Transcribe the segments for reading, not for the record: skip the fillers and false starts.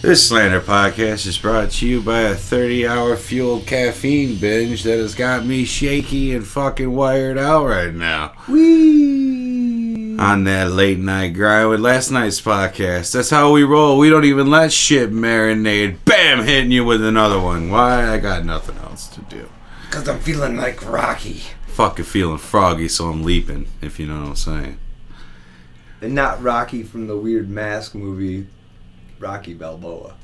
This Slander podcast is brought to you by a 30-hour fueled caffeine binge that has got me shaky and fucking wired out right now. Whee! On that late night grind with last night's podcast. That's how we roll. We don't even let shit marinate. Bam! Hitting you with another one. Why? I got nothing else to do. Because I'm feeling like Rocky. Fucking feeling froggy, so I'm leaping, if you know what I'm saying. And not Rocky from the weird mask movie, Rocky Balboa.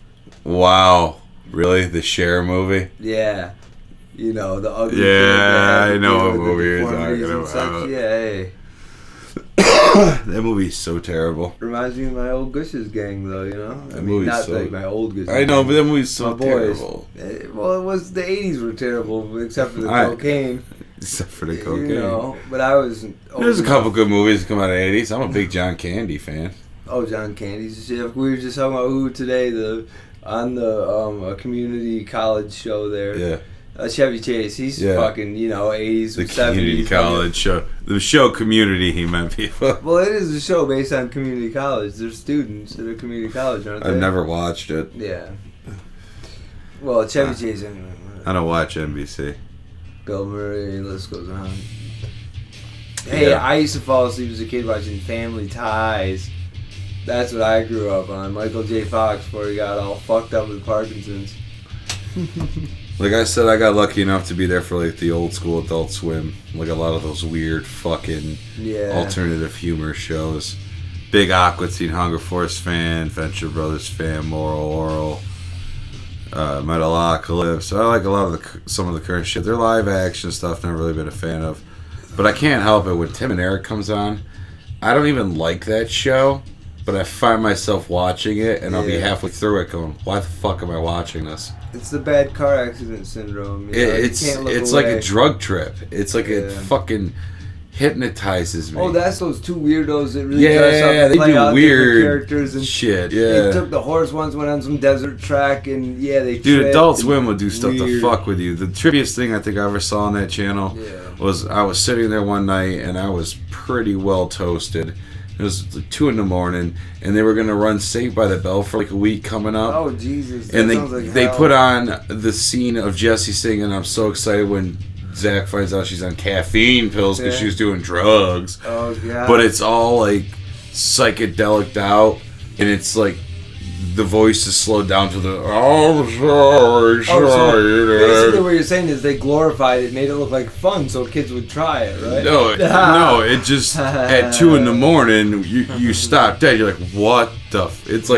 Wow. Really? The Cher movie? Yeah. You know, the ugly Yeah, I know what movie you're talking about. Yeah, hey. That movie's so terrible. Reminds me of my old Gush's gang, though, you know? That movie's not so, like my old Gush's I know, gang. but that movie's so My boys. terrible. Well, it was, the 80s were terrible, except for the cocaine. Except for the cocaine. You know, but I was... There's a couple good movies that come out of the 80s. I'm a big John Candy fan. Oh, John Candy's shit. We were just talking about who today, on the community college show there. Yeah. Chevy Chase, he's fucking, 80s the or 70s. Community college show. The show Community, he meant people. Well, it is a show based on community college. There's students at a community college, aren't they? I've never watched it. Yeah. Well, Chevy Chase, anyway. I don't watch NBC. Bill Murray, the list goes on. Hey, I used to fall asleep as a kid watching Family Ties. That's what I grew up on. Michael J. Fox before he got all fucked up with Parkinson's. Like I said, I got lucky enough to be there for like the old school Adult Swim. Like a lot of those weird fucking alternative humor shows. Big Aqua Teen Hunger Force fan, Venture Brothers fan, Moral Oral, Metalocalypse. I like a lot of some of the current shit. Their live action stuff, never really been a fan of. But I can't help it when Tim and Eric comes on. I don't even like that show. But I find myself watching it, and I'll be halfway through it going, why the fuck am I watching this? It's the bad car accident syndrome. It's like a drug trip. It's like it fucking hypnotizes me. Oh, that's those two weirdos that really dress up and play out weird characters and shit. Yeah, they took the horse once, went on some desert track, and they. Dude, Adult Swim would do stuff to fuck with you. The trippiest thing I think I ever saw on that channel was I was sitting there one night and I was pretty well toasted. It was like 2 a.m, and they were gonna run Saved by the Bell for like a week coming up. Oh Jesus! And they put on the scene of Jessie singing. I'm so excited when Zach finds out she's on caffeine pills because she was doing drugs. Oh yeah. But it's all like psychedelic out, and it's like the voice is slowed down to the sorry. So basically, what you're saying is they glorified it, made it look like fun, so kids would try it, right? No, it just at 2 a.m, you stop dead. You're like, what the? It's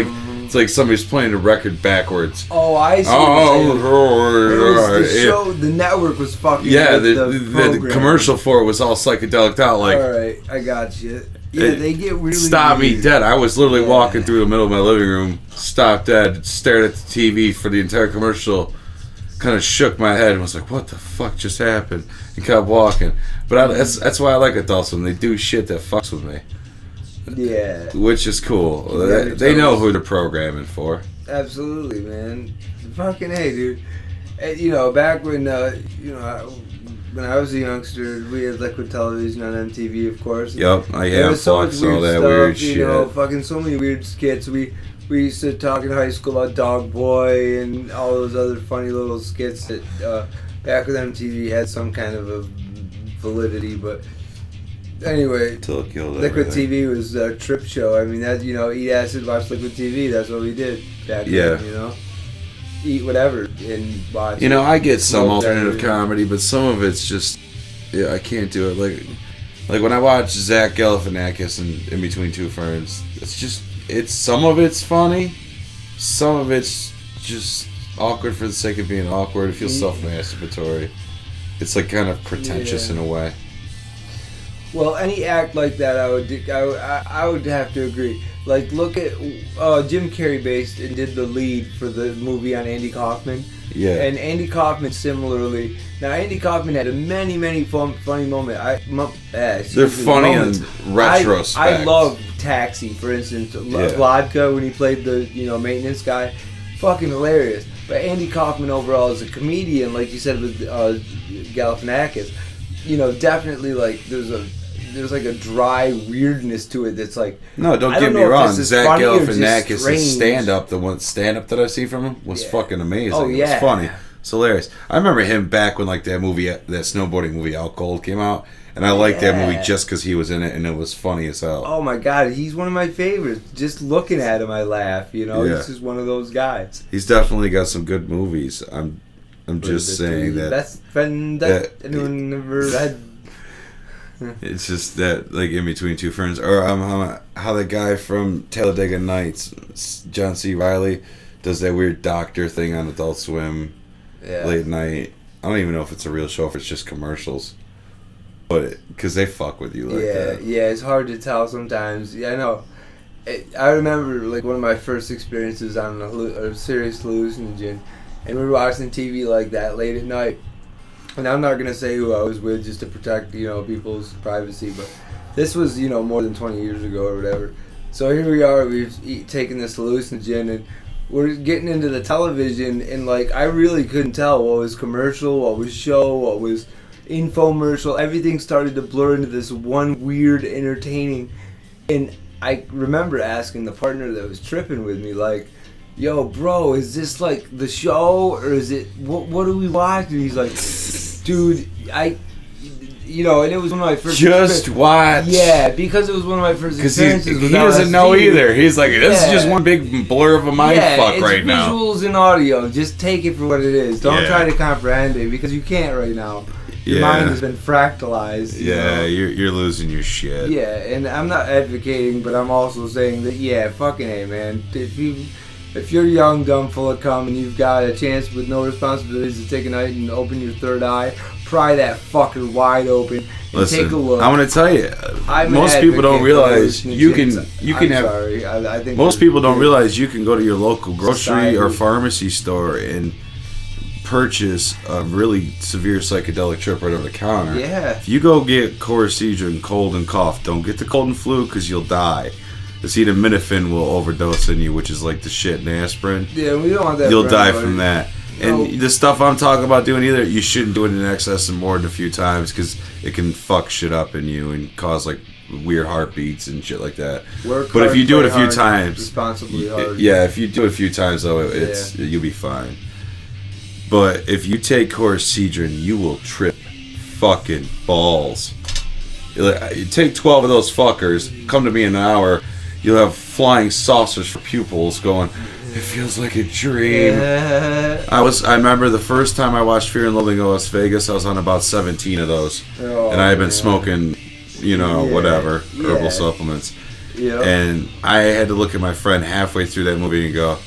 like somebody's playing the record backwards. Oh, I see. The show, the network was fucking. Yeah, the commercial for it was all psychedelic out. Like, all right, I got you. Yeah, they get really. Stop me dead. I was literally walking through the middle of my living room, stopped dead, stared at the TV for the entire commercial, kind of shook my head and was like, "What the fuck just happened?" and kept walking. But that's why I like Adult Swim. They do shit that fucks with me. Yeah. Which is cool. They know who they're programming for. Absolutely, man. Fucking hey, dude. And, back when when I was a youngster, we had Liquid Television on MTV, of course. Yep, I have watched all that weird shit. Fucking so many weird skits. We used to talk in high school about Dog Boy and all those other funny little skits that back with MTV had some kind of a validity, but anyway, Liquid TV was a trip show. I mean, that eat acid, watch Liquid TV. That's what we did back then. Eat whatever and watch. I get some alternative comedy, but some of it's just I can't do it. Like when I watch Zach Galifianakis in Between Two Ferns, it's some of it's funny, some of it's just awkward for the sake of being awkward. It feels self-masturbatory. It's like kind of pretentious in a way. Well, any act like that, I would have to agree. Like, look at Jim Carrey based and did the lead for the movie on Andy Kaufman. Yeah. And Andy Kaufman similarly. Now, Andy Kaufman had many funny moments. They're funny in retrospect. I love Taxi, for instance. Vodka, when he played the maintenance guy. Fucking hilarious. But Andy Kaufman overall as a comedian, like you said with Galifianakis, definitely like there's a there's like a dry weirdness to it that's like. No, don't I get me know if wrong. this is Zach funny or just Galifianakis' strange. stand-up, the one stand-up that I've seen from him, was Yeah. fucking amazing. Oh, It yeah. was funny. It's hilarious. I remember him back when like that snowboarding movie Out Cold came out, and I liked that movie Yeah. just because he was in it, and it was funny as hell. Oh my god, he's one of my favorites. Just looking at him, I laugh. You know, Yeah. he's just one of those guys. He's definitely got some good movies. I'm just saying that. Best friend that anyone ever had. It's just that, like, In Between Two Ferns, or how the guy from Talladega Nights, John C. Reilly, does that weird doctor thing on Adult Swim Yeah. late night. I don't even know if it's a real show, if it's just commercials, but because they fuck with you like that. Yeah, it's hard to tell sometimes. Yeah, I know. I remember like one of my first experiences on a serious hallucinogen, and we were watching TV like that late at night. And I'm not gonna say who I was with just to protect people's privacy, but this was more than 20 years ago or whatever. So here we are, we've taken this hallucinogen and we're getting into the television, and like I really couldn't tell what was commercial, what was show, what was infomercial. Everything started to blur into this one weird entertaining. And I remember asking the partner that was tripping with me, like, yo bro, is this like the show or is it what do we watch? And he's like, dude, and it was one of my first Just watch. Yeah, because it was one of my first Because experiences. he with doesn't know LSD. either. He's like, this is Yeah. just one big blur of a mind fuck it's right now. visuals and audio. Just take it for what it is. Don't Yeah. try to comprehend it because you can't right now. Your Yeah. mind has been fractalized. you Yeah, know? you're losing your shit. Yeah, and I'm not advocating, but I'm also saying that fucking A, man. If you're young, dumb, full of cum, and you've got a chance with no responsibilities to take a night and open your third eye, pry that fucker wide open and Listen, take a look. I'm gonna tell you, I'm most an people don't advocate for realize you hallucinogens. can I'm have. Sorry, I think Most people don't realize you can go to your local grocery Society. or pharmacy store and purchase a really severe psychedelic trip right over the counter. Yeah. If you go get Chlorsidran, cold and cough, don't get the cold and flu because you'll die. Acetaminophen will overdose in you, which is like the shit in aspirin. Yeah, we don't want that. You'll for die anybody. from that. No. And the stuff I'm talking about doing either, you shouldn't do it in excess and more than a few times because it can fuck shit up in you and cause like weird heartbeats and shit like that. Work But if hard, you do it a play few hard, times, responsibly hard. yeah, if you do it a few times though, you'll be fine. But if you take Chlorsidran, you will trip fucking balls. You take 12 of those fuckers, come to me in an hour, you'll have flying saucers for pupils going, it feels like a dream. Yeah. I remember the first time I watched Fear and Loathing in Las Vegas, I was on about 17 of those. Oh, and I had been man. smoking, whatever, herbal Yeah. supplements. Yep. And I had to look at my friend halfway through that movie and go,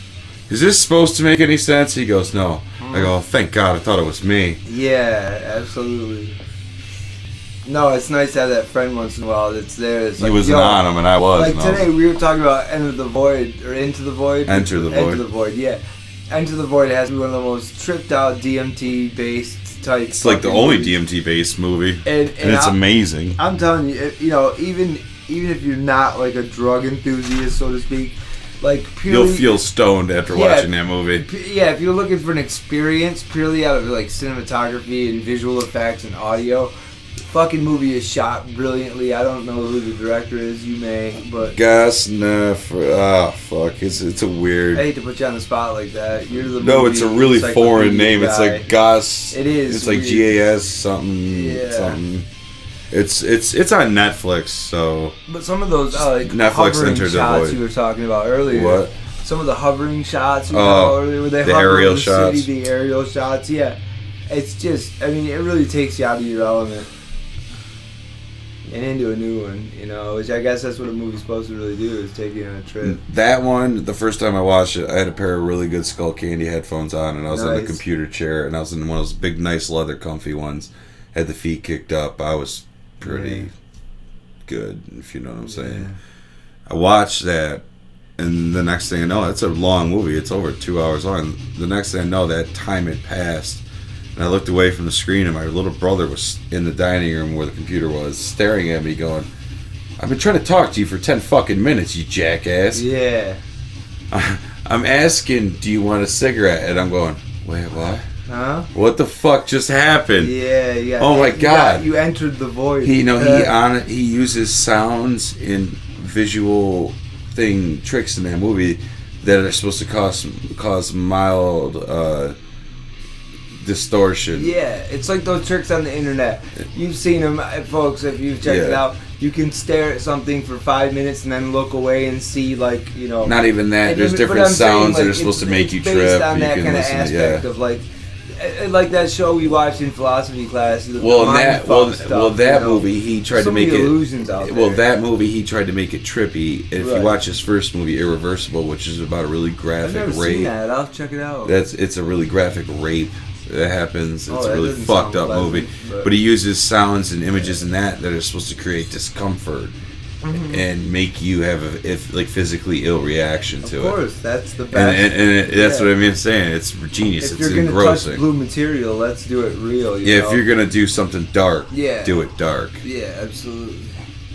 is this supposed to make any sense? He goes, no. I go, thank God, I thought it was me. Yeah, absolutely. No, it's nice to have that friend once in a while that's there. It's He like, wasn't on him and I was. Like and I was- today, we were talking about Enter the Void, or Into the Void. Enter the Void. Enter the Void, yeah. Enter the Void has to be one of the most tripped out DMT based type. It's like the fucking only movies. DMT based movie. And it's amazing. I'm telling you, even if you're not like a drug enthusiast, so to speak, like purely, You'll feel stoned after watching that movie. Yeah, if you're looking for an experience purely out of like cinematography and visual effects and audio, the fucking movie is shot brilliantly. I don't know who the director is. You may, but Gus Neff. Fuck. It's a weird. I hate to put you on the spot like that. You're the No, movie it's a really foreign encyclopedia name. It's guy. like Gus. It is It's like weird. GAS something. Yeah. Something. It's on Netflix, so. But some of those like Netflix hovering Enter the shots Void. you were talking about earlier. What? Some of the hovering shots you were talking about earlier, where they the hover aerial over the shots. city, the aerial shots. Yeah, it's just, I mean, it really takes you out of your element and into a new one. Which I guess that's what a movie's supposed to really do, is take you on a trip. That one, the first time I watched it, I had a pair of really good Skull Candy headphones on, and I was in the Nice. computer chair, and I was in one of those big, nice leather, comfy ones. Had the feet kicked up. I was pretty good, if you know what I'm saying. Yeah. I watched that, and the next thing I know, it's a long movie. It's over 2 hours long. The next thing I know, that time had passed, and I looked away from the screen, and my little brother was in the dining room where the computer was, staring at me, going, "I've been trying to talk to you for 10 fucking minutes, you jackass." Yeah. I'm asking, do you want a cigarette? And I'm going, wait, what? Huh? What the fuck just happened? Yeah. Oh my God! You entered the void. He uses sounds and visual tricks in that movie that are supposed to cause mild distortion. Yeah, it's like those tricks on the internet. You've seen them, folks. If you've checked it out, you can stare at something for 5 minutes and then look away and see, like, you know. Not even that. There's different sounds that are supposed to make you trip. Based on that you kind of aspect of like that show we watched in philosophy class. That movie he tried to make it. Illusions out there. Well, that movie he tried to make it trippy. And if you watch his first movie, Irreversible, which is about a really graphic I've never rape. seen that. I'll check it out. It's a really graphic rape that happens. It's a really fucked up movie. But he uses sounds and images in that are supposed to create discomfort and make you have a physically ill reaction to it. Of course, that's the best. And that's what I mean saying. It's genius. If It's you're gonna touch engrossing. blue material, let's do it real. You know? If you're gonna do something dark, do it dark. Yeah, absolutely.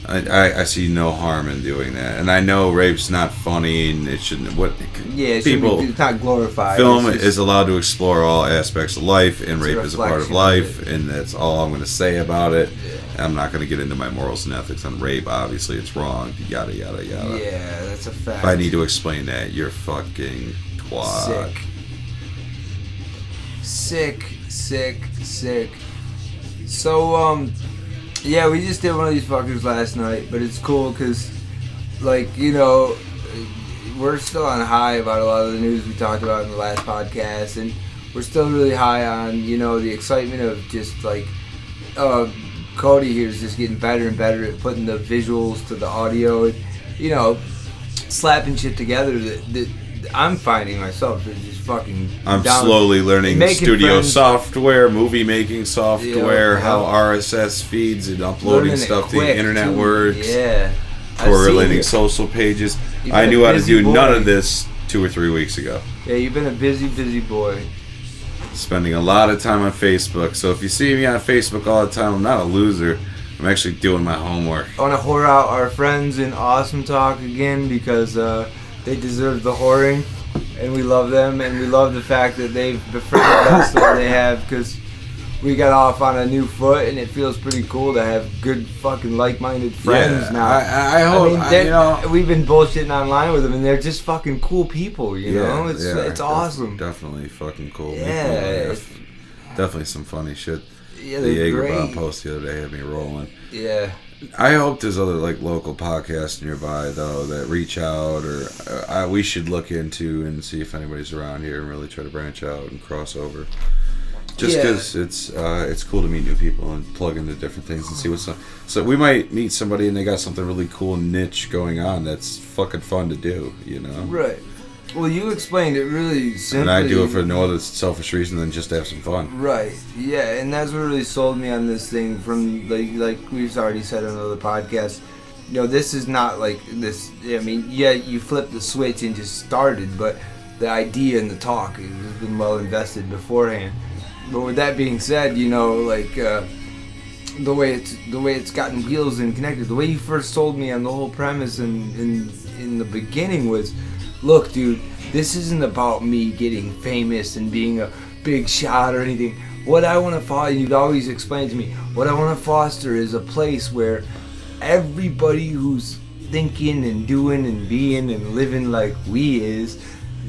I see no harm in doing that, and I know rape's not funny, and it shouldn't. It's not glorified. Film is allowed to explore all aspects of life, and rape is a part of life, and that's all I'm going to say about it. Yeah. I'm not going to get into my morals and ethics on rape. Obviously, it's wrong. Yada yada yada. Yeah, that's a fact. If I need to explain that, you're fucking twat. Sick. So yeah, we just did one of these fuckers last night, but it's cool because, like, you know, we're still on high about a lot of the news we talked about in the last podcast, and we're still really high on, you know, the excitement of just, like, Cody here is just getting better and better at putting the visuals to the audio and, you know, slapping shit together that I'm finding myself is just fucking I'm slowly learning studio software, movie making software, how RSS feeds and uploading stuff to the internet works. Yeah. Correlating social pages. I knew how to do none of this 2 or 3 weeks ago. Yeah, you've been a busy boy. Spending a lot of time on Facebook. So if you see me on Facebook all the time, I'm not a loser. I'm actually doing my homework. I want to whore out our friends in Awesome Talk again because they deserve the whoring, and we love them, and we love the fact that they've befriended us the way they have, because we got off on a new foot, and it feels pretty cool to have good fucking like-minded friends now. I hope. We've been bullshitting online with them, and they're just fucking cool people. You know, it's awesome. Definitely fucking cool. Yeah, definitely some funny shit. Yeah, the Jagerbomb post the other day had me rolling. Yeah. I hope there's other local podcasts nearby though that reach out, or we should look into and see if anybody's around here and really try to branch out and cross over. Just because it's cool to meet new people and plug into different things and see what's up. So we might meet somebody and they got something really cool niche going on that's fucking fun to do, you know? Right. Well, you explained it really simply. And I do it for no other selfish reason than just to have some fun. Right. Yeah, and that's what really sold me on this thing from, like we've already said on other podcasts. You know, this is not like this. I mean, yeah, you flipped the switch and just started, but the idea and the talk has been well invested beforehand. But with that being said, you know, like the way it's gotten wheels and connected. The way you first sold me on the whole premise in the beginning was, look, dude, this isn't about me getting famous and being a big shot or anything. What I want to foster, you'd always explain to me, what I want to foster is a place where everybody who's thinking and doing and being and living like we is,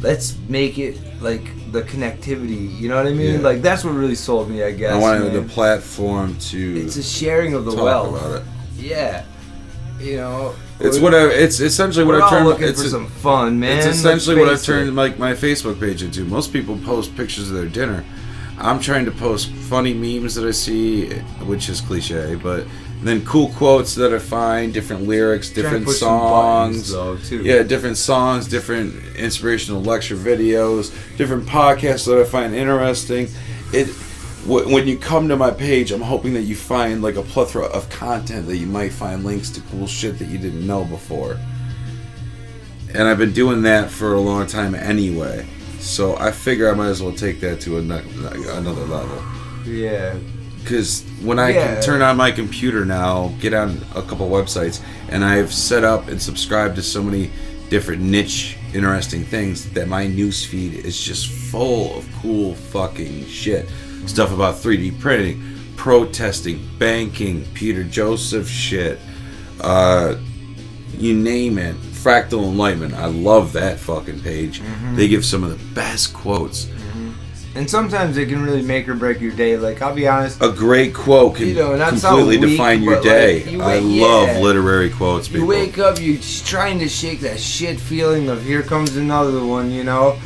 let's make it like the connectivity, you know what I mean? Yeah. Like, that's what really sold me, I guess. I wanted the platform to... It's a sharing of the wealth. About it. Yeah. You know... It's essentially what I turned. We're all looking for some fun, man. It's essentially what I've turned like my Facebook page into. Most people post pictures of their dinner. I'm trying to post funny memes that I see, which is cliche, but then cool quotes that I find, different lyrics, different songs. Yeah, different songs, different inspirational lecture videos, different podcasts that I find interesting. When you come to my page, I'm hoping that you find like a plethora of content that you might find links to cool shit that you didn't know before. And I've been doing that for a long time anyway. So I figure I might as well take that to another level. Yeah. Because when I can turn on my computer now, get on a couple websites, and I've set up and subscribed to so many different niche interesting things that my newsfeed is just full of cool fucking shit. Stuff about 3D printing, protesting, banking, Peter Joseph shit, you name it. Fractal Enlightenment, I love that fucking page. They give some of the best quotes. And sometimes it can really make or break your day. Like, I'll be honest. A great quote can completely define your day. I love literary quotes, people. You wake up, you're trying to shake that shit feeling of here comes another one, you know?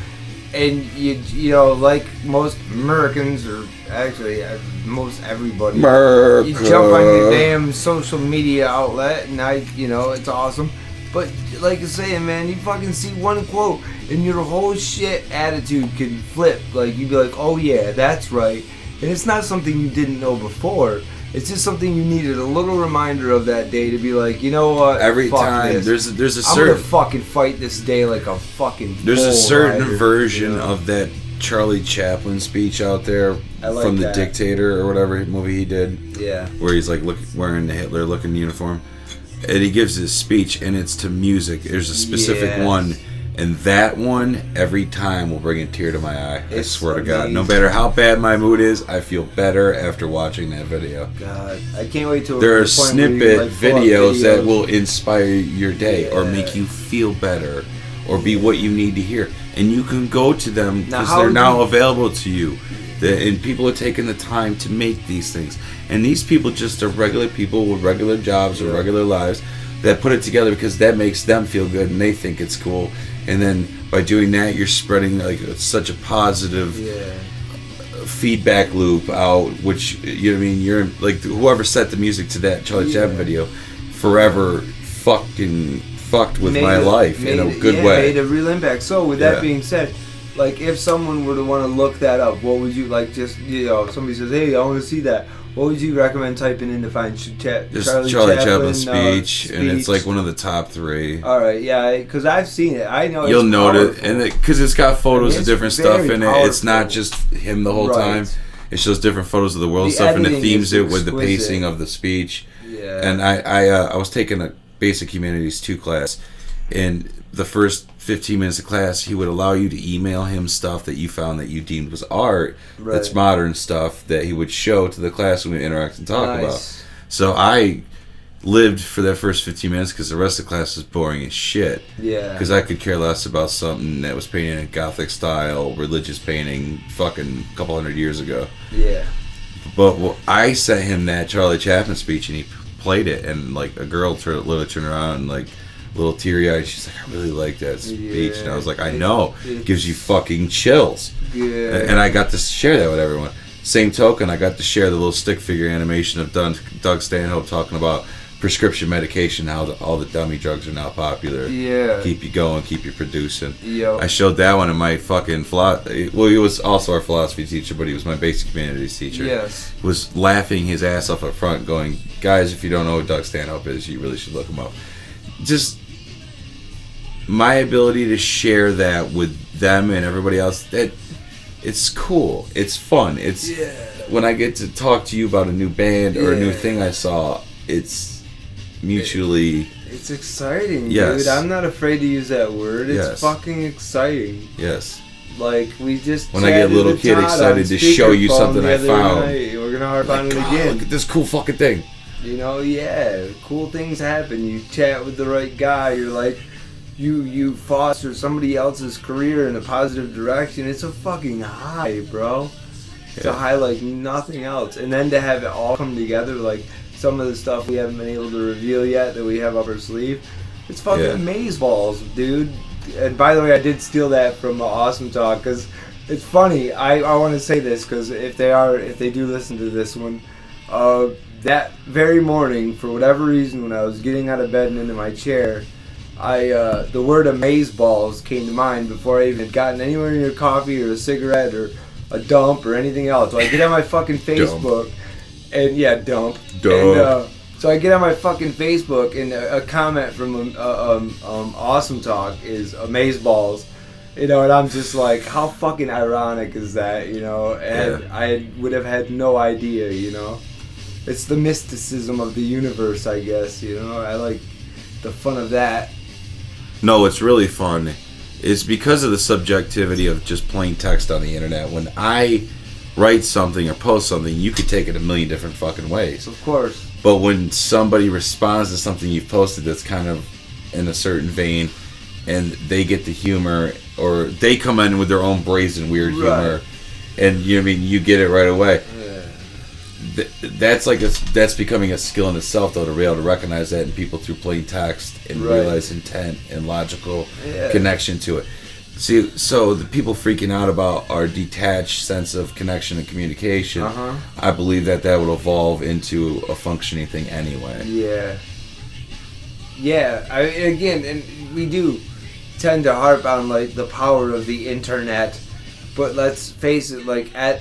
And, you know, like most Americans, or actually most everybody, you jump on your damn social media outlet, and it's awesome. But like you're saying, man, you fucking see one quote and your whole shit attitude can flip. Like, you'd be like, oh yeah, that's right. And it's not something you didn't know before. It's just something you needed a little reminder of that day to be like, you know what? Every fuck time this. there's a I'm certain gonna fucking fight this day like a fucking. There's a certain rider, version of that Charlie Chaplin speech out there from The Dictator or whatever movie he did. Yeah. Where he's like wearing the Hitler looking uniform. And he gives his speech, and it's to music. There's a specific one, and that one every time will bring a tear to my eye. I swear to God. No matter how bad my mood is, I feel better after watching that video. God, I can't wait till there are snippet videos that will inspire your day or make you feel better or be what you need to hear, and you can go to them because they're now available to you. And people are taking the time to make these things. And these people just are regular people with regular jobs or regular lives that put it together because that makes them feel good and they think it's cool. And then by doing that, you're spreading like such a positive feedback loop out, which, you know what I mean, you're like, whoever set the music to that Charlie Chaplin video forever fucking fucked with my life in a good way. Made a real impact. So with that being said, like, if someone were to want to look that up, what would you like? Just, you know, if somebody says, "Hey, I want to see that," what would you recommend typing in to find Charlie Chaplin speech, and it's like one of the top 3. All right, yeah, because I've seen it. I know you'll notice, and because it's got photos of different stuff in it. It's not just him the whole time. It shows different photos of the world stuff, and it themes it with the pacing of the speech. Yeah. And I was taking a Basic Humanities 2 class, and the first 15 minutes of class, he would allow you to email him stuff that you found that you deemed was art, that's modern stuff, that he would show to the class when we interact and talk about. So I lived for that first 15 minutes because the rest of the class was boring as shit. Yeah. Because I could care less about something that was painted in Gothic style, religious painting, fucking a couple hundred years ago. Yeah. But I sent him that Charlie Chaplin speech, and he played it, and like a girl literally turned around and like, a little teary-eyed, she's like, I really like that speech. And I was like, I know. It gives you fucking chills. Yeah. And I got to share that with everyone. Same token, I got to share the little stick figure animation of Doug Stanhope talking about prescription medication, how all the dummy drugs are now popular. Yeah. Keep you going, keep you producing. Yep. I showed that one in my fucking he was also our philosophy teacher, but he was my Basic Humanities teacher. Yes. He was laughing his ass off up front, going, guys, if you don't know who Doug Stanhope is, you really should look him up. Just my ability to share that with them and everybody else, that it's cool, it's fun, it's when I get to talk to you about a new band or a new thing I saw, it's mutually it's exciting, dude. I'm not afraid to use that word. It's fucking exciting. Yes. Like, we just when I get a little kid excited to show you something I found. We're gonna hard find it again. Look at this cool fucking thing. You know, cool things happen. You chat with the right guy. You're like, you foster somebody else's career in a positive direction. It's a fucking high, bro. It's a high like nothing else. And then to have it all come together, like some of the stuff we haven't been able to reveal yet that we have up our sleeve, it's fucking amazeballs, dude. And by the way, I did steal that from Awesome Talk, because it's funny. I want to say this because if they do listen to this one, that very morning, for whatever reason, when I was getting out of bed and into my chair, the word amazeballs came to mind before I even had gotten anywhere near coffee or a cigarette or a dump or anything else. So I get on my fucking Facebook, and dump. And, so I get on my fucking Facebook, and a comment from Awesome Talk is amazeballs. You know, and I'm just like, how fucking ironic is that, you know? And I would have had no idea, you know? It's the mysticism of the universe, I guess, you know? I like the fun of that. No, it's really fun is because of the subjectivity of just plain text on the internet. When I write something or post something, you could take it a million different fucking ways. Of course. But when somebody responds to something you've posted that's kind of in a certain vein, and they get the humor, or they come in with their own brazen weird humor, and you know what I mean, you get it right away. That's becoming a skill in itself, though, to be able to recognize that in people through plain text and realize intent and logical connection to it. See, so the people freaking out about our detached sense of connection and communication, I believe that will evolve into a functioning thing anyway. Yeah. Again, and we do tend to harp on like the power of the internet, but let's face it, like at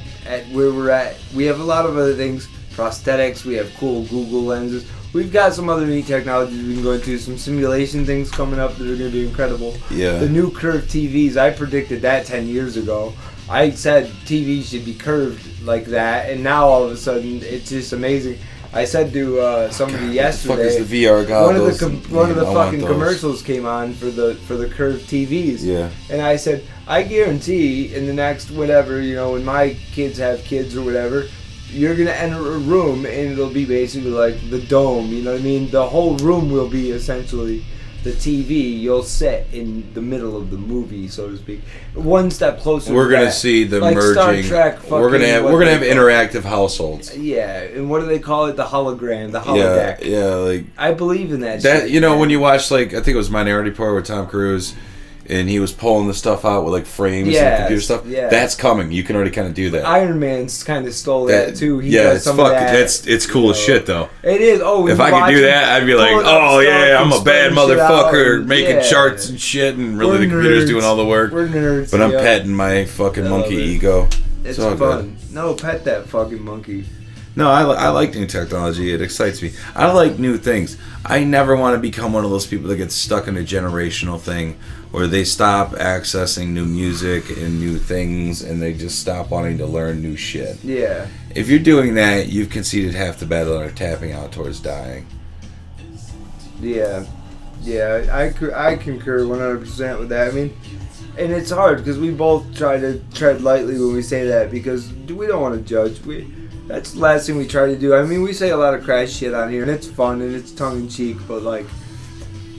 where we're at, we have a lot of other things, prosthetics, we have cool Google lenses, we've got some other neat technologies we can go into, some simulation things coming up that are going to be incredible. The new curved TVs, I predicted that 10 years ago. I said TV should be curved like that, and now all of a sudden it's just amazing. I said to somebody yesterday, what the fuck is the VR goggles? One of the fucking commercials came on for the curved TVs. And I said, I guarantee in the next whatever, you know, when my kids have kids or whatever, you're gonna enter a room and it'll be basically like the dome. You know what I mean? The whole room will be essentially the TV. You'll sit in the middle of the movie, so to speak. One step closer. We're gonna see the like merging. Star Trek. We're gonna have interactive households. Yeah, and what do they call it? The hologram, the holodeck. Yeah, like I believe in that. That shit, you know, man. when you watch, like, I think it was Minority Report with Tom Cruise, and he was pulling the stuff out with like frames and computer stuff. That's coming. You can already kind of do that. Iron Man's kind of stole that too. He does it's fucking. It's cool as shit though. It is. Oh, if I could do that, I'd be like, oh yeah, I'm a bad motherfucker making charts and shit, and really the computer's doing all the work. We're nerds. But I'm petting my fucking monkey ego. It's fun. Good. No, pet that fucking monkey. No, I like new technology. It excites me. I like new things. I never want to become one of those people that gets stuck in a generational thing where they stop accessing new music and new things and they just stop wanting to learn new shit. Yeah. If you're doing that, you've conceded half the battle and are tapping out towards dying. Yeah. Yeah, I concur 100% with that. I mean, and it's hard because we both try to tread lightly when we say that because we don't want to judge. That's the last thing we try to do. I mean, we say a lot of crass shit on here, and it's fun, and it's tongue-in-cheek, but, like,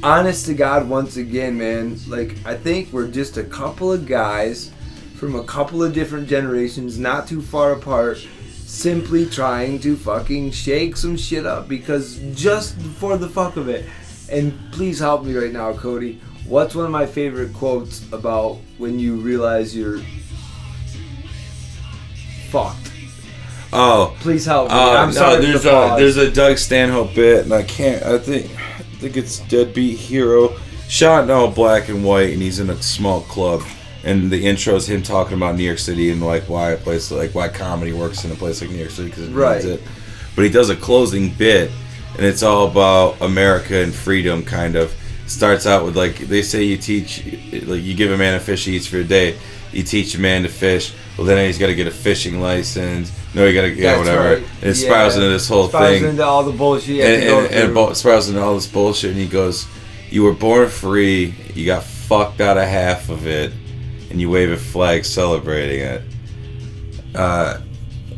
honest to God, once again, man, like, I think we're just a couple of guys from a couple of different generations, not too far apart, simply trying to fucking shake some shit up, because just for the fuck of it. And please help me right now, Cody. What's one of my favorite quotes about when you realize you're fucked? Oh, please help me. I'm sorry. There's a Doug Stanhope bit, and I think it's Deadbeat Hero, shot in all black and white, and he's in a small club, and the intro is him talking about New York City and like why comedy works in a place like New York City because it needs it. But he does a closing bit, and it's all about America and freedom. Kind of starts out with like they say you give a man a fish he eats for a day. You teach a man to fish. Well, then he's got to get a fishing license. No, you got to whatever. Right. And it spirals into this whole thing. Spirals into all the bullshit. And spirals into all this bullshit. And he goes, "You were born free. You got fucked out of half of it, and you wave a flag celebrating it.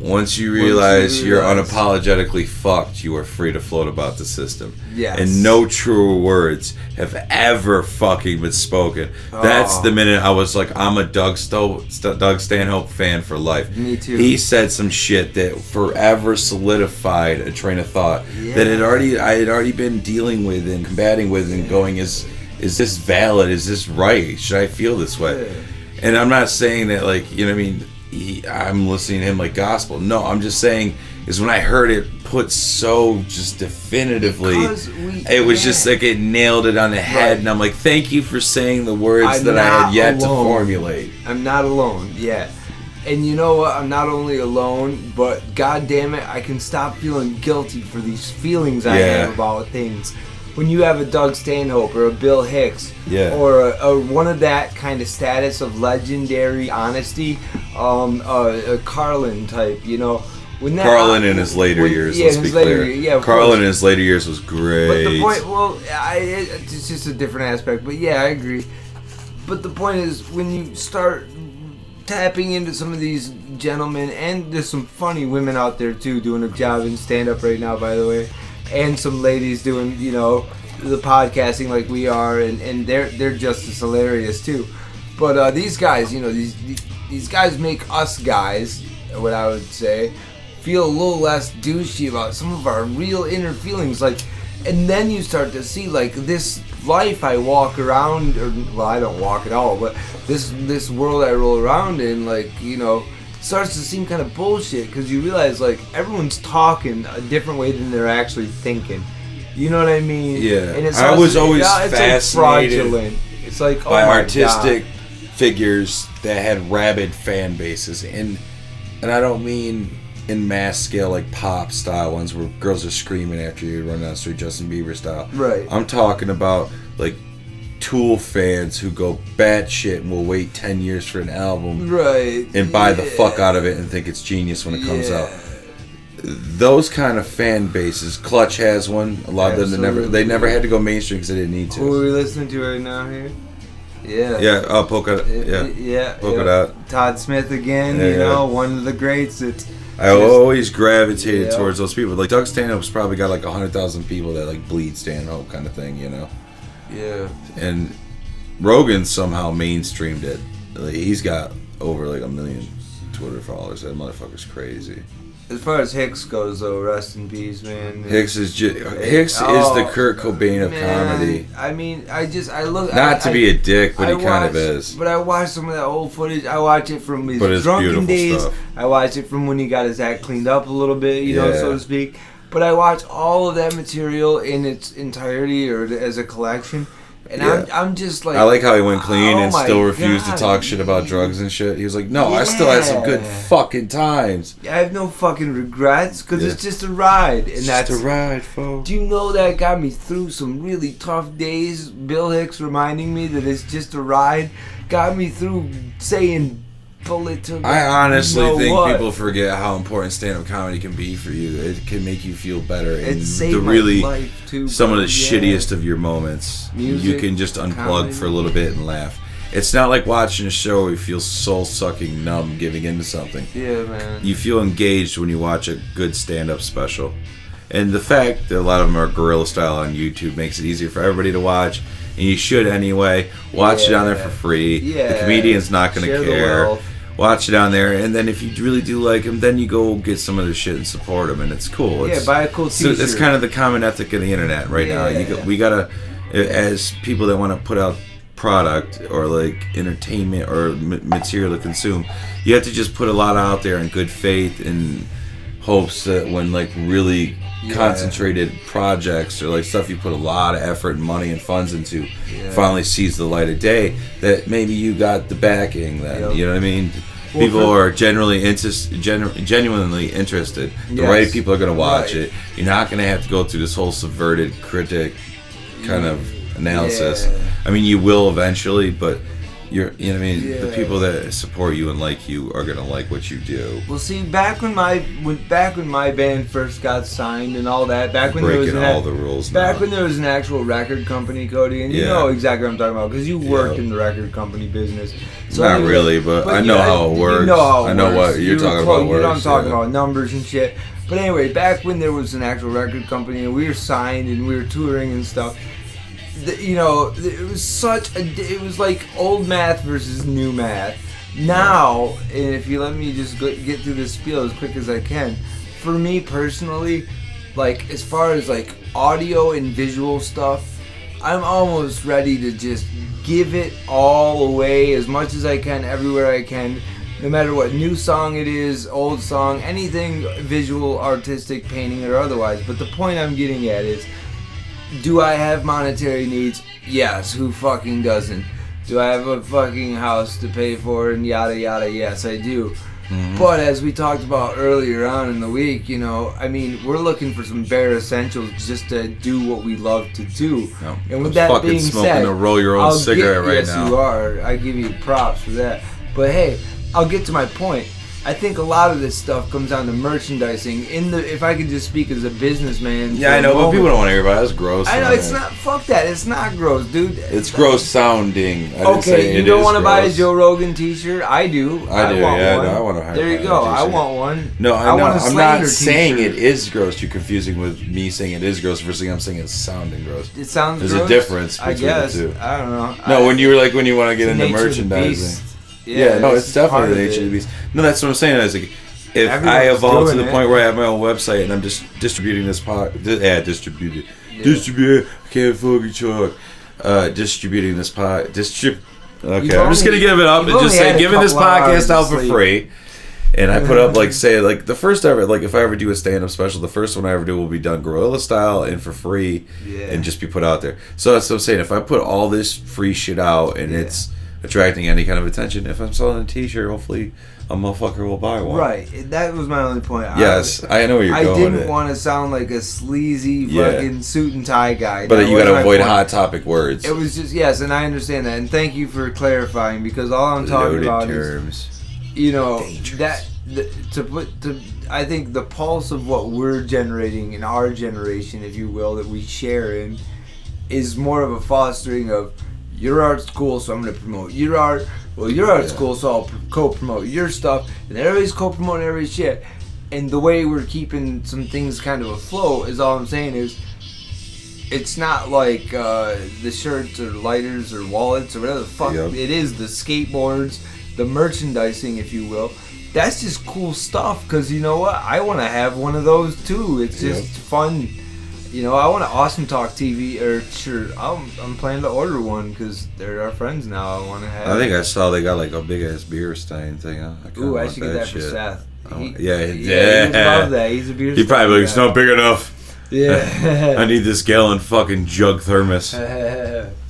Once you realize you're unapologetically fucked, you are free to float about the system." Yes. And no truer words have ever fucking been spoken. That's the minute I was like, I'm a Doug Stanhope fan for life. Me too. He said some shit that forever solidified a train of thought that I had already been dealing with and combating with and going, is this valid? Is this right? Should I feel this way? And I'm not saying that, like, you know what I mean, I'm listening to him like gospel. No, I'm just saying is when I heard it put so just definitively, it was just like it nailed it on the head, and I'm like, thank you for saying the words that I had yet to formulate. I'm not alone. Yeah. And you know what? I'm not only alone, but god damn it, I can stop feeling guilty for these feelings I have about things. When you have a Doug Stanhope or a Bill Hicks or a one of that kind of status of legendary honesty, a Carlin type, you know. Carlin in his later years, let's be clear. Carlin in his later years was great. But the point, it's just a different aspect. But yeah, I agree. But the point is, when you start tapping into some of these gentlemen, and there's some funny women out there too doing a job in stand-up right now, by the way, and some ladies doing, you know, the podcasting like we are, and they're just as hilarious too. But these guys, you know, these guys make us guys, what I would say, feel a little less douchey about some of our real inner feelings, like, and then you start to see, like, this life I walk around, or, well, I don't walk at all, but this world I roll around in, like, you know, starts to seem kind of bullshit, because you realize, like, everyone's talking a different way than they're actually thinking. You know what I mean? Yeah. And it's I was always it's fascinated like fraudulent. It's like, oh by my artistic God. figures that had rabid fan bases, and I don't mean in mass scale like pop style ones where girls are screaming after you run down the street, Justin Bieber style. Right. I'm talking about like Tool fans who go batshit and will wait 10 years for an album, right, and buy the fuck out of it and think it's genius when it comes out. Those kind of fan bases, Clutch has one. A lot of them they never had to go mainstream because they didn't need to. Who are we listening to right now here? Yeah. Yeah, Polka. Polka Dot. Todd Smith again. Yeah, you know, one of the greats. I always gravitated towards those people. Like Doug Stanhope's probably got like 100,000 people that like bleed Stanhope kind of thing, you know. Yeah. And Rogan somehow mainstreamed it. Like, he's got over like 1 million Twitter followers. That motherfucker's crazy. As far as Hicks goes, though, rest in peace, man. Hicks is the Kurt Cobain of comedy. I mean, I look. Not to be a dick, but he kind of is. But I watched some of that old footage. I watch it from his it's drunken days. Stuff. I watch it from when he got his act cleaned up a little bit, you know, so to speak. But I watch all of that material in its entirety or as a collection. And I'm just like... I like how he went clean and still refused God, to talk shit about drugs and shit. He was like, no, I still had some good fucking times. I have no fucking regrets, because it's just a ride. And that's just a ride, folks. Do you know that got me through some really tough days? Bill Hicks reminding me that it's just a ride got me through saying... I honestly think people forget how important stand-up comedy can be for you. It can make you feel better. It saved the my life too, some of the shittiest of your moments, music, you can just unplug comedy. For a little bit and laugh. It's not like watching a show where you feel soul-sucking numb giving into something. Yeah, man. You feel engaged when you watch a good stand-up special. And the fact that a lot of them are guerrilla style on YouTube makes it easier for everybody to watch. And you should anyway. Watch it on there for free. Yeah. The comedian's not going to care. Watch it on there, and then if you really do like him, then you go get some of their shit and support him, and it's cool. Buy a cool t-shirt. So it's kind of the common ethic of the internet right now. We gotta, as people that want to put out product or like entertainment or material to consume, you have to just put a lot out there in good faith in hopes that when like really concentrated projects or like stuff you put a lot of effort and money and funds into finally sees the light of day, that maybe you got the backing then. You know what I mean? People are genuinely interested. The right people are going to watch it. You're not going to have to go through this whole subverted critic kind of analysis. I mean, you will eventually, but you know what I mean? The people that support you and like you are gonna like what you do. Well, see, back when my band first got signed and all that, back when there was all the rules. When there was an actual record company, Cody, and you know exactly what I'm talking about because you worked in the record company business. So not really, but I know how it works. You know how it I know works. what you're talking about. You know what I'm talking about, numbers and shit. But anyway, back when there was an actual record company and we were signed and we were touring and stuff. You know, it was like old math versus new math. Now, and if you let me just get through this spiel as quick as I can, for me personally, like as far as like audio and visual stuff, I'm almost ready to just give it all away as much as I can, everywhere I can, no matter what new song it is, old song, anything visual, artistic, painting, or otherwise. But the point I'm getting at is, do I have monetary needs? Yes, who fucking doesn't? Do I have a fucking house to pay for and yada yada? Yes, I do. Mm-hmm. But as we talked about earlier on in the week, you know, I mean, we're looking for some bare essentials just to do what we love to do. No, and with that being said, a roll your own cigarette right now. Yes, you are. I give you props for that. But hey, I'll get to my point. I think a lot of this stuff comes down to merchandising. If I could just speak as a businessman. Yeah, I know, but people don't want to hear about it. That's gross. I know, it's not. Fuck that. It's not gross, dude. It's gross sounding. I didn't say Okay, you it don't is want to buy a gross. Joe Rogan T-shirt? I do. I do, want yeah. one. No, I want to hire There you a go. t-shirt. I want one. No, I know. want a I'm not Slander saying t-shirt. it is gross. You're confusing with me saying it is gross versus I'm saying it's sounding gross. It sounds There's gross. a difference I between guess. the two. I don't know. No, when you were like, when you want to get into Nature of the merchandising. beast. Yeah, no, it's part definitely the of nature of it. the beast. No, that's what I'm saying. Is like, if I Everyone's evolve to doing the it. point where I have my own website and I'm just distributing this distribute. I can't fucking talk. Distributing this Okay, I'm just gonna give it up and you've just only had say a giving this couple hours podcast out of for sleep. free. And I put up, like, say, like, the first ever, like, if I ever do a stand-up special, the first one I ever do will be done guerrilla style and for free and just be put out there. So that's what I'm saying. If I put all this free shit out and it's attracting any kind of attention, if I'm selling a t-shirt, hopefully a motherfucker will buy one. Right. That was my only point. Yes, I know where you're I going with didn't it. want to sound like a sleazy Yeah. fucking suit and tie guy. But That you was gotta my avoid point. hot topic words. It was just, yes, and I understand that. And thank you for clarifying, because all I'm talking Loaded about terms. is, you know, Dangerous. I think the pulse of what we're generating in our generation, if you will, that we share in, is more of a fostering of your art's cool, so I'm going to promote your art. Well, your art's cool, so I'll co-promote your stuff. And everybody's co-promoting every shit. And the way we're keeping some things kind of afloat is all I'm saying is, it's not like the shirts or lighters or wallets or whatever the fuck it is, the skateboards, the merchandising, if you will. That's just cool stuff, because you know what? I want to have one of those too. It's just fun. You know, I want an Awesome Talk TV or shirt. I'm planning to order one because they're our friends now. I want to have. I think I saw they got like a big ass beer stein thing. Ooh, I should get that for Seth. He would love that. He's a beer. He probably like, it's not big enough. Yeah. I need this gallon fucking jug thermos. So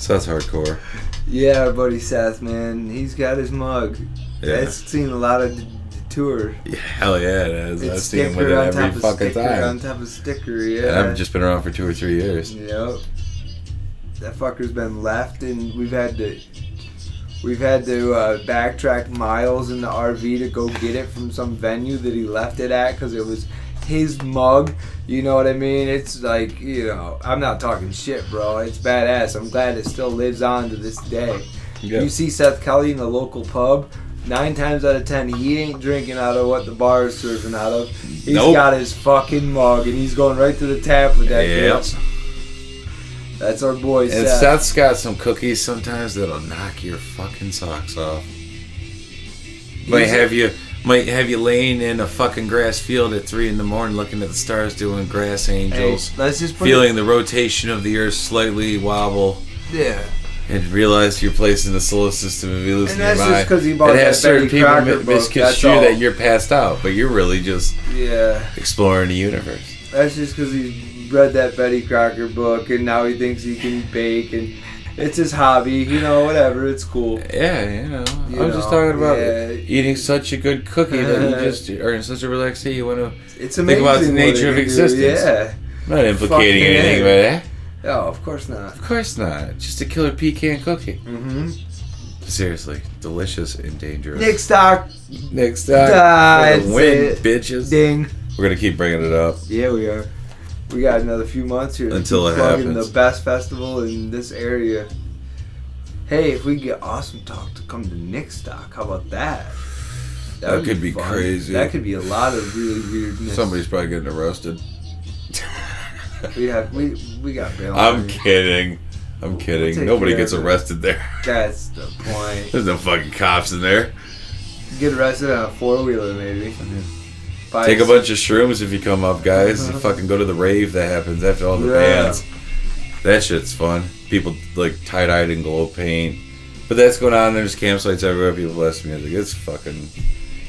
that's hardcore. Yeah, our buddy Seth, man. He's got his mug. Yeah. It's seen a lot of the tour. Yeah, hell yeah, it is. I've It's seen him with sticker it on every top of fucking sticker time. on top of sticker, yeah. And I've just been around for 2 or 3 years. Yep. That fucker's been left, and we've had to backtrack miles in the RV to go get it from some venue that he left it at because it was his mug. You know what I mean? It's like, you know, I'm not talking shit, bro. It's badass. I'm glad it still lives on to this day. Yeah. You see Seth Kelly in the local pub, 9 times out of 10, he ain't drinking out of what the bar is serving out of. He's got his fucking mug, and he's going right to the tap with that bitch. That's our boy And Seth. Seth's got some cookies sometimes that'll knock your fucking socks off. Might have you laying in a fucking grass field at 3 a.m. looking at the stars doing grass angels. Hey, let's just put feeling the rotation of the earth slightly wobble. Yeah. And realize you're placed in the solar system and be losing your And that's mind. just 'cause he bought it has that certain Betty people Crocker book, that's misconstrue all. that you're passed out, but you're really just Yeah. exploring the universe. That's just because he read that Betty Crocker book and now he thinks he can bake and it's his hobby, you know, whatever, it's cool. Yeah, I'm just talking about eating such a good cookie that you just are in such a relaxed state. You want to It's think amazing about the what nature it of can do, existence. Yeah. I'm not implicating Fucking anything A. by that. Oh, of course not. Of course not. Just a killer pecan cookie. Mm-hmm. Seriously, delicious and dangerous. Nick Stock. Next time, for the That's win, it. bitches. Ding. We're gonna keep bringing it up. Yeah, we are. We got another few months here to Until keep it plugging happens. the best festival in this area. Hey, if we get Awesome Talk to come to Nick Stock, how about that? That would could be fun. crazy. That could be a lot of really weirdness. Somebody's probably getting arrested. We got bail. I'm money. kidding. I'm kidding. take Nobody care gets of it. arrested there. That's the point. There's no fucking cops in there. Get arrested on a 4-wheeler, maybe. Buy Take a bunch of shrooms if you come up, guys. You fucking go to the rave that happens after all the bands. That shit's fun. People like tie-dyed and glow paint. But that's going on. There's campsites everywhere. People blast music.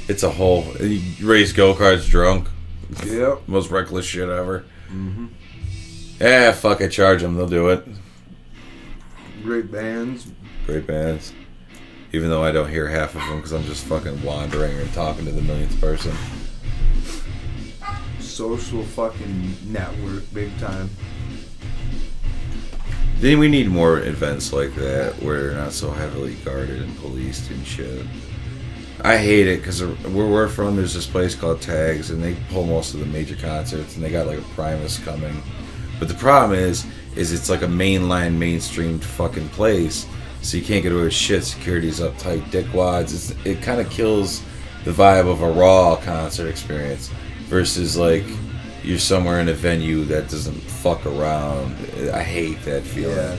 It's a whole. You race go-karts drunk. Yep. Most reckless shit ever. Mm-hmm. Yeah, fuck it. Charge them. They'll do it. Great bands. Great bands. Even though I don't hear half of them because I'm just fucking wandering and talking to the millionth person. Social fucking network, big time. Then we need more events like that where they're not so heavily guarded and policed and shit. I hate it because where we're from, there's this place called Tags, and they pull most of the major concerts, and they got like a Primus coming. But the problem is it's like a mainline, mainstreamed fucking place, so you can't get away with shit. Security's uptight, dickwads. It kind of kills the vibe of a raw concert experience versus like you're somewhere in a venue that doesn't fuck around. I hate that feeling. Yeah.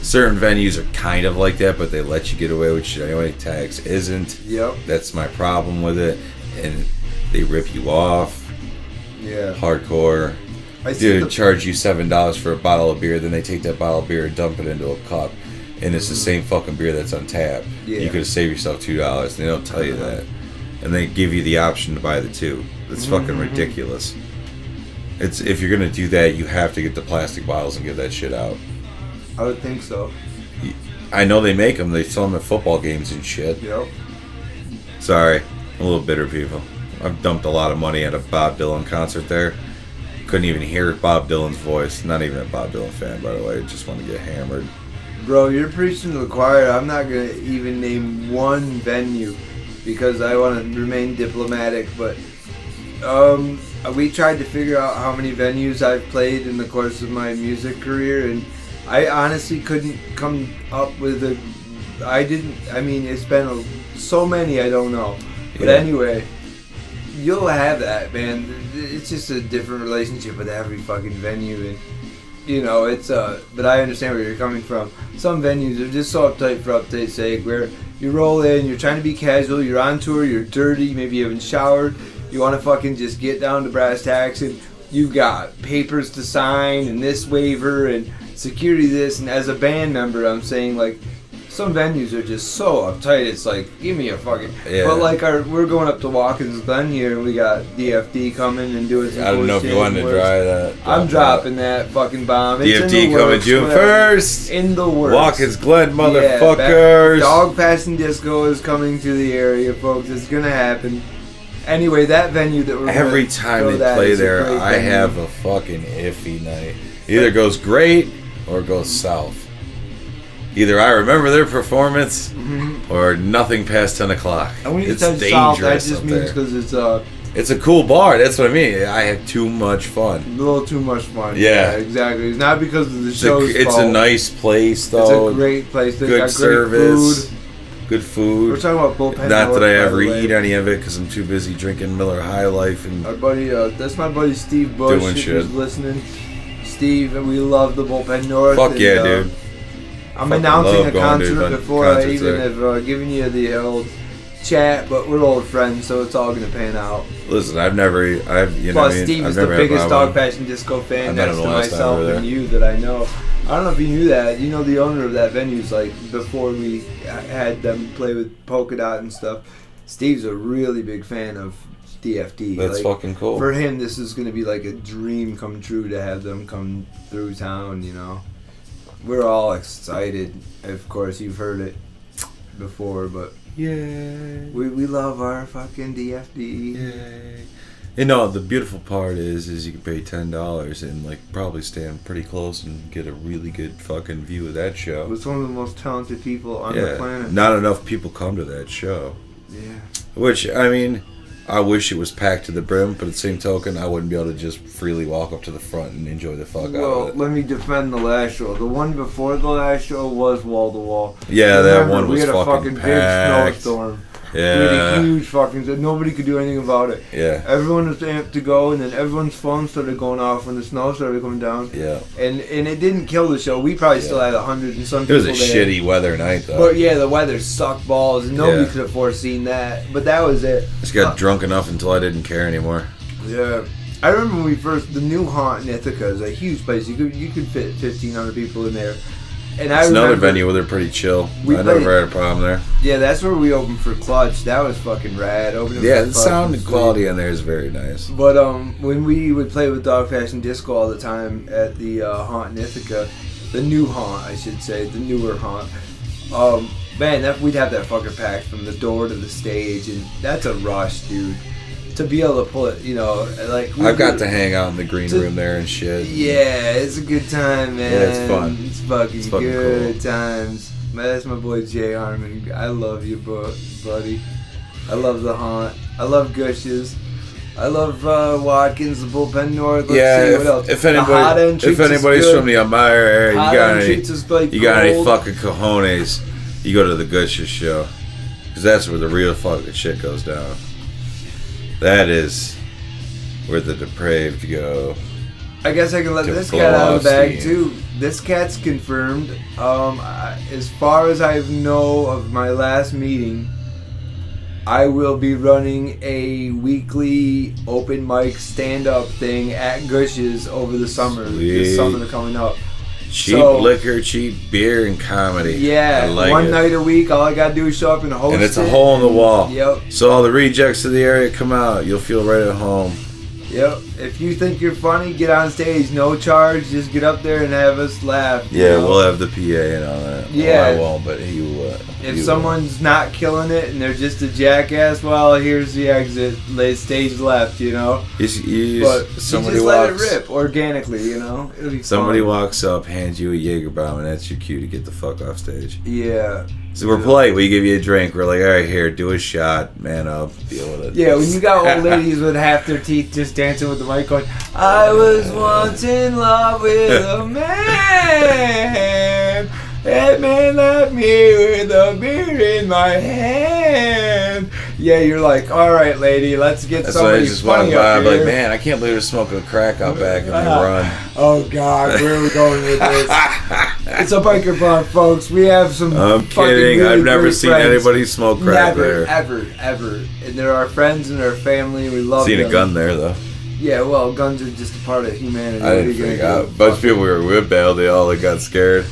Certain venues are kind of like that, but they let you get away with shit anyway. Tags isn't. Yep. That's my problem with it. And they rip you off. Yeah. Hardcore. Dude, charge you $7 for a bottle of beer, then they take that bottle of beer and dump it into a cup. And it's the same fucking beer that's on tap. Yeah. You could have saved yourself $2. They don't tell you that. And they give you the option to buy the two. It's fucking ridiculous. If you're going to do that, you have to get the plastic bottles and give that shit out. I would think so. I know they make them. They sell them at football games and shit. Yep. Sorry. I'm a little bitter, people. I've dumped a lot of money at a Bob Dylan concert there. Couldn't even hear Bob Dylan's voice. Not even a Bob Dylan fan, by the way. Just want to get hammered. Bro, you're preaching to the choir. I'm not going to even name one venue because I want to remain diplomatic, but we tried to figure out how many venues I've played in the course of my music career, and I honestly couldn't come up with it's been so many, I don't know. But anyway, you'll have that, man. It's just a different relationship with every fucking venue, and but I understand where you're coming from. Some venues are just so uptight for uptight's sake, where you roll in, you're trying to be casual, you're on tour, you're dirty, maybe you haven't showered, you want to fucking just get down to brass tacks, and you've got papers to sign, and this waiver, and security this, and as a band member, I'm saying, like, some venues are just so uptight, it's like, give me a fucking... Yeah. But, like, we're going up to Watkins Glen here, and we got DFD coming and doing some I don't know if you wanted to try that. I'm dropping that fucking bomb. It's DFD coming June 1st. In the works. Watkins Glen, motherfuckers. Dog Passion Disco is coming to the area, folks. It's going to happen. Anyway, that venue that we're every time they play there, I have a fucking iffy night. Either goes great or it goes south. Either I remember their performance or nothing past 10 o'clock. And when you it's say dangerous. south, that just means because it's a cool bar. That's what I mean. I had too much fun. A little too much fun. Yeah, exactly. It's not because of the show's It's fault. a nice place, though. It's a great place. They good got service. Great food. Good food. We're talking about Bullpen. Not that I ever eat any of it because I'm too busy drinking Miller High Life and our buddy. That's my buddy Steve Bush. Doing if shit. He's listening. Steve, and we love the Bullpen North. Fuck yeah, dude. I'm announcing a concert to before I even have given you the old chat, but we're old friends, so it's all gonna pan out. Listen, Plus, Steve is the biggest Dog Passion Disco fan next to myself and you that I know. I don't know if you knew that. You know, the owner of that venue's like before we had them play with Polka Dot and stuff. Steve's a really big fan of DFD. That's fucking cool. For him, this is gonna be like a dream come true to have them come through town. You know. We're all excited. Of course, you've heard it before, but yeah, we love our fucking DFD. Yay. You know, the beautiful part is you can pay $10 and like probably stand pretty close and get a really good fucking view of that show. It's one of the most talented people on the planet. Not enough people come to that show. Yeah. Which, I mean, I wish it was packed to the brim, but at the same token, I wouldn't be able to just freely walk up to the front and enjoy the fuck out of it. Well, let me defend the last show. The one before the last show was wall to wall. Yeah, that one was fucking packed. We had a fucking big snowstorm. Yeah. We had a huge fucking... Nobody could do anything about it. Yeah. Everyone was amped to go, and then everyone's phone started going off when the snow started coming down. Yeah. And it didn't kill the show. We probably still had 100 and some people there. It was a shitty weather night, though. But yeah, the weather sucked balls, and nobody could have foreseen that. But that was it. Just got drunk enough until I didn't care anymore. Yeah. I remember when the new Haunt in Ithaca is a huge place. You could fit 1,500 people in there. And it's another venue where they're pretty chill. I never had a problem there. Yeah, that's where we opened for Clutch. That was fucking rad. The sound and quality on there is very nice. But when we would play with Dog Passion Disco all the time at the Haunt in Ithaca, the new Haunt, I should say, the newer Haunt, man, we'd have that fucker packed from the door to the stage, and that's a rush, dude. To be able to pull it, like... I've got to hang out in the green room there and shit. Yeah, it's a good time, man. Yeah, it's fun. It's fucking good cool. times. Man, that's my boy Jay Harmon. I love you, buddy. I love the Haunt. I love Gush's. I love Watkins, the Bullpen North. Let's see, what else? If anybody's from the Elmira area, you got any fucking cojones, you go to the Gush's show. Because that's where the real fucking shit goes down. That is where the depraved go. I guess I can let this cat out of the bag too. This cat's confirmed. As far as I know of my last meeting, I will be running a weekly open mic stand-up thing at Gush's over the summer. Sweet. This summer coming up. Cheap liquor, cheap beer, and comedy. Yeah, one night a week. All I gotta do is show up and host it. And it's a hole in the wall. Yep. So all the rejects of the area come out. You'll feel right at home. Yep. If you think you're funny, get on stage. No charge. Just get up there and have us laugh. Yeah, we'll have the PA and all that. Yeah. Well, I won't, but he will. If someone's not killing it and they're just a jackass, well, here's the exit. Stage left, you know. But you just let it rip organically, you know. It'll be somebody fun. walks up, hands you a Jaeger bomb, and that's your cue to get the fuck off stage. Yeah. So we're polite. We give you a drink. We're like, all right, here, do a shot. Man up. Deal with it. Yeah, when you got old ladies with half their teeth just dancing with the mic going, I was once in love with a man. That man left me with a beer in my hand. Yeah, you're like, all right, lady, let's get somebody funny up I'm here. like, man, I can't believe they're smoking crack out back and they run. Oh, God, where are we going with this? It's a biker bar, folks. We have some I'm kidding. Really I've never seen anybody smoke crack there. Ever. And they're our friends and our family. We love them. Seen a gun there, though. Yeah, well, guns are just a part of humanity. I didn't freak out. A bunch of people we were with bailed. They all got scared.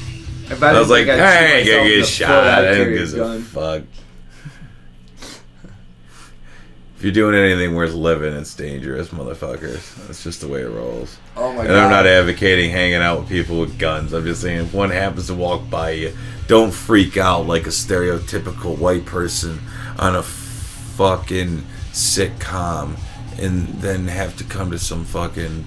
I was like, I ain't gonna get shot. I don't give a fuck. If you're doing anything worth living, it's dangerous, motherfuckers. That's just the way it rolls. Oh my God. And I'm not advocating hanging out with people with guns. I'm just saying if one happens to walk by you, don't freak out like a stereotypical white person on a fucking sitcom and then have to come to some fucking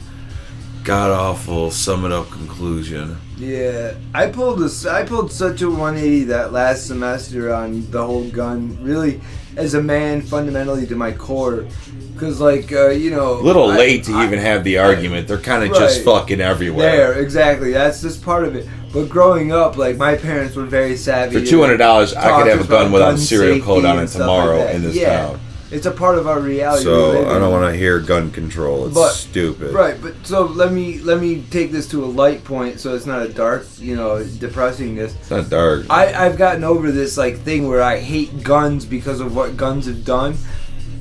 god-awful sum-it-up conclusion. Yeah, I pulled such a 180 that last semester on the whole gun, really, as a man, fundamentally to my core. Because, like, you know... A little late to even have the argument. They're kind of just fucking everywhere. There, exactly. That's just part of it. But growing up, like, my parents were very savvy. For $200, I could have a gun without a serial code on it tomorrow in this town. It's a part of our reality. So I don't want to hear gun control. It's stupid. Right, but so let me take this to a light point, so it's not a dark, you know, depressingness. It's not dark. I've gotten over this like thing where I hate guns because of what guns have done.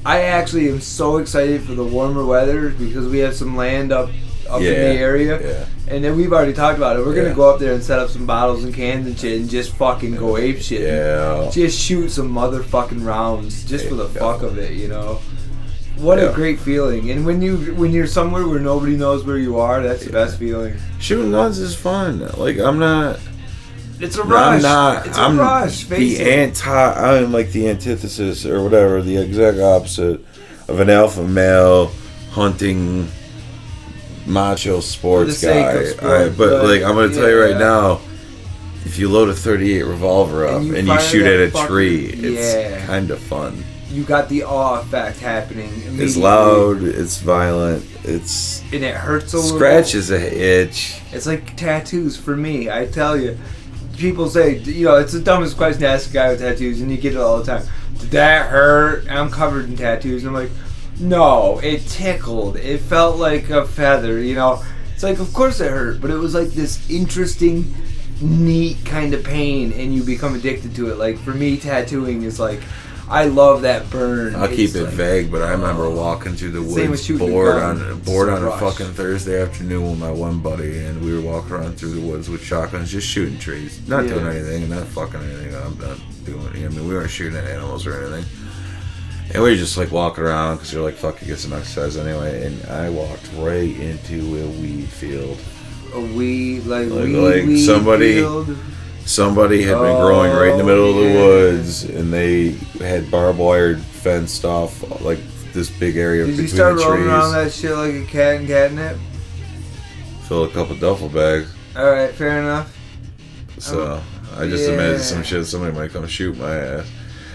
I actually am so excited for the warmer weather because we have some land up in the area, and then we've already talked about it. We're gonna go up there and set up some bottles and cans and shit, and just fucking go ape shit. Yeah. Just shoot some motherfucking rounds, just for the fuck of it, you know. What a great feeling! And when you're somewhere where nobody knows where you are, that's the best feeling. Shooting guns is fun. Like I'm not. It's a rush. I'm not. It's a rush. I'm like the antithesis or whatever, the exact opposite of an alpha male hunting macho sports guy. But like I'm gonna tell you right now, if you load a .38 revolver up and you shoot at a tree, it's kind of fun. You got the awe effect happening. It's loud, it's violent, and it hurts a little. Scratches a itch. It's like tattoos for me. I tell you, people say, you know, it's the dumbest question to ask a guy with tattoos, and you get it all the time. Did that hurt? I'm covered in tattoos, and I'm like, no, it tickled. It felt like a feather, you know. It's like, of course it hurt, but it was like this interesting, neat kind of pain, and you become addicted to it. Like, for me, tattooing is like, I love that burn. I'll keep it vague, but I remember walking through the woods bored on a fucking Thursday afternoon with my one buddy, and we were walking around through the woods with shotguns, just shooting trees, not doing anything, and not fucking anything. I'm not doing. I mean, we weren't shooting at animals or anything. And we were just like walking around because you're like, fuck, you get some exercise anyway. And I walked right into a weed field. A weed, like somebody field? Somebody had been growing right in the middle of the woods, and they had barbed wire fenced off like this big area between the trees. Did you start rolling around that shit like a cat in catnip? Fill a couple duffel bags. Alright, fair enough. So I just imagine some shit, somebody might come shoot my ass.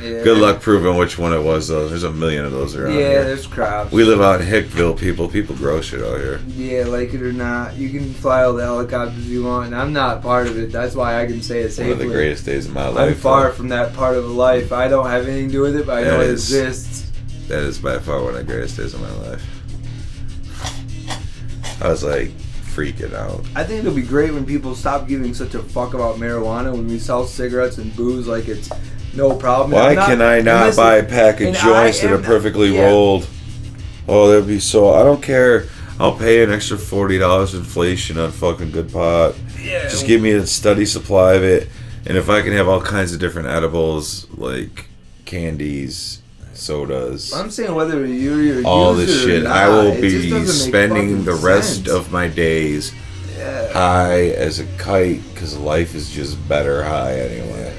Yeah. Good luck proving which one it was, though. There's a million of those around Yeah, here. there's crops. We live out in Hickville, people. People grow shit out here. Yeah, like it or not, you can fly all the helicopters you want, and I'm not part of it. That's why I can say it safely. One of the greatest days of my life. I'm far from that part of life. I don't have anything to do with it, but I know it exists. That is by far one of the greatest days of my life. I was like freaking out. I think it'll be great when people stop giving such a fuck about marijuana, when we sell cigarettes and booze like it's no problem. Why can I not buy a pack of joints that are perfectly rolled? Oh, that'd be so... I don't care. I'll pay an extra $40 inflation on fucking good pot. Yeah. Just give me a steady supply of it. And if I can have all kinds of different edibles, like candies, sodas... I'm saying whether you're a all user this shit. or not, I will it be just doesn't make spending the fucking rest sense. of my days high as a kite, because life is just better high anyway.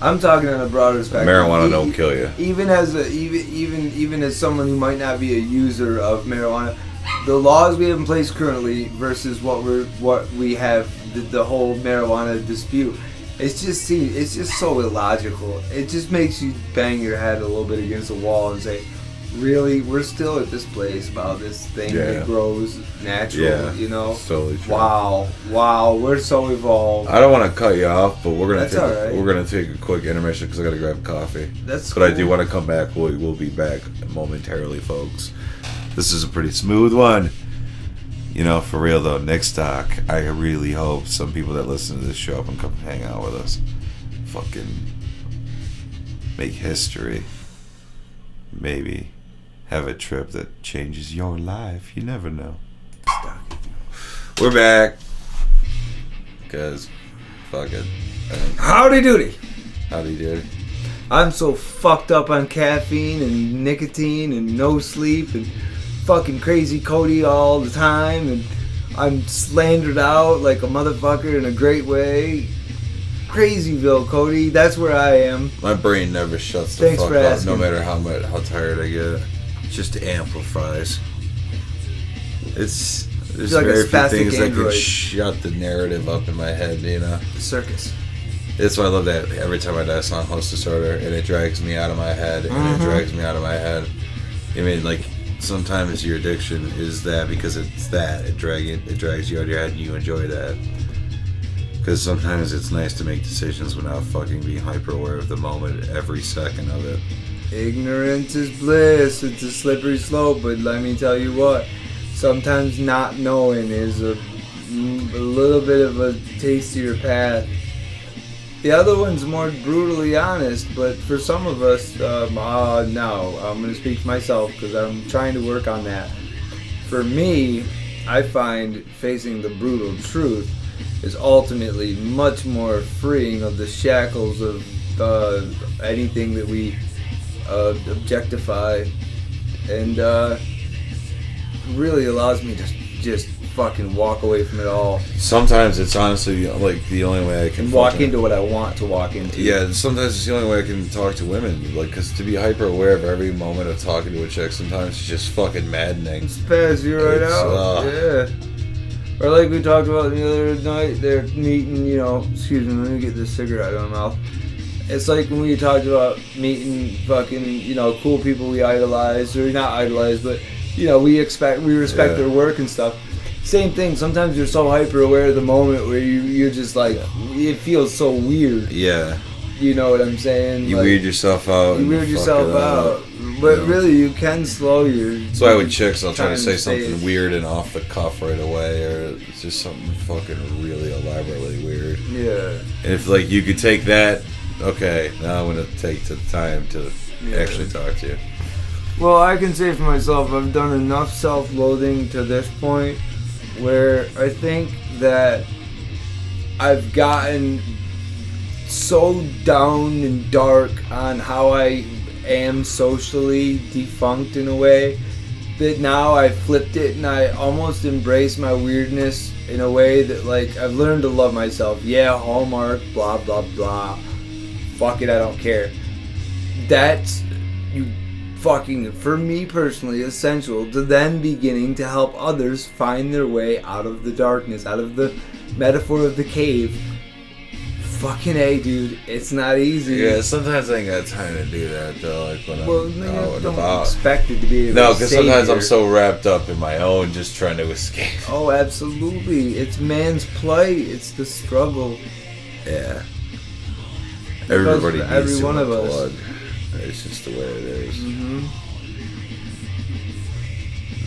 I'm talking on a broader spectrum. Marijuana don't kill you. Even as someone who might not be a user of marijuana, the laws we have in place currently versus what we have the whole marijuana dispute. It's just so illogical. It just makes you bang your head a little bit against the wall and say, really, we're still at this place about this thing that grows natural, you know? It's totally true. Wow, we're so evolved. I don't want to cut you off, but we're That's all right. gonna take a quick intermission because I gotta grab coffee. That's But I cool. do want to come back. We'll be back momentarily, folks. This is a pretty smooth one. You know, for real though, next talk, I really hope some people that listen to this show up and come hang out with us. Fucking make history. Maybe have a trip that changes your life. You never know. We're back. Because, fuck it. Howdy doody. Howdy doody. I'm so fucked up on caffeine and nicotine and no sleep and fucking crazy Cody all the time, and I'm slandered out like a motherfucker in a great way. Crazyville, Cody. That's where I am. My brain never shuts the Thanks fuck for up, asking. no matter how tired I get. It just amplifies. There's like a very few spastic things that android. can shut the narrative up in my head, you know? Circus. That's why I love that every time I die song host disorder, and it drags me out of my head, and it drags me out of my head. I mean, like, sometimes your addiction is that because it's that. It drags you out of your head and you enjoy that. Because sometimes it's nice to make decisions without fucking being hyper aware of the moment, every second of it. Ignorance is bliss. It's a slippery slope, but let me tell you what. Sometimes not knowing is a little bit of a tastier path. The other one's more brutally honest, but for some of us, no, I'm going to speak for myself because I'm trying to work on that. For me, I find facing the brutal truth is ultimately much more freeing of the shackles of anything that we objectify, and really allows me to just fucking walk away from it all Sometimes it's honestly like the only way I can and walk fucking- into what I want to walk into. Yeah, sometimes it's the only way I can talk to women. Like, because to be hyper aware of every moment of talking to a chick, sometimes it's just fucking maddening. Spaz you right It's, out. Yeah. Or like we talked about the other night, they're meeting, excuse me, let me get this cigarette out of my mouth. It's like when we talked about meeting fucking, cool people we idolize, or not idolize, but, we respect their work and stuff. Same thing, sometimes you're so hyper aware of the moment where you're just like, it feels so weird. Yeah. You know what I'm saying? You Like, weird yourself out. You and weird fuck yourself it out. up. But Yeah. really, you can slow your... That's why with chicks, I'll try to time say and something space. weird and off the cuff right away, or it's just something fucking really elaborately weird. Yeah. And if, like, you could take that, okay, now I'm going to take the time to Yeah. actually talk to you. Well, I can say for myself, I've done enough self-loathing to this point where I think that I've gotten so down and dark on how I am socially defunct in a way that now I flipped it and I almost embrace my weirdness in a way that, like, I've learned to love myself. Yeah, Hallmark, blah, blah, blah. Fuck it, I don't care. That's fucking, for me personally, essential to then beginning to help others find their way out of the darkness, out of the metaphor of the cave, Fucking A, dude. It's not easy. Yeah, sometimes I ain't got time to do that though. Like when I'm out and don't about. expect it to be. No, because sometimes I'm so wrapped up in my own, just trying to escape. Oh, absolutely. It's man's play. It's the struggle. Yeah. Everybody needs every one of us. blood. It's just the way it is. Mm-hmm.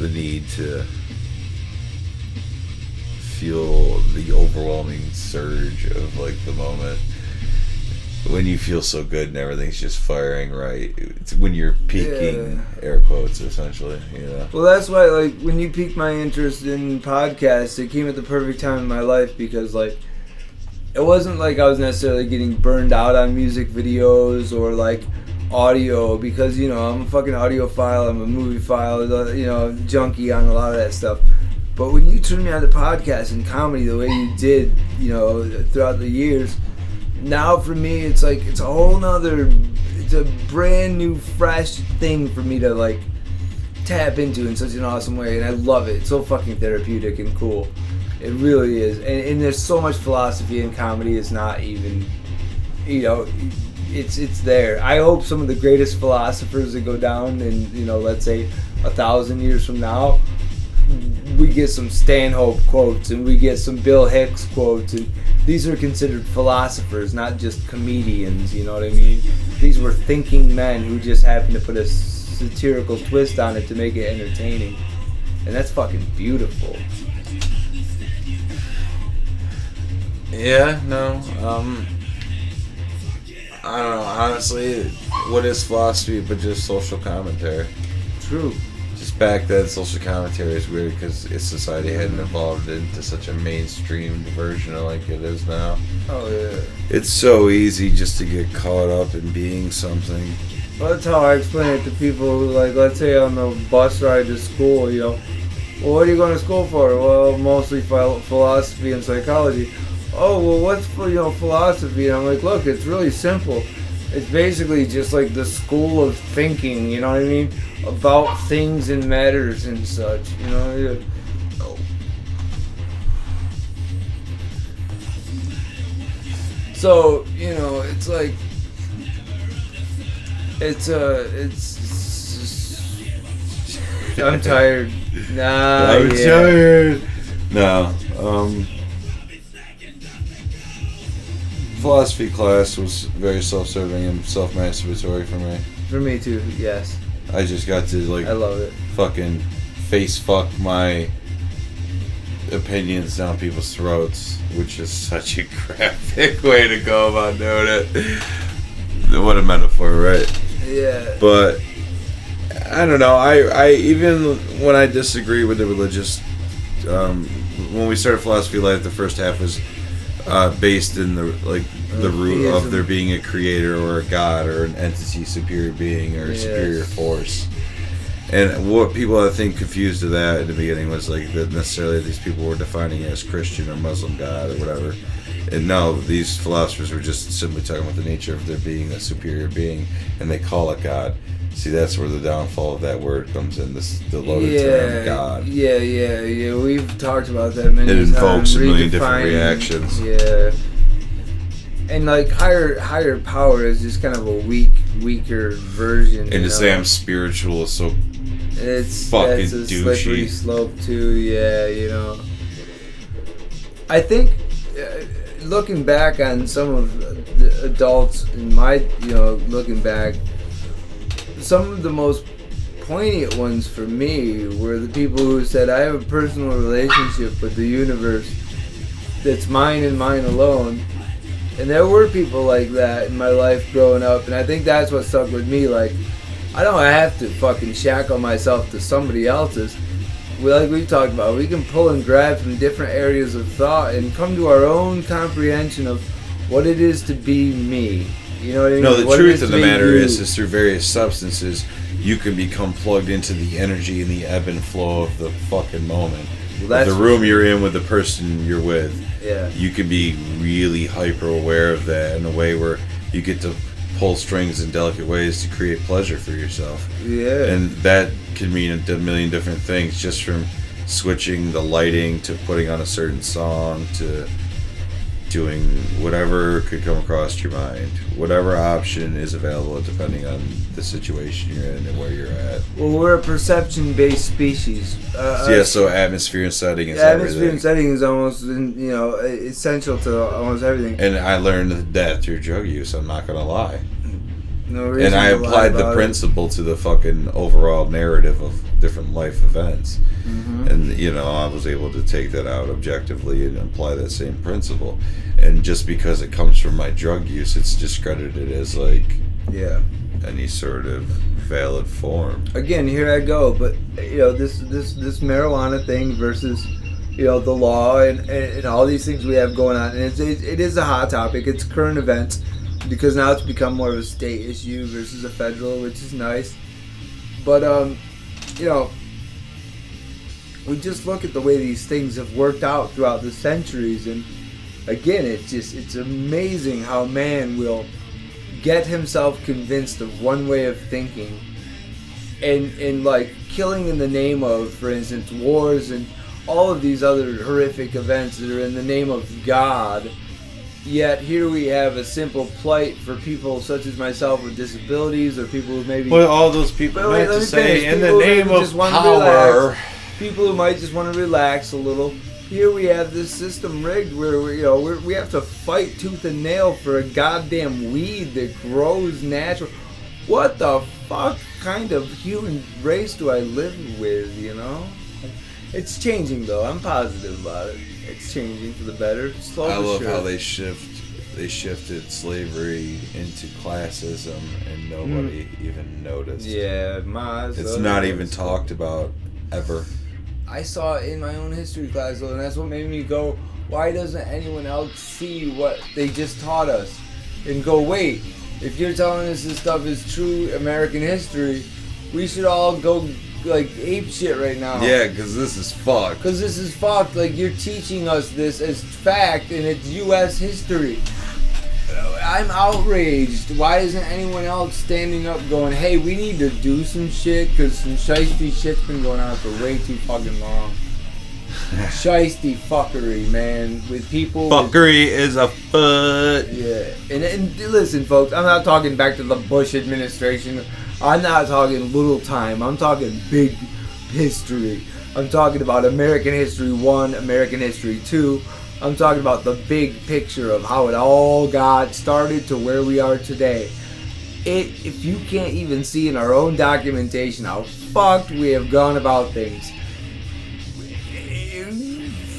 The need to feel the overwhelming surge of like the moment when you feel so good and everything's just firing right. It's when you're peaking, air quotes, essentially. You know. Well, that's why, like, when you piqued my interest in podcasts, it came at the perfect time in my life because, like, it wasn't like I was necessarily getting burned out on music videos or like audio because, you know, I'm a fucking audiophile, I'm a moviephile, you know, junkie on a lot of that stuff. But when you turned me on to podcasts and comedy the way you did, you know, throughout the years, now for me it's like it's a whole nother, it's a brand new fresh thing for me to like tap into in such an awesome way, and I love it. It's so fucking therapeutic and cool. It really is. And there's so much philosophy in comedy. It's not even, you know, it's there. I hope some of the greatest philosophers that go down in, you know, let's say 1,000 years from now, we get some Stanhope quotes and we get some Bill Hicks quotes, and these are considered philosophers, not just comedians, you know what I mean? These were thinking men who just happened to put a satirical twist on it to make it entertaining. And that's fucking beautiful. Yeah, no, I don't know, honestly, what is philosophy but just social commentary? True. Just back then, social commentary is weird because society hadn't evolved into such a mainstream version of like it is now. Oh, yeah. It's so easy just to get caught up in being something. Well, that's how I explain it to people who, like, let's say on the bus ride to school, you know, well, what are you going to school for? Well, mostly philosophy and psychology. Oh, well, what's philosophy? And I'm like, look, it's really simple. It's basically just like the school of thinking, you know what I mean? About things and matters and such, you know? Yeah. Oh. So, you know, it's like, I'm tired. I'm tired. No, philosophy class was very self-serving and self-masturbatory for me. For me too, yes. I just got to like I love it. Fucking face fuck my opinions down people's throats, which is such a graphic way to go about doing it. What a metaphor, right? Yeah. But I don't know. I even when I disagree with the religious, when we started Philosophy Life, the first half was based in the root of there being a creator or a god or an entity, superior being or a superior force. And what people I think confused to that in the beginning was like that necessarily these people were defining it as Christian or Muslim god or whatever. And no, these philosophers were just simply talking about the nature of there being a superior being, and they call it God. See, that's where the downfall of that word comes in, the loaded term God. Yeah. We've talked about that many times. It invokes a million different reactions. Yeah. And like higher power is just kind of a weaker version. And to say I'm spiritual is so it's fucking that's a douchey. Slippery slope too. Yeah, you know. I think looking back on some of the adults in my, looking back, some of the most poignant ones for me were the people who said, I have a personal relationship with the universe that's mine and mine alone. And there were people like that in my life growing up, and I think that's what stuck with me. Like, I don't have to fucking shackle myself to somebody else's. Like we've talked about, we can pull and grab from different areas of thought and come to our own comprehension of what it is to be me. You know what I mean? No, the what truth of the matter you. is through various substances, you can become plugged into the energy and the ebb and flow of the fucking moment. Well, the room you're in with the person you're with. Yeah. You can be really hyper aware of that in a way where you get to pull strings in delicate ways to create pleasure for yourself. Yeah. And that can mean a million different things, just from switching the lighting to putting on a certain song to doing whatever could come across your mind, whatever option is available depending on the situation you're in and where you're at. Well, we're a perception-based species. So atmosphere and setting is atmosphere everything. and setting is almost, essential to almost everything. And I learned that through drug use. I'm not gonna lie. No reason And I to lie applied the about it. principle to the fucking overall narrative of different life events. Mhm. And, I was able to take that out objectively and apply that same principle. And just because it comes from my drug use, it's discredited as, Yeah. any sort of valid form. Again, here I go. But, this marijuana thing versus, the law and all these things we have going on. And it is a hot topic. It's current events. Because now it's become more of a state issue versus a federal, which is nice. But, we just look at the way these things have worked out throughout the centuries. And, again, it's amazing how man will get himself convinced of one way of thinking. And killing in the name of, for instance, wars and all of these other horrific events that are in the name of God. Yet here we have a simple plight for people such as myself with disabilities, or people who maybe. Well, all those people meant to say, in the name of power. People who might just want to relax a little. Here we have this system rigged where we have to fight tooth and nail for a goddamn weed that grows natural. What the fuck kind of human race do I live with? It's changing though. I'm positive about it. It's changing for the better. Slow I but love sure. how they shifted slavery into classism and nobody even noticed. Yeah, it's not even talked about ever. I saw it in my own history class though, and that's what made me go, why doesn't anyone else see what they just taught us? And go, wait, if you're telling us this stuff is true American history, we should all go ape shit right now. Yeah, because this is fucked. Because this is fucked. You're teaching us this as fact, and it's U.S. history. I'm outraged. Why isn't anyone else standing up going, hey, we need to do some shit, because some shiesty shit's been going on for way too fucking long. Shiesty fuckery, man, with people. Fuckery is a foot. Yeah, and listen, folks, I'm not talking back to the Bush administration. I'm not talking little time. I'm talking big history. I'm talking about American History 1, American History 2. I'm talking about the big picture of how it all got started to where we are today. If you can't even see in our own documentation how fucked we have gone about things,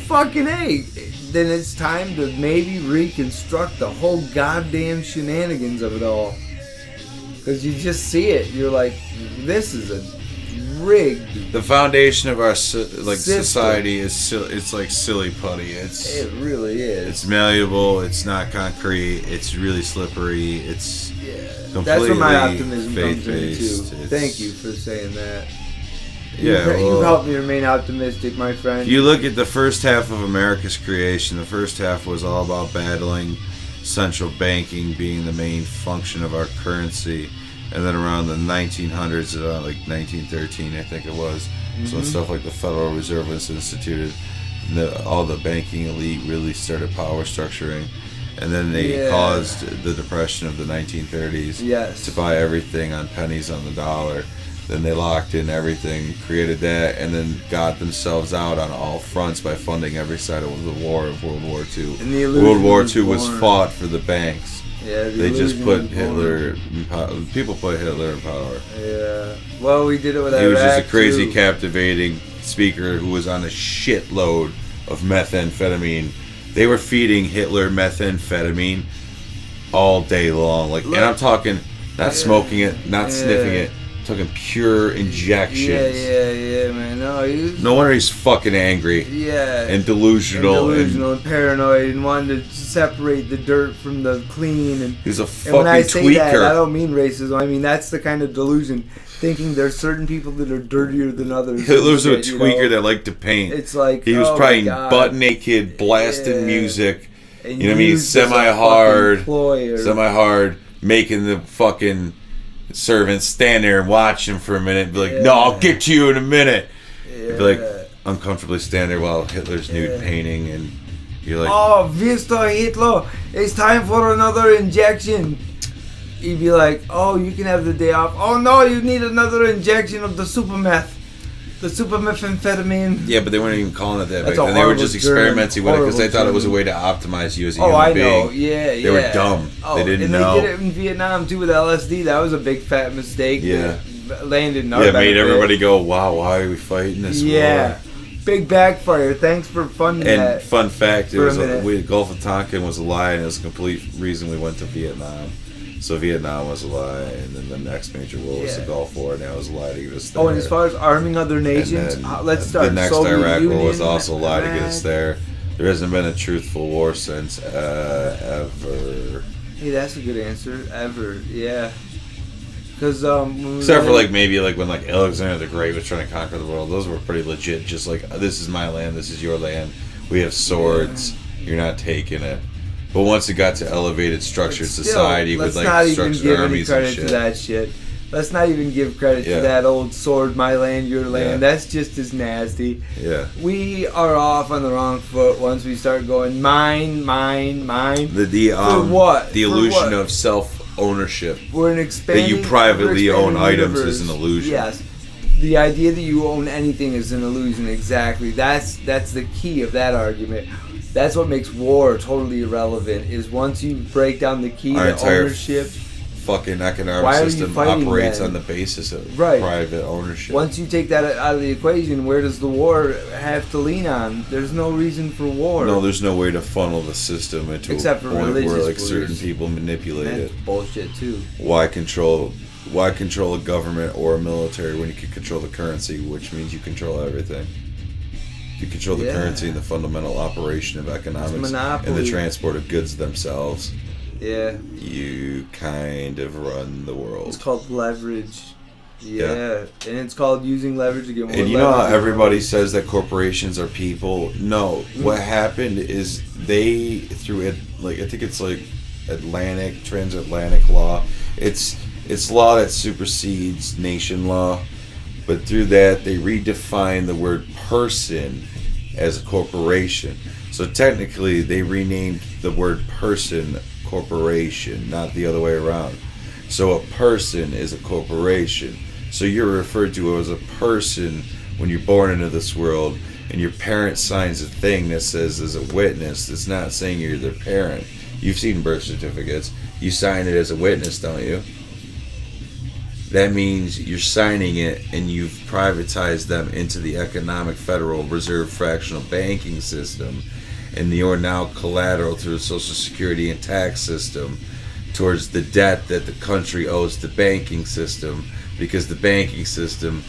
fucking A, then it's time to maybe reconstruct the whole goddamn shenanigans of it all. Because you just see it, you're like, this is a rigged. The foundation of our system. society is it's like silly putty. It really is. It's malleable. It's not concrete. It's really slippery. It's completely that's where my optimism comes in too. faith-based. Thank you for saying that. Yeah, You've helped me remain optimistic, my friend. If you look at the first half of America's creation, the first half was all about battling central banking being the main function of our currency. And then around the 1900s, like 1913, I think it was, so stuff like the Federal Reserve was instituted. All the banking elite really started power structuring. And then they caused the Depression of the 1930s to buy everything on pennies on the dollar. Then they locked in everything, created that, and then got themselves out on all fronts by funding every side of the war of World War II. World War II was fought for the banks. Yeah, they just put Hitler. People put Hitler in power. Yeah. Well, we did it with Iraq. He was just a crazy, captivating speaker who was on a shitload of methamphetamine. They were feeding Hitler methamphetamine all day long. And I'm talking not smoking it, not sniffing it. I'm talking pure injections. Yeah, man. No wonder he's fucking angry. Yeah. And delusional. And paranoid and wanted to separate the dirt from the clean. And he's a fucking tweaker. When I say tweaker. that, I don't mean racism. I mean, that's the kind of delusion. Thinking there's certain people that are dirtier than others. Hitler's a tweaker that liked to paint. It's like, he was probably butt naked, blasting music. And you know what I mean? Semi-hard, making the fucking servants stand there and watch him for a minute and be like, no, I'll get to you in a minute. Be like, uncomfortably stand there while Hitler's nude painting, and You're like, oh, Mr. Hitler, it's time for another injection. He'd be like, oh, you can have the day off. Oh, no, you need another injection of the super meth. The super methamphetamine. yeah, but they weren't even calling it that back That's a then. They were horrible just experimenting with it because they horrible thought it was a German. way to optimize you as a Oh, human I being. know. Yeah, They were dumb. Oh, They didn't and know. they did it in Vietnam, too, with LSD. That was a big fat mistake. Yeah. That landed in our Yeah, it made benefit. everybody go, wow, why are we fighting this Yeah. war? Big backfire. Thanks for funding And that. fun fact, it for a was minute. Gulf of Tonkin was a lie, and it was a complete reason we went to Vietnam. So Vietnam was a lie, and then the next major war was the Yeah. Gulf War, and that was a lie to get us there. Oh, and as far as arming other nations, And then let's start. the next Soviet Iraq Union, War was also a lie to get us Iraq. there. There hasn't been a truthful war since ever. Hey, that's a good answer. Ever, yeah. Because when we Except for went- like maybe like when like Alexander the Great was trying to conquer the world, those were pretty legit. Just like, this is my land, this is your land. We have swords. You're not taking it. But once it got to elevated structured Still, society with let's like not even structured give any armies and credit shit. to that shit. Let's not even give credit Yeah. to that old sword, my land, your land. Yeah. That's just as nasty. Yeah. We are off on the wrong foot once we start going mine. The what? The For illusion what? of self ownership. We're an expanding. That you privately we're own expanding items universe. is an illusion. Yes. The idea that you own anything is an illusion. Exactly. That's the key of that argument. That's what makes war totally irrelevant. Is once you break down the key Our to entire ownership. Fucking economic Why are you system fighting operates then? on the basis of Right. private ownership. Once you take that out of the equation, where does the war have to lean on? There's no reason for war. No, there's no way to funnel the system into Except a for point where religious like certain beliefs. people manipulate That's it. bullshit too. Why control a government or a military when you can control the currency, which means you control everything. You control the Yeah. currency and the fundamental operation of economics and monopoly. the transport of goods themselves. Yeah. You kind of run the world. It's called leverage. Yeah. And it's called using leverage to get more And you know how leverage. everybody says that corporations are people? No. What happened is they, through it, like, I think it's like transatlantic law. It's law that supersedes nation law. But through that, they redefine the word person as a corporation. So technically, they renamed the word person corporation, not the other way around. So a person is a corporation. So you're referred to as a person when you're born into this world, and your parent signs a thing that says as a witness. It's not saying you're their parent. You've seen birth certificates. You sign it as a witness, don't you? That means you're signing it and you've privatized them into the economic Federal Reserve fractional banking system, and you're now collateral through the Social Security and tax system towards the debt that the country owes the banking system, because the banking system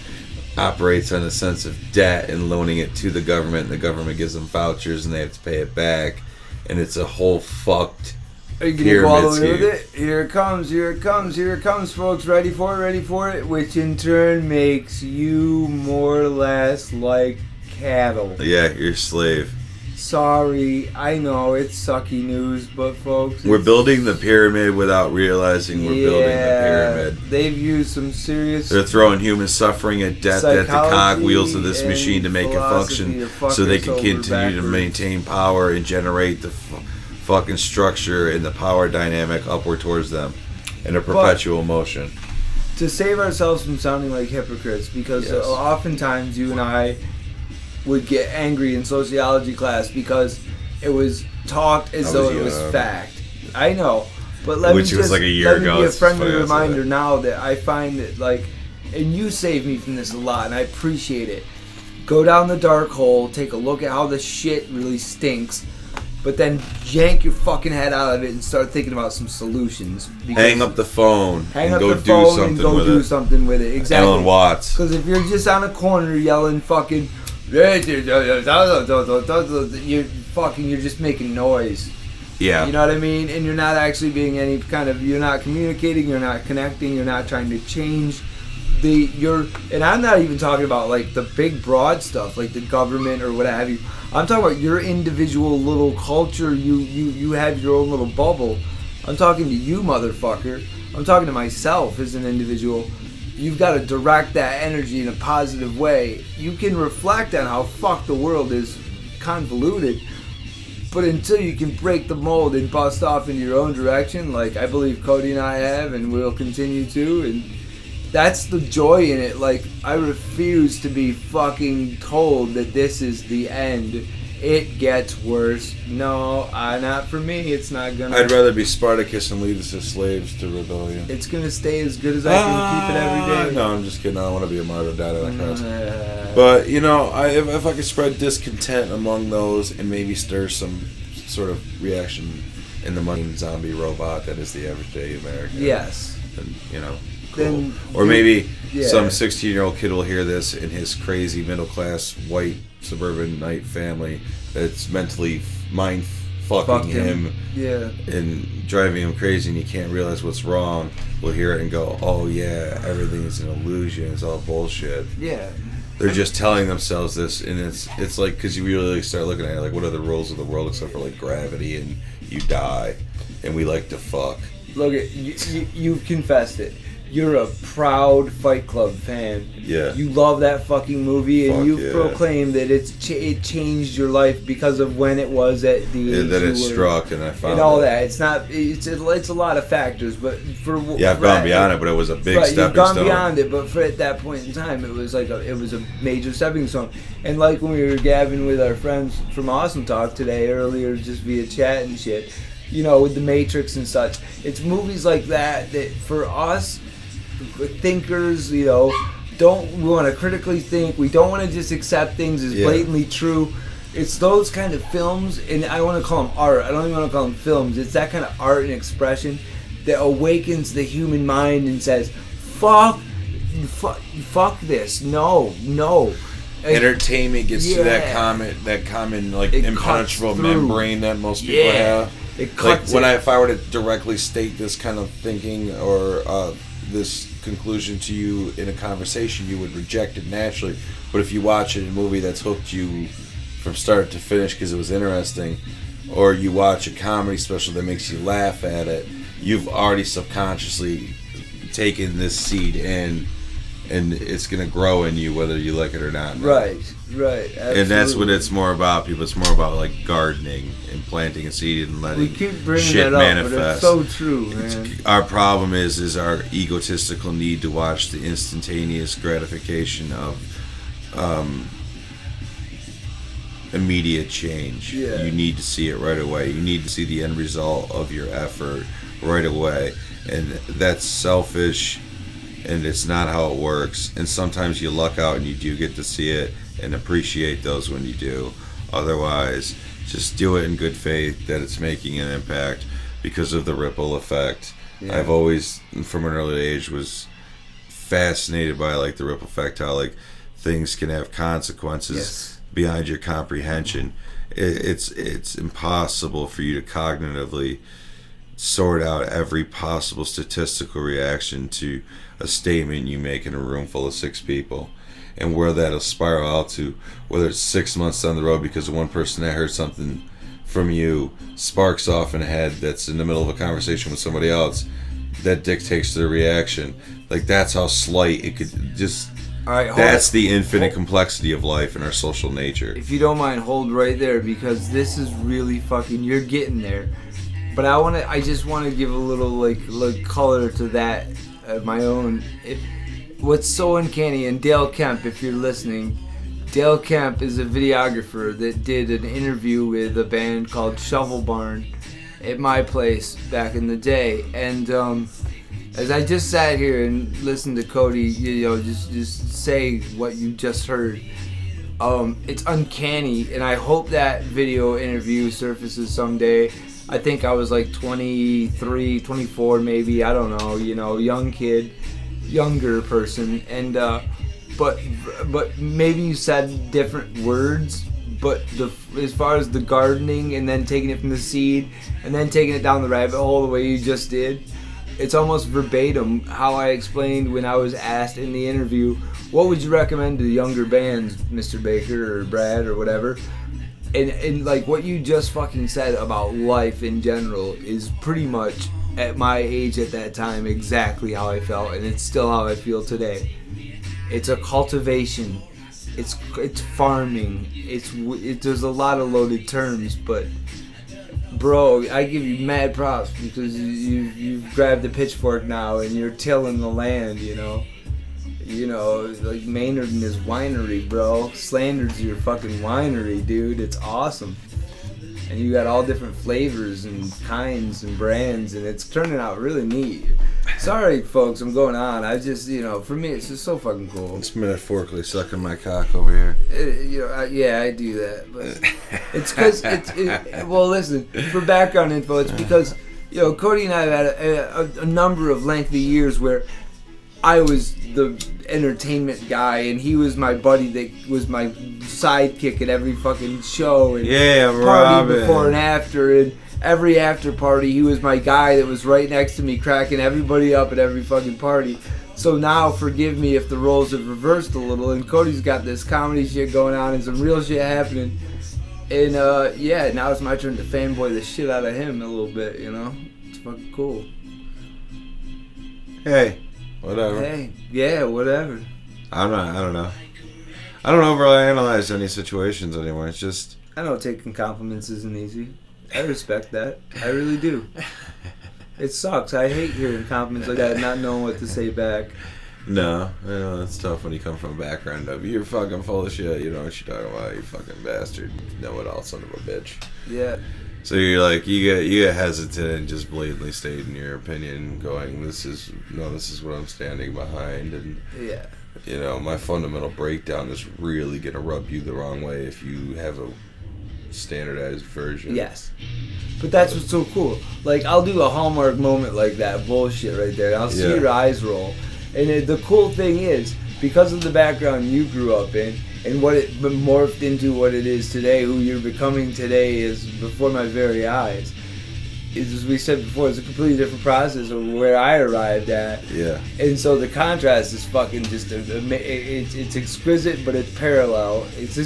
operates on a sense of debt and loaning it to the government, and the government gives them vouchers and they have to pay it back, and it's a whole fucked Are you gonna go all the way pyramid with it? Here it comes, folks. Ready for it. Which in turn makes you more or less like cattle. Yeah, you're a slave. Sorry, I know it's sucky news, but folks, We're it's- building the pyramid without realizing we're building the pyramid. They've used some serious They're throwing human suffering and death at the cogwheels of this Psychology machine to make it philosophy function, to fuck so they us can over continue to backwards. maintain power and generate the fucking structure and the power dynamic upward towards them in a perpetual motion. to save ourselves from sounding like hypocrites, because Yes. oftentimes you and I would get angry in sociology class because it was talked as I though was it was young. fact. I know, but let Which me was just like a year let me ago, be a it's friendly funny I said reminder that. now that I find that, like, and you save me from this a lot, and I appreciate it. Go down the dark hole, take a look at how the shit really stinks, but then yank your fucking head out of it and start thinking about some solutions. Because Hang up the phone hang and up go the do phone something and go with do it. something with it. Exactly. Alan Watts. Because if you're just on a corner yelling fucking, you're just making noise. Yeah. You know what I mean? And you're not actually being any kind of, you're not communicating, you're not connecting, you're not trying to change and I'm not even talking about like the big broad stuff like the government or what have you. I'm talking about your individual little culture. You have your own little bubble. I'm talking to you, motherfucker. I'm talking to myself as an individual. You've got to direct that energy in a positive way. You can reflect on how fucked the world is convoluted, But until you can break the mold and bust off in your own direction, like I believe Cody and I have, and will continue to, and that's the joy in it. Like, I refuse to be fucking told that this is the end. It gets worse. No, not for me. It's not gonna. I'd rather be Spartacus and lead us as slaves to rebellion. It's gonna stay as good as I can keep it every day. No, I'm just kidding. I don't want to be a martyr, died on a cross. But you know, if I could spread discontent among those and maybe stir some sort of reaction in the money zombie robot that is the everyday American. Yes. And you know. Cool. Then, or maybe yeah. some 16-year-old kid will hear this in his crazy middle-class white suburban night family that's mentally mind fucking him yeah. and driving him crazy, and he can't realize what's wrong. Will hear it and go, "Oh yeah, everything's an illusion. It's all bullshit." Yeah. They're just telling themselves this, and it's like, because you really start looking at it, like, what are the rules of the world except for like gravity, and you die, and we like to fuck. Look at you've confessed it. You're a proud Fight Club fan. Yeah. You love that fucking movie, and you yeah. proclaim that it changed your life because of when it was at the age that you it were, struck, and I found and all it. that. It's not. It's a lot of factors, but for I've gone beyond it, but it was a big right, stepping you've gone stone. beyond it, but for at that point in time, it was like it was a major stepping stone. And like when we were gabbing with our friends from Awesome Talk today earlier, just via chat and shit, you know, with the Matrix and such. It's movies like that for us thinkers, you know, we want to critically think. We don't want to just accept things as blatantly true. It's those kind of films, and I want to call them art. I don't even want to call them films. It's that kind of art and expression that awakens the human mind and says, fuck this. No. Entertainment gets to that common like impenetrable membrane that most people have. It cuts like if I were to directly state this kind of thinking or this conclusion to you in a conversation, you would reject it naturally. But if you watch it in a movie that's hooked you from start to finish because it was interesting, or you watch a comedy special that makes you laugh at it, you've already subconsciously taken this seed in, and it's going to grow in you whether you like it or not. Right, absolutely. And that's what it's more about, people. It's more about like gardening and planting a seed and letting shit manifest. But it's so true, man. Our problem is our egotistical need to watch the instantaneous gratification of immediate change. Yeah. You need to see it right away. You need to see the end result of your effort right away. And that's selfish, and it's not how it works. And sometimes you luck out and you do get to see it and appreciate those when you do. Otherwise, just do it in good faith that it's making an impact because of the ripple effect. Yeah. I've always, from an early age, was fascinated by like the ripple effect, how like things can have consequences beyond your comprehension. It's impossible for you to cognitively sort out every possible statistical reaction to a statement you make in a room full of 6 people, and where that'll spiral out to, whether it's 6 months down the road because one person that heard something from you sparks off in a head that's in the middle of a conversation with somebody else that dictates their reaction. Like, that's how slight it could just... All right, that's the infinite complexity of life and our social nature. If you don't mind, hold right there, because this is really fucking... You're getting there. But I just want to give a little like color to that, my own. What's so uncanny, and Dale Kemp, if you're listening, Dale Kemp is a videographer that did an interview with a band called Shovel Barn at my place back in the day. And as I just sat here and listened to Cody, you know, just say what you just heard, it's uncanny, and I hope that video interview surfaces someday. I think I was like 23, 24 maybe, I don't know, you know, younger person, and but maybe you said different words, but as far as the gardening and then taking it from the seed and then taking it down the rabbit hole the way you just did, it's almost verbatim how I explained when I was asked in the interview, what would you recommend to younger bands, Mr. Baker or Brad or whatever. And like what you just fucking said about life in general is pretty much at my age at that time exactly how I felt, and it's still how I feel today. It's a cultivation. It's farming. There's a lot of loaded terms, but Bro, I give you mad props because you've grabbed the pitchfork now and you're tilling the land, you know. You know, like Maynard and his winery, bro. Slander's your fucking winery, dude. It's awesome. And you got all different flavors and kinds and brands, and it's turning out really neat. Sorry, folks, I'm going on. I just, you know, for me, it's just so fucking cool. It's metaphorically sucking my cock over here. You know, yeah, I do that, but it's because well, listen, for background info, it's because, you know, Cody and I have had a number of lengthy years where I was the entertainment guy, and he was my buddy that was my sidekick at every fucking show and party Robin. Before and after, and every after party he was my guy that was right next to me cracking everybody up at every fucking party. So now forgive me if the roles have reversed a little, and Cody's got this comedy shit going on and some real shit happening, and yeah, now it's my turn to fanboy the shit out of him a little bit, you know. It's fucking cool. Hey, whatever. Hey, yeah, whatever. I don't know. I don't overanalyze any situations anymore. It's just... I know taking compliments isn't easy. I respect that. I really do. It sucks. I hate hearing compliments like that and not knowing what to say back. No, I know it's tough when you come from a background of you're fucking full of shit. You know what you're talking about. You fucking bastard. Know-it-all son of a bitch. Yeah. So you're like, you get hesitant and just blatantly stating your opinion, going, this is what I'm standing behind, and yeah. You know, my fundamental breakdown is really gonna rub you the wrong way if you have a standardized version. Yes. But that's what's so cool. Like, I'll do a Hallmark moment like that bullshit right there, and I'll see your eyes roll. And the cool thing is, because of the background you grew up in, and what it morphed into what it is today, who you're becoming today is before my very eyes. As we said before, it's a completely different process of where I arrived at. Yeah. And so the contrast is fucking just, it's exquisite, but it's parallel. It's,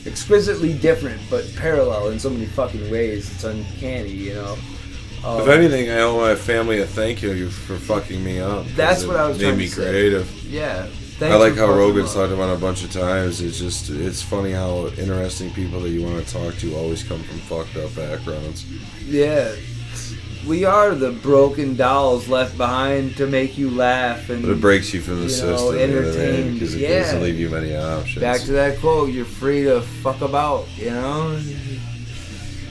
exquisitely different, but parallel in so many fucking ways. It's uncanny, you know. If anything, I owe my family a thank you for fucking me up. That's what I was trying to say. Made me creative. Yeah. I like how Rogan's talked about it a bunch of times. It's funny how interesting people that you want to talk to always come from fucked up backgrounds. Yeah. We are the broken dolls left behind to make you laugh and, but it breaks you from the system, entertained. Because it doesn't leave you many options. Back to that quote, you're free to fuck about, you know?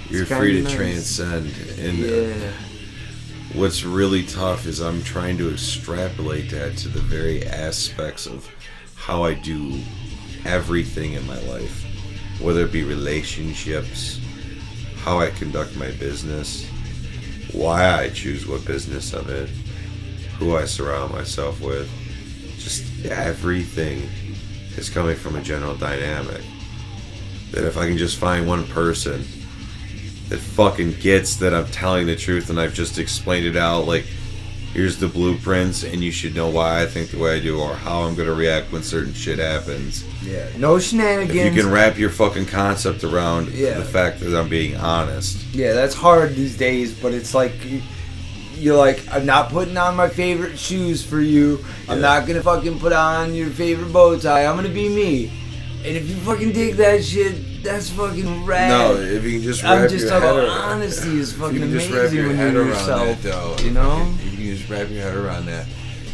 You're free to transcend. And what's really tough is I'm trying to extrapolate that to the very aspects of how I do everything in my life, whether it be relationships, how I conduct my business, why I choose what business I'm in, who I surround myself with. Just everything is coming from a general dynamic. That if I can just find one person that fucking gets that I'm telling the truth and I've just explained it out, like, here's the blueprints and you should know why I think the way I do or how I'm going to react when certain shit happens. Yeah, no shenanigans. If you can wrap your fucking concept around the fact that I'm being honest. Yeah, that's hard these days, but it's like, you're like, I'm not putting on my favorite shoes for you. I'm not going to fucking put on your favorite bow tie. I'm going to be me. And if you fucking dig that shit, that's fucking rad. No, if you can just wrap your head around honesty is fucking amazing when you're yourself, that, you know? If you can just wrap your head around that,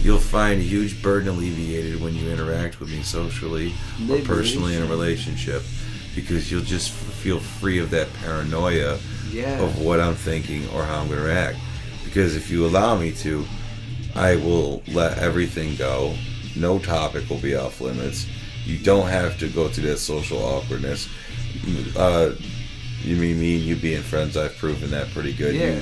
you'll find a huge burden alleviated when you interact with me socially or personally in a relationship, because you'll just feel free of that paranoia of what I'm thinking or how I'm going to react. Because if you allow me to, I will let everything go. No topic will be off limits. You don't have to go through that social awkwardness. You mean me and you being friends, I've proven that pretty good. Yeah.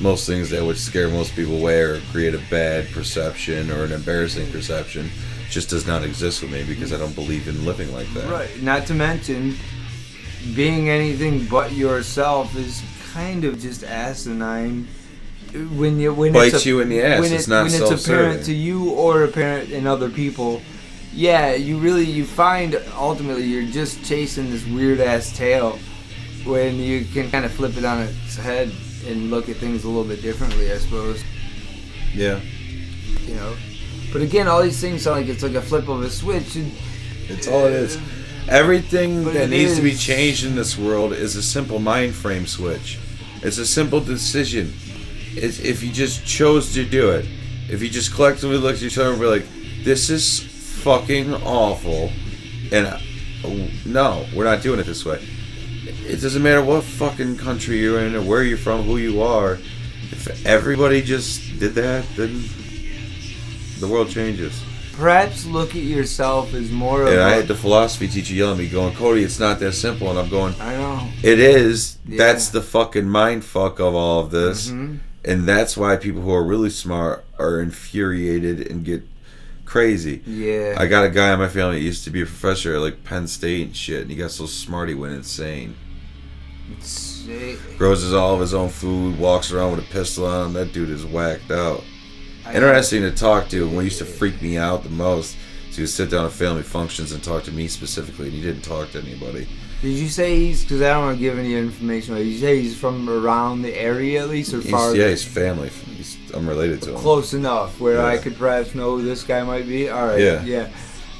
Most things that would scare most people away or create a bad perception or an embarrassing perception just does not exist with me, because I don't believe in living like that. Right. Not to mention, being anything but yourself is kind of just asimine. When bites you in the ass. It's not when self-serving. It's apparent to you or apparent in other people. Yeah, you find ultimately you're just chasing this weird ass tail when you can kind of flip it on its head and look at things a little bit differently, I suppose. Yeah. You know, but again, all these things sound like it's like a flip of a switch. And, it's all it is. Everything But that it needs to be is. changed in this world is a simple mind frame switch. It's a simple decision. It's if you just chose to do it. If you just collectively look at each other and be like, this is fucking awful, and no, we're not doing it this way. It doesn't matter what fucking country you're in or where you're from, who you are. If everybody just did that, then the world changes. Perhaps look at yourself as more of And I a... had the philosophy teacher yelling at me, going, Cody, it's not that simple. And I'm going, I know. it is. Yeah. That's the fucking mind fuck of all of this. Mhm. And that's why people who are really smart are infuriated and get crazy. Yeah. I got a guy in my family that used to be a professor at like Penn State and shit, and he got so smart he went insane. Grows all of his own food, walks around with a pistol on him. That dude is whacked out. Interesting to talk to. What used to freak me out the most is he would sit down at family functions and talk to me specifically, and he didn't talk to anybody. Did you say he's... Because I don't want to give any information. Did you say he's from around the area at least, or far? Yeah, he's family. I'm related to him. Close enough where Yeah. I could perhaps know who this guy might be. All right. Yeah.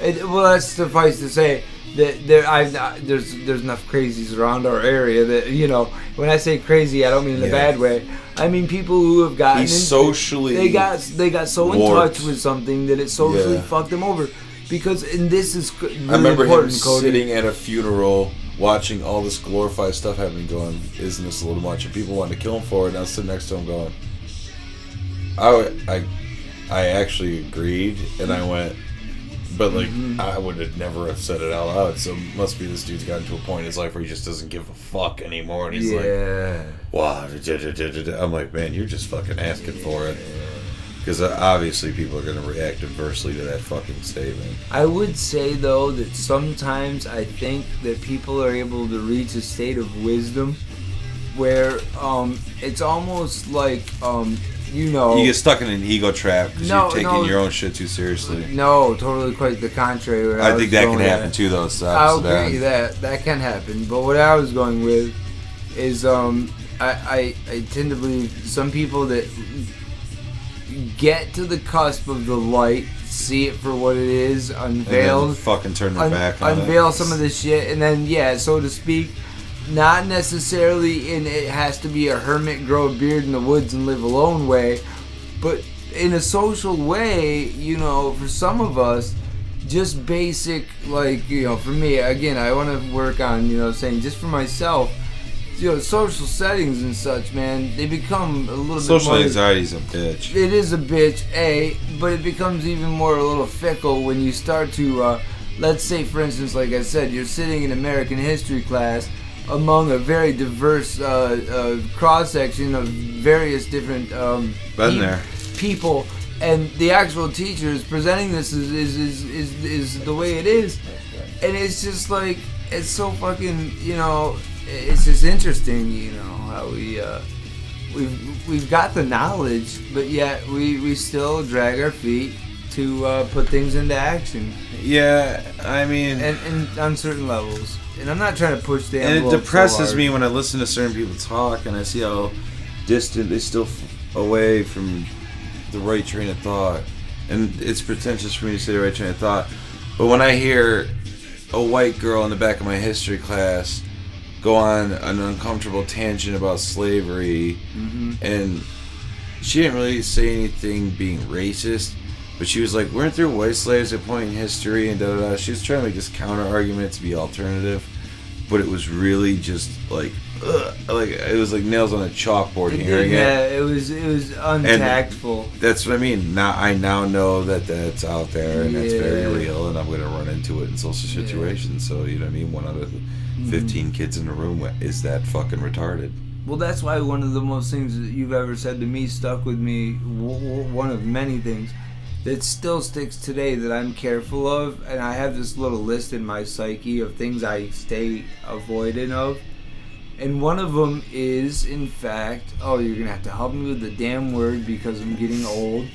Well, that's suffice to say that there's enough crazies around our area that, you know, when I say crazy, I don't mean in a bad way. I mean people who have gotten He's socially they got so in warped. touch with something that it socially fucked them over. Because, and this is really I remember important, him Cody. sitting at a funeral watching all this glorified stuff happening, going, isn't this a little much? And people wanted to kill him for it, and I was sitting next to him going, I actually agreed, and I went, but like, I would have never have said it out loud, so it must be this dude's gotten to a point in his life where he just doesn't give a fuck anymore, and he's like, wow, I'm like, man, you're just fucking asking for it. Because obviously people are going to react adversely to that fucking statement. I would say, though, that sometimes I think that people are able to reach a state of wisdom where it's almost like, you know... You get stuck in an ego trap because No, you're taking no. your own shit too seriously. No, totally quite the contrary. Where I was think that going can happen at. too, though. It's the I'll opposite agree end. that can happen. But what I was going with is I tend to believe some people that get to the cusp of the light, see it for what it is, unveil, And then fucking turn their back on unveil it. some of this shit, and then, yeah, so to speak, not necessarily in it has to be a hermit, grow a beard in the woods and live alone way, but in a social way, you know, for some of us, just basic, like, you know, for me, again, I want to work on, you know, saying just for myself, you know, social settings and such, man, they become a little Social bit more... anxiety's a bitch. It is a bitch, but it becomes even more a little fickle when you start to, let's say, for instance, like I said, you're sitting in American history class among a very diverse cross-section of various different people, and the actual teacher is presenting this is the way it is, and it's just like, it's so fucking, you know, it's just interesting, you know, how we've got the knowledge, but yet we still drag our feet to put things into action. Yeah, I mean... And on certain levels. And I'm not trying to push the And envelope it depresses so me when I listen to certain people talk and I see how distant they still away from the right train of thought. And it's pretentious for me to say the right train of thought. But when I hear a white girl in the back of my history class go on an uncomfortable tangent about slavery, and she didn't really say anything being racist, but she was like, weren't there white slaves at point in history, and da-da-da. She was trying to make this counter argument to be alternative, but it was really just like, like it was like nails on a chalkboard hearing it. Yeah, it was untactful. And that's what I mean. Now I know that that's out there and that's very real, and I'm going to run into it in social situations. So, you know what I mean? One out of 15 kids in the room is that fucking retarded. Well, that's why one of the most things that you've ever said to me stuck with me, one of many things that still sticks today that I'm careful of, and I have this little list in my psyche of things I stay avoiding of, and one of them is, in fact, oh, you're going to have to help me with the damn word because I'm getting old,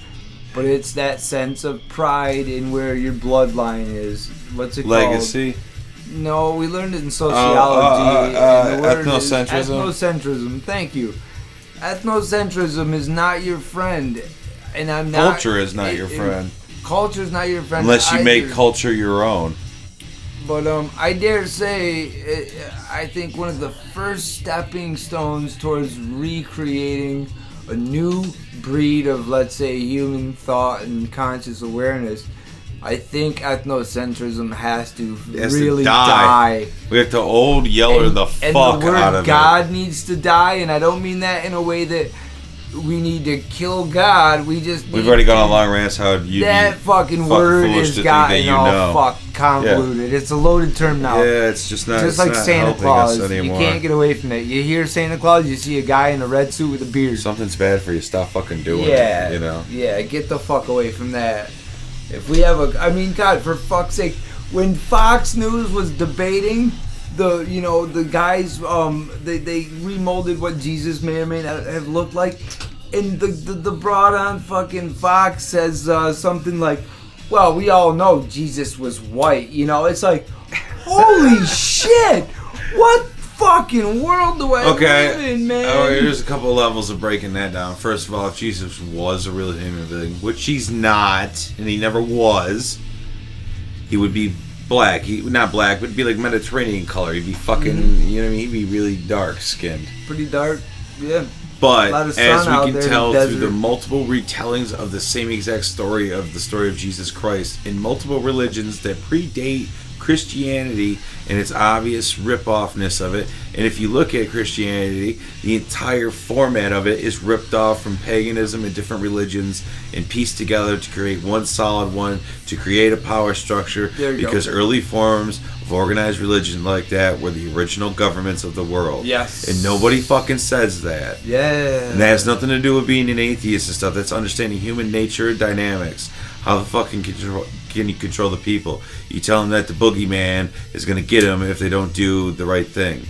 but it's that sense of pride in where your bloodline is. What's it called? Legacy? No, we learned it in sociology. And the word is ethnocentrism? ethnocentrism, thank you. Ethnocentrism is not your friend. And I'm not... Culture is not your friend. Culture is not your friend Unless you either. make culture your own. But I dare say, I think one of the first stepping stones towards recreating a new breed of, let's say, human thought and conscious awareness, I think ethnocentrism has to really die. We have to old yeller the fuck out of it. And the word God needs to die, and I don't mean that in a way that we need to kill God. We've already gone on long rants how you that fucking word has gotten all fuck convoluted. Yeah. It's a loaded term now. Yeah, it's just not. Just like Santa Claus, you can't get away from it. You hear Santa Claus, you see a guy in a red suit with a beard. Something's bad for you. Stop fucking doing it. You know. Yeah, get the fuck away from that. If we have I mean, God, for fuck's sake, when Fox News was debating the guys, they remolded what Jesus may or may not have looked like, and the broad on fucking Fox says something like, well, we all know Jesus was white, it's like, holy shit, what fucking world do I live in, man? Here's a couple levels of breaking that down. First of all, if Jesus was a real human being, which he's not, and he never was, he would be black. Not black, but he'd be like Mediterranean color. He'd be fucking, you know what I mean? He'd be really dark skinned. Pretty dark, yeah. But as we can tell through the multiple retellings of the same exact story of the story of Jesus Christ in multiple religions that predate Christianity and its obvious rip-offness of it. And if you look at Christianity, the entire format of it is ripped off from paganism and different religions and pieced together to create one solid one, to create a power structure, because early forms of organized religion like that were the original governments of the world. Yes. And nobody fucking says that. Yeah. And that has nothing to do with being an atheist and stuff. That's understanding human nature and dynamics. How the fuck can you control the people? You tell them that the boogeyman is going to get them if they don't do the right thing.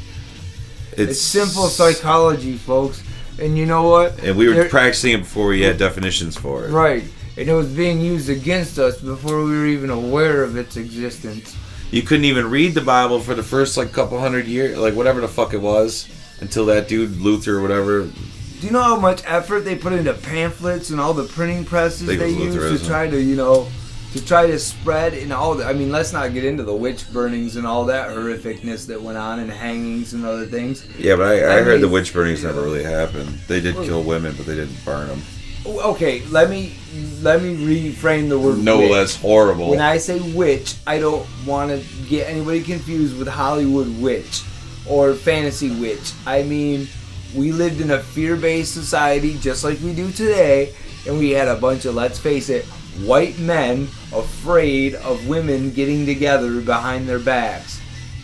It's simple psychology, folks. And you know what? And we were practicing it before we had definitions for it. Right. And it was being used against us before we were even aware of its existence. You couldn't even read the Bible for the first couple hundred years, whatever the fuck it was, until that dude Luther or whatever. Do you know how much effort they put into pamphlets and all the printing presses they use to try to spread and all that? I mean, let's not get into the witch burnings and all that horrificness that went on and hangings and other things. Yeah, but I heard the witch burnings never really happened. They did kill women, but they didn't burn them. Okay, let me reframe the word no, witch. That's horrible. When I say witch, I don't want to get anybody confused with Hollywood witch or fantasy witch. I mean, we lived in a fear-based society just like we do today, and we had a bunch of, let's face it, white men afraid of women getting together behind their backs.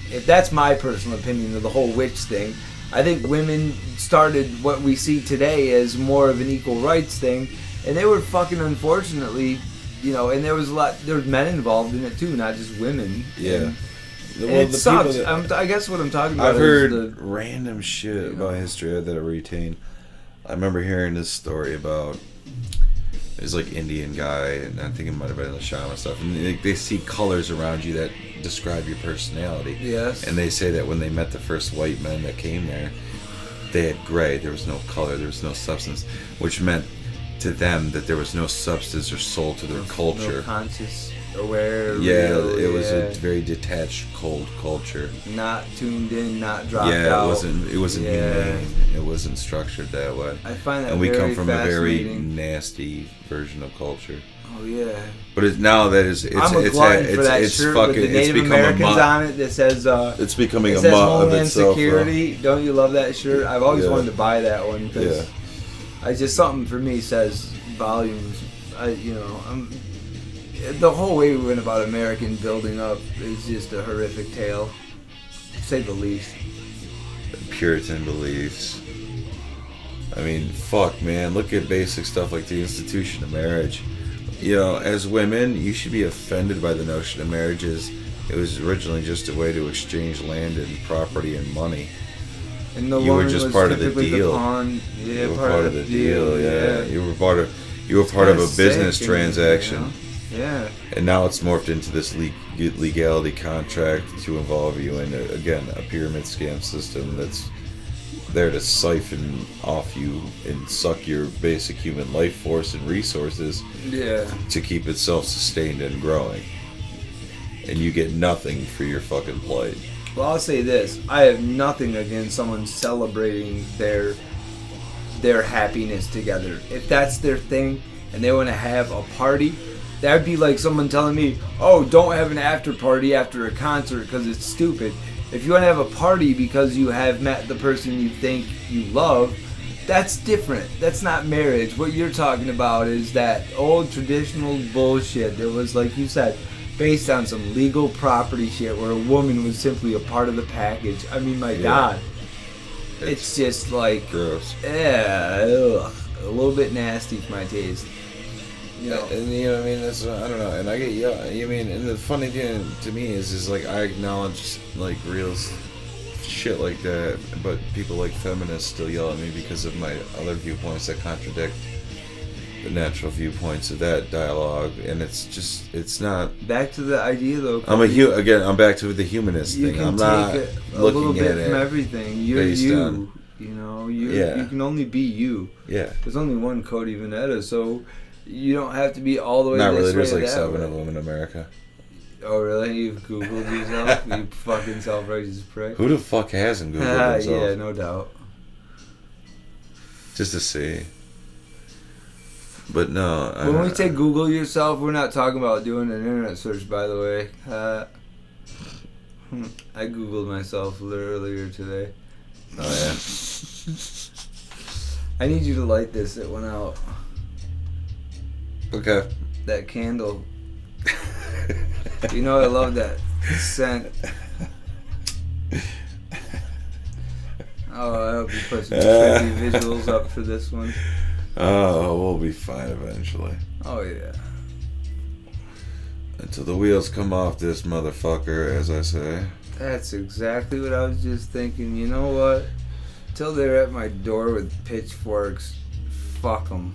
If that's my personal opinion of the whole witch thing. I think women started what we see today as more of an equal rights thing, and they were fucking, unfortunately, and there was men involved in it too, not just women. Yeah. And it sucks. I guess what I'm talking about I've heard random shit about history that I retain. I remember hearing this story about this Indian guy, and I think it might have been the shaman stuff, and they see colors around you that describe your personality. Yes. And they say that when they met the first white men that came there, they had gray. There was no color. There was no substance, which meant to them that there was no substance or soul to their culture. No conscious, aware. Yeah, real, it was a very detached, cold culture. Not tuned in, not dropped out. Yeah, it wasn't humane. It wasn't structured that way. I find that and we very come from a very fascinating. Nasty version of culture. Oh yeah. But it's for that shirt with the Native Americans on it that says it's becoming it a says mutt of Homeland itself. Security. Don't you love that shirt? I've always wanted to buy that one because something for me says volumes. The whole way we went about American building up is just a horrific tale, to say the least. Puritan beliefs. I mean, fuck, man. Look at basic stuff like the institution of marriage. As women, you should be offended by the notion of marriages. It was originally just a way to exchange land and property and money. And the you were just part of the deal. You were part of the deal. Yeah. You were part of a business transaction. Yeah. And now it's morphed into this legality contract to involve you in a pyramid scam system that's there to siphon off you and suck your basic human life force and resources to keep itself sustained and growing. and you get nothing for your fucking plight. Well, I'll say this: I have nothing against someone celebrating their happiness together. If that's their thing and they want to have a party, that would be like someone telling me, "Oh, don't have an after party after a concert because it's stupid." If you want to have a party because you have met the person you think you love, that's different. That's not marriage. What you're talking about is that old traditional bullshit that was, like you said, based on some legal property shit where a woman was simply a part of the package. I mean, my God. It's just like, gross. Yeah, a little bit nasty for my taste. You know, and you know what I mean? That's, I don't know. And I get yelled. I mean, and the funny thing to me is like I acknowledge like real shit like that, but people like feminists still yell at me because of my other viewpoints that contradict the natural viewpoints of that dialogue, and it's not. Back to the idea though. I'm back to the humanist you thing. Can I'm take not a looking little bit at from it everything. You're based you. on, you know, you can only be you. Yeah. There's only one Cody Veneta, so you don't have to be all the way. Not really. This There's way like that 7 way. of them in America. Oh really? You've Googled yourself? You fucking self-righteous prick. Who the fuck hasn't Googled themselves? Yeah, no doubt. Just to see. But no. When we say Google yourself, we're not talking about doing an internet search, by the way. I Googled myself earlier today. Oh, yeah? I need you to light this. It went out. Okay. That candle. You know I love that scent. Oh, I hope you put some trippy visuals up for this one. Oh, we'll be fine eventually. Oh, yeah. Until the wheels come off this motherfucker, as I say. That's exactly what I was just thinking. You know what? Till they're at my door with pitchforks, fuck them.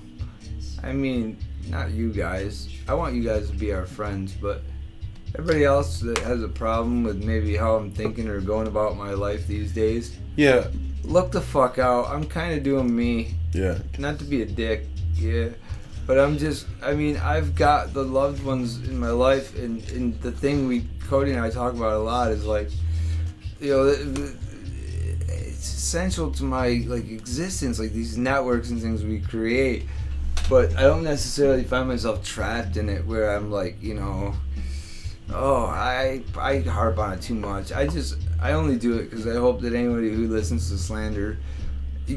I mean, not you guys. I want you guys to be our friends, but everybody else that has a problem with maybe how I'm thinking or going about my life these days, Yeah. look the fuck out. I'm kind of doing me. Yeah. Not to be a dick, yeah. But I've got the loved ones in my life, and the thing Cody and I talk about a lot is like, you know, it's essential to my like existence, like these networks and things we create. But I don't necessarily find myself trapped in it where I'm like, you know, oh, I harp on it too much. I only do it because I hope that anybody who listens to Slander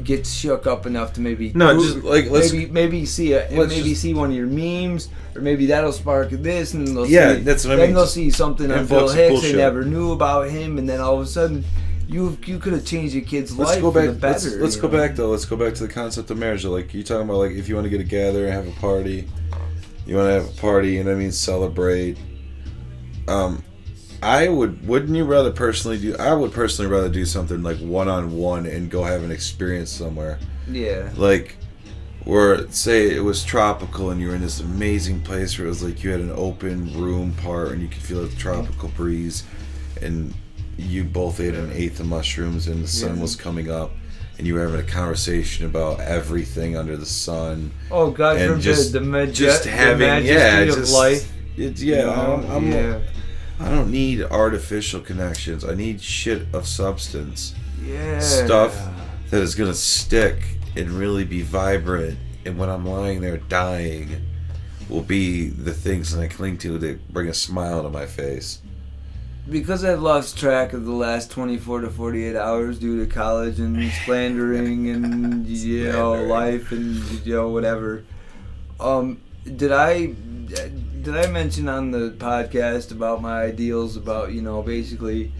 gets shook up enough to maybe maybe see one of your memes, or maybe that'll spark this, and then that's what I mean. They'll see something on Bill Hicks they never knew about him, and then all of a sudden you could have changed your kid's life for the better. Let's go back though. Let's go back to the concept of marriage. Like you're talking about, like if you want to get together and have a party, you want to have a party, you know what I mean, celebrate. I would personally rather do something like one-on-one and go have an experience somewhere. Yeah. Like, where, say it was tropical and you were in this amazing place where it was like you had an open room part and you could feel the tropical breeze, and you both ate an eighth of mushrooms and the sun was coming up and you were having a conversation about everything under the sun. Oh, God forbid, the majesty of life. I don't need artificial connections. I need shit of substance. Yeah. Stuff that is going to stick and really be vibrant. And when I'm lying there dying, will be the things that I cling to that bring a smile to my face. Because I've lost track of the last 24 to 48 hours due to college and slandering and, you know, life and, you know, whatever. Did I mention on the podcast about my ideals about, you know, basically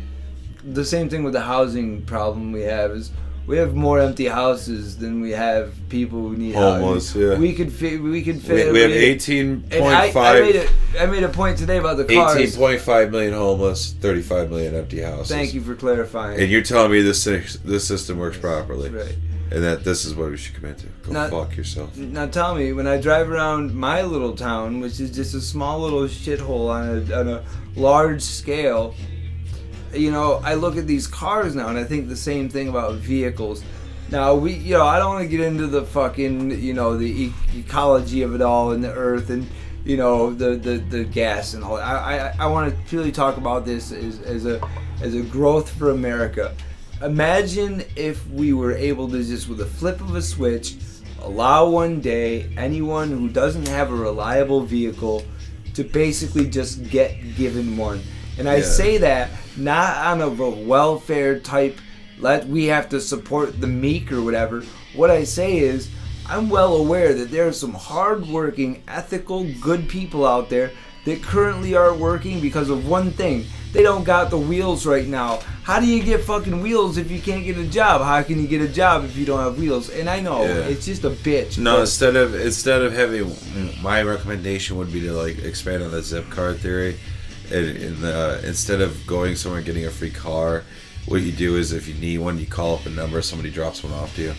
the same thing with the housing problem we have is we have more empty houses than we have people who need homeless. Housing. Yeah, we could fit. We have 18.5. I made a point today about the cars. 18.5 million homeless, 35 million empty houses. Thank you for clarifying. And you're telling me this system works properly, right? And that this is what we should commit to. Go fuck yourself. Now tell me, when I drive around my little town, which is just a small little shithole on a large scale, you know, I look at these cars now and I think the same thing about vehicles. Now I don't want to get into the fucking, you know, the ecology of it all and the earth, and the gas and all. I want to purely talk about this as a growth for America. Imagine if we were able to just, with a flip of a switch, allow one day anyone who doesn't have a reliable vehicle to basically just get given one. And I say that not on a welfare type, we have to support the meek or whatever. What I say is, I'm well aware that there are some hardworking, ethical, good people out there that currently are working because of one thing. They don't got the wheels right now. How do you get fucking wheels if you can't get a job? How can you get a job if you don't have wheels? And I know it's just a bitch. No, instead of having, my recommendation would be to like expand on the zip card theory. And instead of going somewhere and getting a free car, what you do is if you need one, you call up a number, somebody drops one off to you.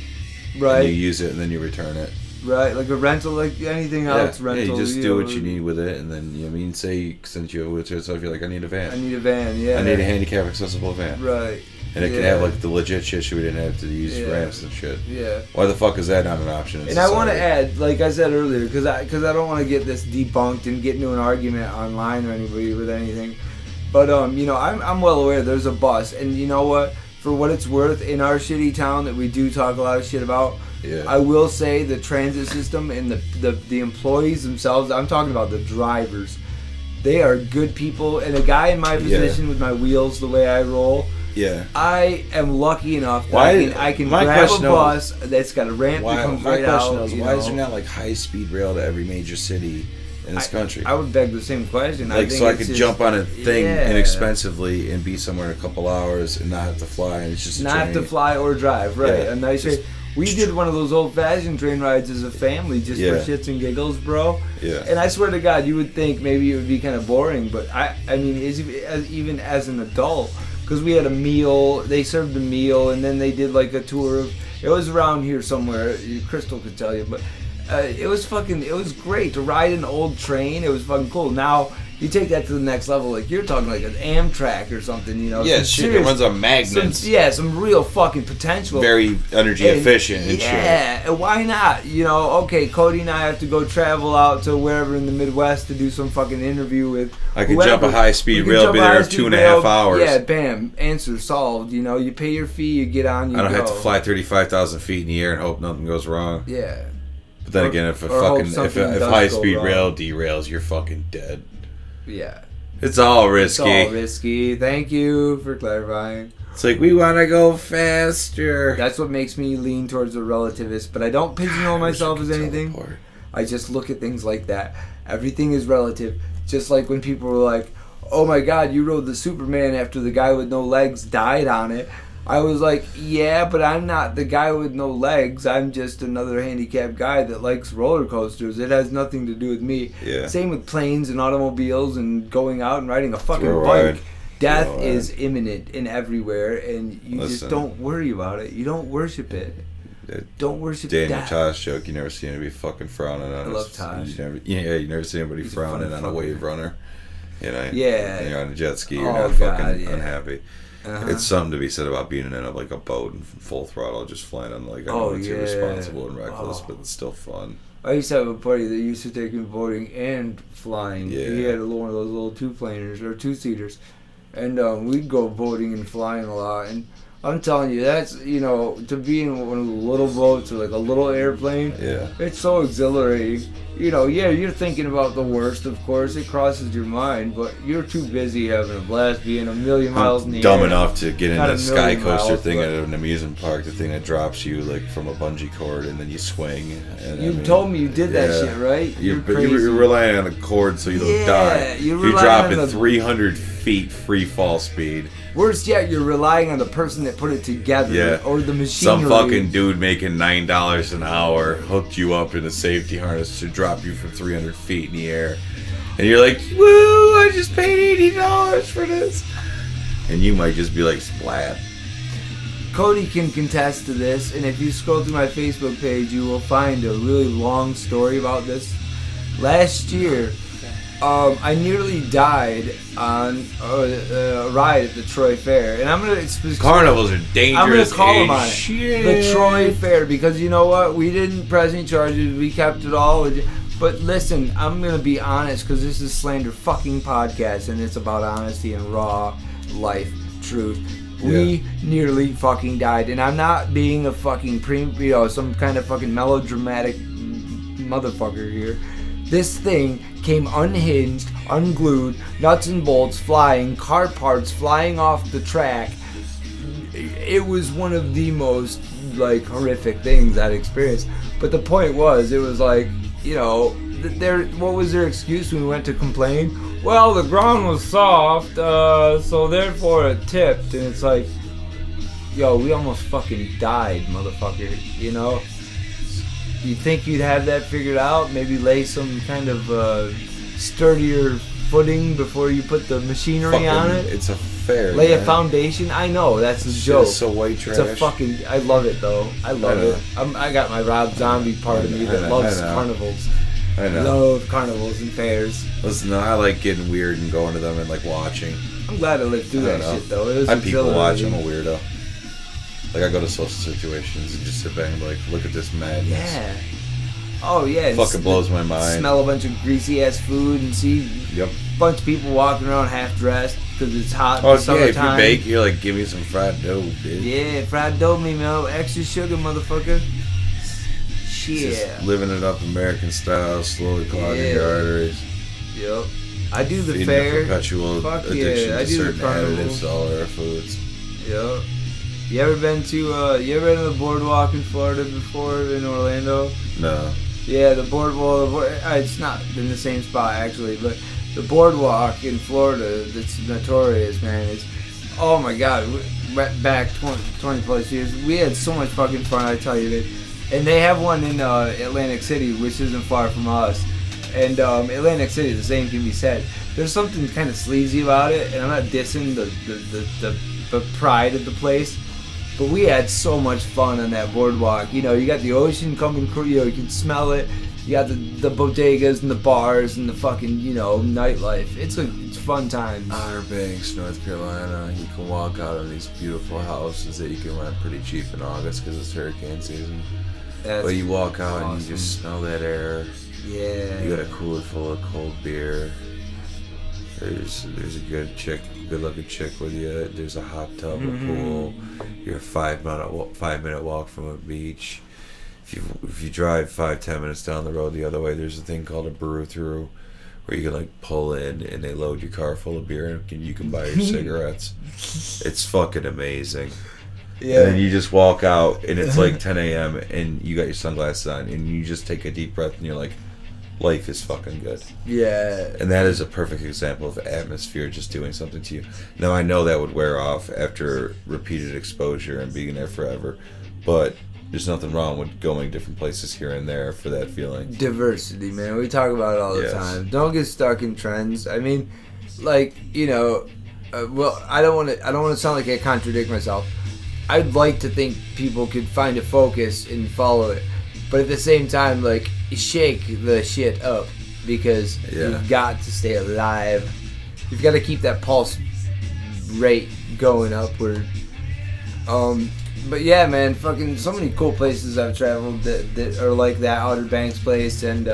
Right. And you use it and then you return it. Right, like a rental, like anything else rental. Yeah, you just do what you need with it, and then, say, since you have a wheelchair stuff, you're like, I need a van. I need a van, yeah. I need a handicap accessible van. Right. And it can have, like, the legit shit so we didn't have to use ramps and shit. Yeah. Why the fuck is that not an option in And society? I want to add, like I said earlier, because I don't want to get this debunked and get into an argument online or anybody with anything. But, I'm well aware there's a bus, and you know what? For what it's worth, in our shitty town that we do talk a lot of shit about, I will say the transit system and the employees themselves, I'm talking about the drivers, they are good people. And a guy in my position with my wheels, the way I roll, I am lucky enough that I can grab a bus that's got a ramp that comes right out. My question is, why is there not like high-speed rail to every major city in this country? I would beg the same question. Like, so I could jump on a thing inexpensively and be somewhere in a couple hours and not have to fly, and it's just not have to fly or drive, right? Yeah, a nice. We did one of those old-fashioned train rides as a family, just for shits and giggles, bro. Yeah. And I swear to God, you would think maybe it would be kind of boring, but I mean, even as an adult, because we had a meal, they served a meal, and then they did like a tour of. It was around here somewhere. Crystal could tell you, but it was great to ride an old train. It was fucking cool. Now you take that to the next level, like you're talking like an Amtrak or something, Yeah, shit, it runs on magnets. Some real fucking potential. Very energy efficient and shit. Yeah, and why not? Okay, Cody and I have to go travel out to wherever in the Midwest to do some fucking interview with I could jump a high-speed rail, be there in 2.5 hours. Yeah, bam, answer solved. You pay your fee, you get on, you go. I don't have to fly 35,000 feet in the air and hope nothing goes wrong. Yeah. But then again, if high-speed rail derails, you're fucking dead. Yeah. It's all risky. It's all risky. Thank you for clarifying. It's like, we want to go faster. That's what makes me lean towards a relativist, but I don't pigeonhole myself as anything. Teleport. I just look at things like that. Everything is relative. Just like when people were like, oh my God, you rode the Superman after the guy with no legs died on it. I was like, yeah, but I'm not the guy with no legs. I'm just another handicapped guy that likes roller coasters. It has nothing to do with me. Yeah. Same with planes and automobiles and going out and riding a fucking bike. Death is imminent and everywhere, and you just don't worry about it. You don't worship it. Don't worship death. Tosh joke, you never see anybody fucking frowning on us. I love Tosh. You never see anybody frowning on a wave runner. Yeah. You're on a jet ski, you're not fucking unhappy. Uh-huh. It's something to be said about being in like a boat and full throttle, just flying on like, I know it's irresponsible and reckless, but it's still fun. I used to have a buddy that used to take me boating and flying. Yeah. He had one of those little two-planers or two-seaters, and we'd go boating and flying a lot. And I'm telling you, that's, to be in one of the little boats or like a little airplane, it's so exhilarating. You're thinking about the worst, of course. It crosses your mind, but you're too busy having a blast being a million miles in the air. Dumb enough to get in Not the sky coaster miles, thing at an amusement park, the thing that drops you like from a bungee cord and then you swing. And, told me you did that shit, right? You're relying on a cord so you don't die. You're dropping 300 feet free fall speed. Worse yet, you're relying on the person that put it together or the machinery. Some fucking dude making $9 an hour hooked you up in a safety harness to drop you from 300 feet in the air. And you're like, woo, I just paid $80 for this. And you might just be like, splat. Cody can contest to this, and if you scroll through my Facebook page, you will find a really long story about this. Last year, I nearly died on a ride at the Troy Fair, and I'm gonna. Carnivals are dangerous. I'm gonna call them on shit. it. The Troy Fair, because you know what? We didn't press any charges. We kept it all. But listen, I'm gonna be honest because this is Slander fucking podcast and it's about honesty and raw life truth. We nearly fucking died, and I'm not being a fucking some kind of fucking melodramatic motherfucker here. This thing came unhinged, unglued, nuts and bolts flying, car parts flying off the track. It was one of the most like horrific things I'd experienced. But the point was, it was like, what was their excuse when we went to complain? Well, the ground was soft, so therefore it tipped. And it's like, yo, we almost fucking died, motherfucker. You think you'd have that figured out? Maybe lay some kind of sturdier footing before you put the machinery on it? It's a fair. Lay a foundation? I know, that's the joke. It's so white trash. It's a fucking... I love it, though. I love it. I got my Rob Zombie part of me that loves carnivals. I know. Love carnivals and fairs. Listen, I like getting weird and going to them and like watching. I'm glad I lived through that shit though. It was I people watch. I'm a weirdo. Like I go to social situations and just sit back and be like, look at this madness. Yeah. Oh yeah. It fucking blows my mind. Smell a bunch of greasy ass food and see a bunch of people walking around half dressed because it's hot. Oh yeah, if you bake, you're like, give me some fried dough, bitch. Yeah, fried dough, me man. Extra sugar, motherfucker. Just living it up American style, slowly clogging your arteries. Yep. I do the feeding fair. A perpetual addiction to certain additives to all our foods. Yep. You ever been to the boardwalk in Florida before in Orlando? No. Yeah, the boardwalk. It's not in the same spot actually, but the boardwalk in Florida that's notorious, man. It's oh my god. Back 20 plus years, we had so much fucking fun. I tell you that. And they have one in Atlantic City, which isn't far from us. And Atlantic City, the same can be said. There's something kind of sleazy about it, and I'm not dissing the pride of the place, but we had so much fun on that boardwalk. You got the ocean coming through, you can smell it. You got the bodegas and the bars and the fucking, nightlife. It's fun times. Outer Banks, North Carolina. You can walk out of these beautiful houses that you can rent pretty cheap in August because it's hurricane season. But you walk out and you just smell that air. Yeah. You got a cooler full of cold beer. There's a good looking chick with you. There's a hot tub, a pool. You're a 5-minute walk from a beach. If you drive 5-10 minutes down the road the other way, there's a thing called a brew through, where you can like pull in and they load your car full of beer and you can buy your cigarettes. It's fucking amazing. Yeah. And then you just walk out and it's like 10 a.m. and you got your sunglasses on and you just take a deep breath and you're like, life is fucking good. Yeah. And that is a perfect example of atmosphere just doing something to you. Now I know that would wear off after repeated exposure and being there forever, but there's nothing wrong with going different places here and there for that feeling. Diversity, man. We talk about it all the time. Don't get stuck in trends. I mean, like, well, I don't want to sound like I contradict myself. I'd like to think people could find a focus and follow it, but at the same time, like, shake the shit up because you've got to stay alive. You've got to keep that pulse rate going upward. But yeah, man, fucking so many cool places I've traveled that are like that Outer Banks place and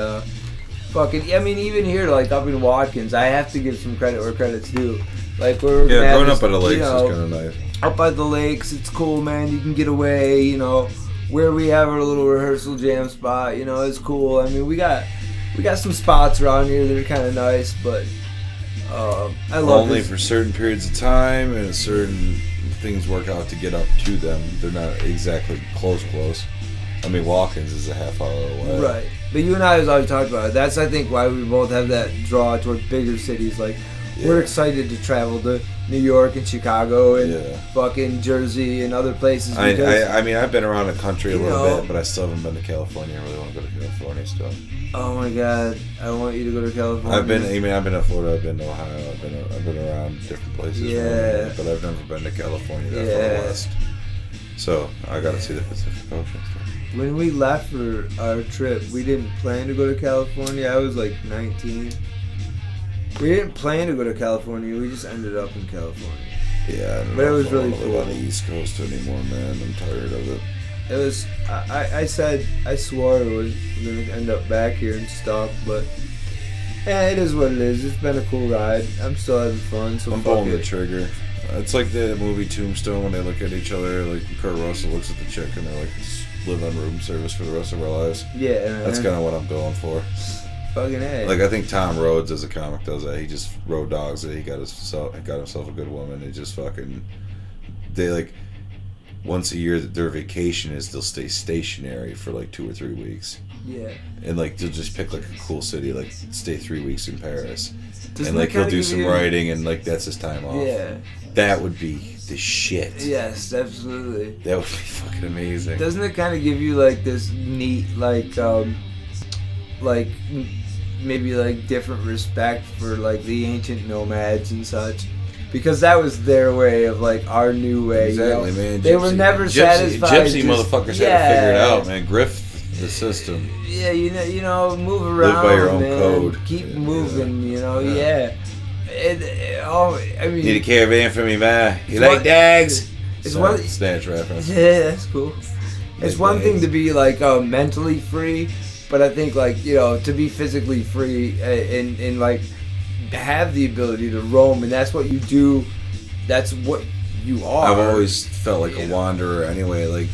fucking. I mean, even here, like up in Watkins, I have to give some credit where credit's due. Like we're growing up by the lakes is kind of nice. Up by the lakes, it's cool, man. You can get away, where we have our little rehearsal jam spot, it's cool. I mean, we got some spots around here that are kind of nice, but I love only for certain periods of time and certain things work out to get up to them. They're not exactly close. I mean, Watkins is a half hour away. Right. But you and I always talked about it. That's, I think, why we both have that draw towards bigger cities. Like, we're excited to travel to New York and Chicago and fucking Jersey and other places. I mean, I've been around the country a little bit, but I still haven't been to California. I really want to go to California still. Oh my God, I want you to go to California. I've been to Florida, I've been to Ohio, I've been around different places. Yeah. But I've never been to California that far west. So I got to see the Pacific Ocean stuff. When we left for our trip, we didn't plan to go to California. I was like 19. We didn't plan to go to California. We just ended up in California. Yeah, but it was really cool. On the East Coast anymore, man. I'm tired of it. It was. I said. I swore it was going to end up back here and stuff, but yeah, it is what it is. It's been a cool ride. I'm still having fun. So I'm fuck pulling it. the trigger. It's like the movie Tombstone when they look at each other. Like Kurt Russell looks at the chick and they're like, "Just live on room service for the rest of our lives." Yeah, man. That's kind of what I'm going for. Fucking A. Like I think Tom Rhodes as a comic does that. He just rode dogs. He got himself a good woman. He just fucking they like once a year their vacation is they'll stay stationary for like 2 or 3 weeks. Yeah. And like they'll just pick like a cool city, like stay 3 weeks in Paris. Doesn't and like that he'll kinda do give some you- writing and like that's his time off. Yeah. That would be the shit. Yes, absolutely. That would be fucking amazing. Doesn't it kind of give you like this neat like maybe like different respect for like the ancient nomads and such? Because that was their way of like our new way. Exactly, you know? man. They were never satisfied. Gypsy just- motherfuckers had to figure it out, man. Grift the system. Yeah, you know, move around. by your own man. code. Keep Yeah, moving. You know, yeah. yeah. I mean, Need a caravan for me, man. You It's like one- dags? it's Sorry, one- Snatch reference. yeah, that's cool. It's Like one thing dags. to be like mentally free, but I think like to be physically free and like have the ability to roam, and that's what you do. That's what you are. I've always felt like You a know. wanderer anyway. Like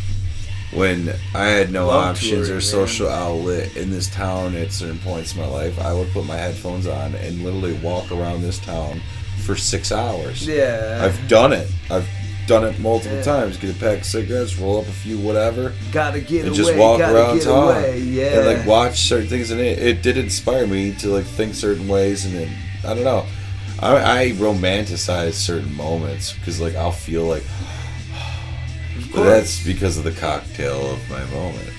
when I had no Love options touring, or social outlet in this town at certain points in my life, I would put my headphones on and literally walk around this town for 6 hours. Yeah. I've done it. I've done it multiple Yeah. times. Get a pack of cigarettes, roll up a few, whatever, Gotta get and away. just walk gotta around get town away. Yeah. and like watch certain things. And it did inspire me to like think certain ways. And then I don't know. I romanticize certain moments because like I'll feel like. Of But that's because of the cocktail of my moment.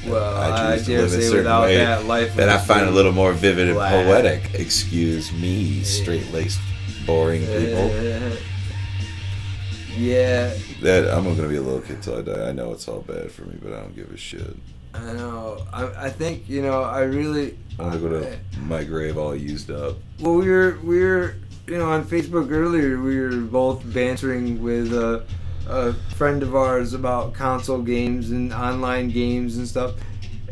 Well, I choose to dare live a say certain without way that, life that I would find a be little more vivid and black. poetic. Excuse me, straight-laced, boring people. Yeah, That I'm gonna be a little kid till I die. I know it's all bad for me, but I don't give a shit. I know. I think I really. I want to go to my grave all used up. Well, we were on Facebook earlier. We were both bantering with a friend of ours about console games and online games and stuff.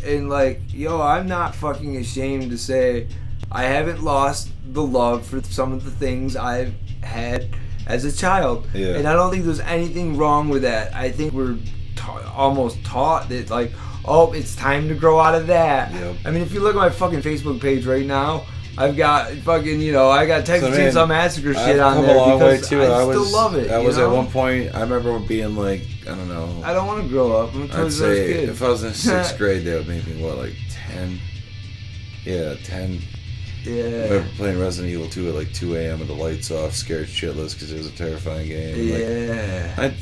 And like, I'm not fucking ashamed to say I haven't lost the love for some of the things I've had as a child. Yeah. And I don't think there's anything wrong with that. I think we're almost taught that like, oh, it's time to grow out of that. Yep. I mean, if you look at my fucking Facebook page right now, I've got fucking, I got Texas Chainsaw Massacre shit on there because I still love it. I was at one point. I remember being like, I don't know. I don't want to grow up. I'm a I'd Toys say kid. if I was in 6th grade, that would make me like 10. Yeah, 10. I Yeah. remember playing Resident Evil 2 at like 2 a.m. with the lights off, scared shitless because it was a terrifying game. Yeah. Like,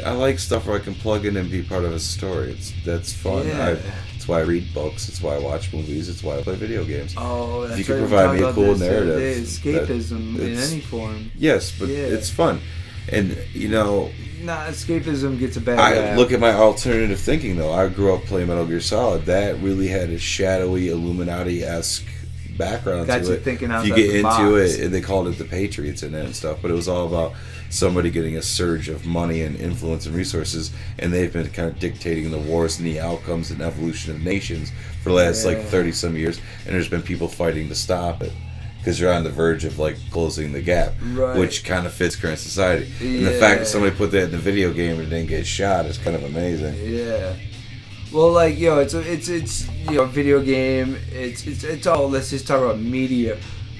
I like stuff where I can plug in and be part of a story. That's fun. Yeah. It's why I read books. It's why I watch movies. It's why I play video games. Oh, that's If you right. can We provide talked me a about cool this the other narrative, day. that- Escapism in it's- any form. Yes, but Yeah. it's fun. And, Nah, escapism gets a bad I rap. look at my alternative thinking though. I grew up playing Metal Gear Solid. That really had a shadowy Illuminati-esque background Got to you it. thinking If outside you get the into box. it, and they called it the Patriots in it and stuff, but it was all about somebody getting a surge of money and influence and resources, and they've been kind of dictating the wars and the outcomes and evolution of nations for the last like 30 some years, and there's been people fighting to stop it. Because you're on the verge of like closing the gap, Right. which kind of fits current society. And the fact that Yeah. somebody put that in a video game and didn't get shot is kind of amazing. Yeah. Well, like it's a video game. It's all. Let's just talk about media.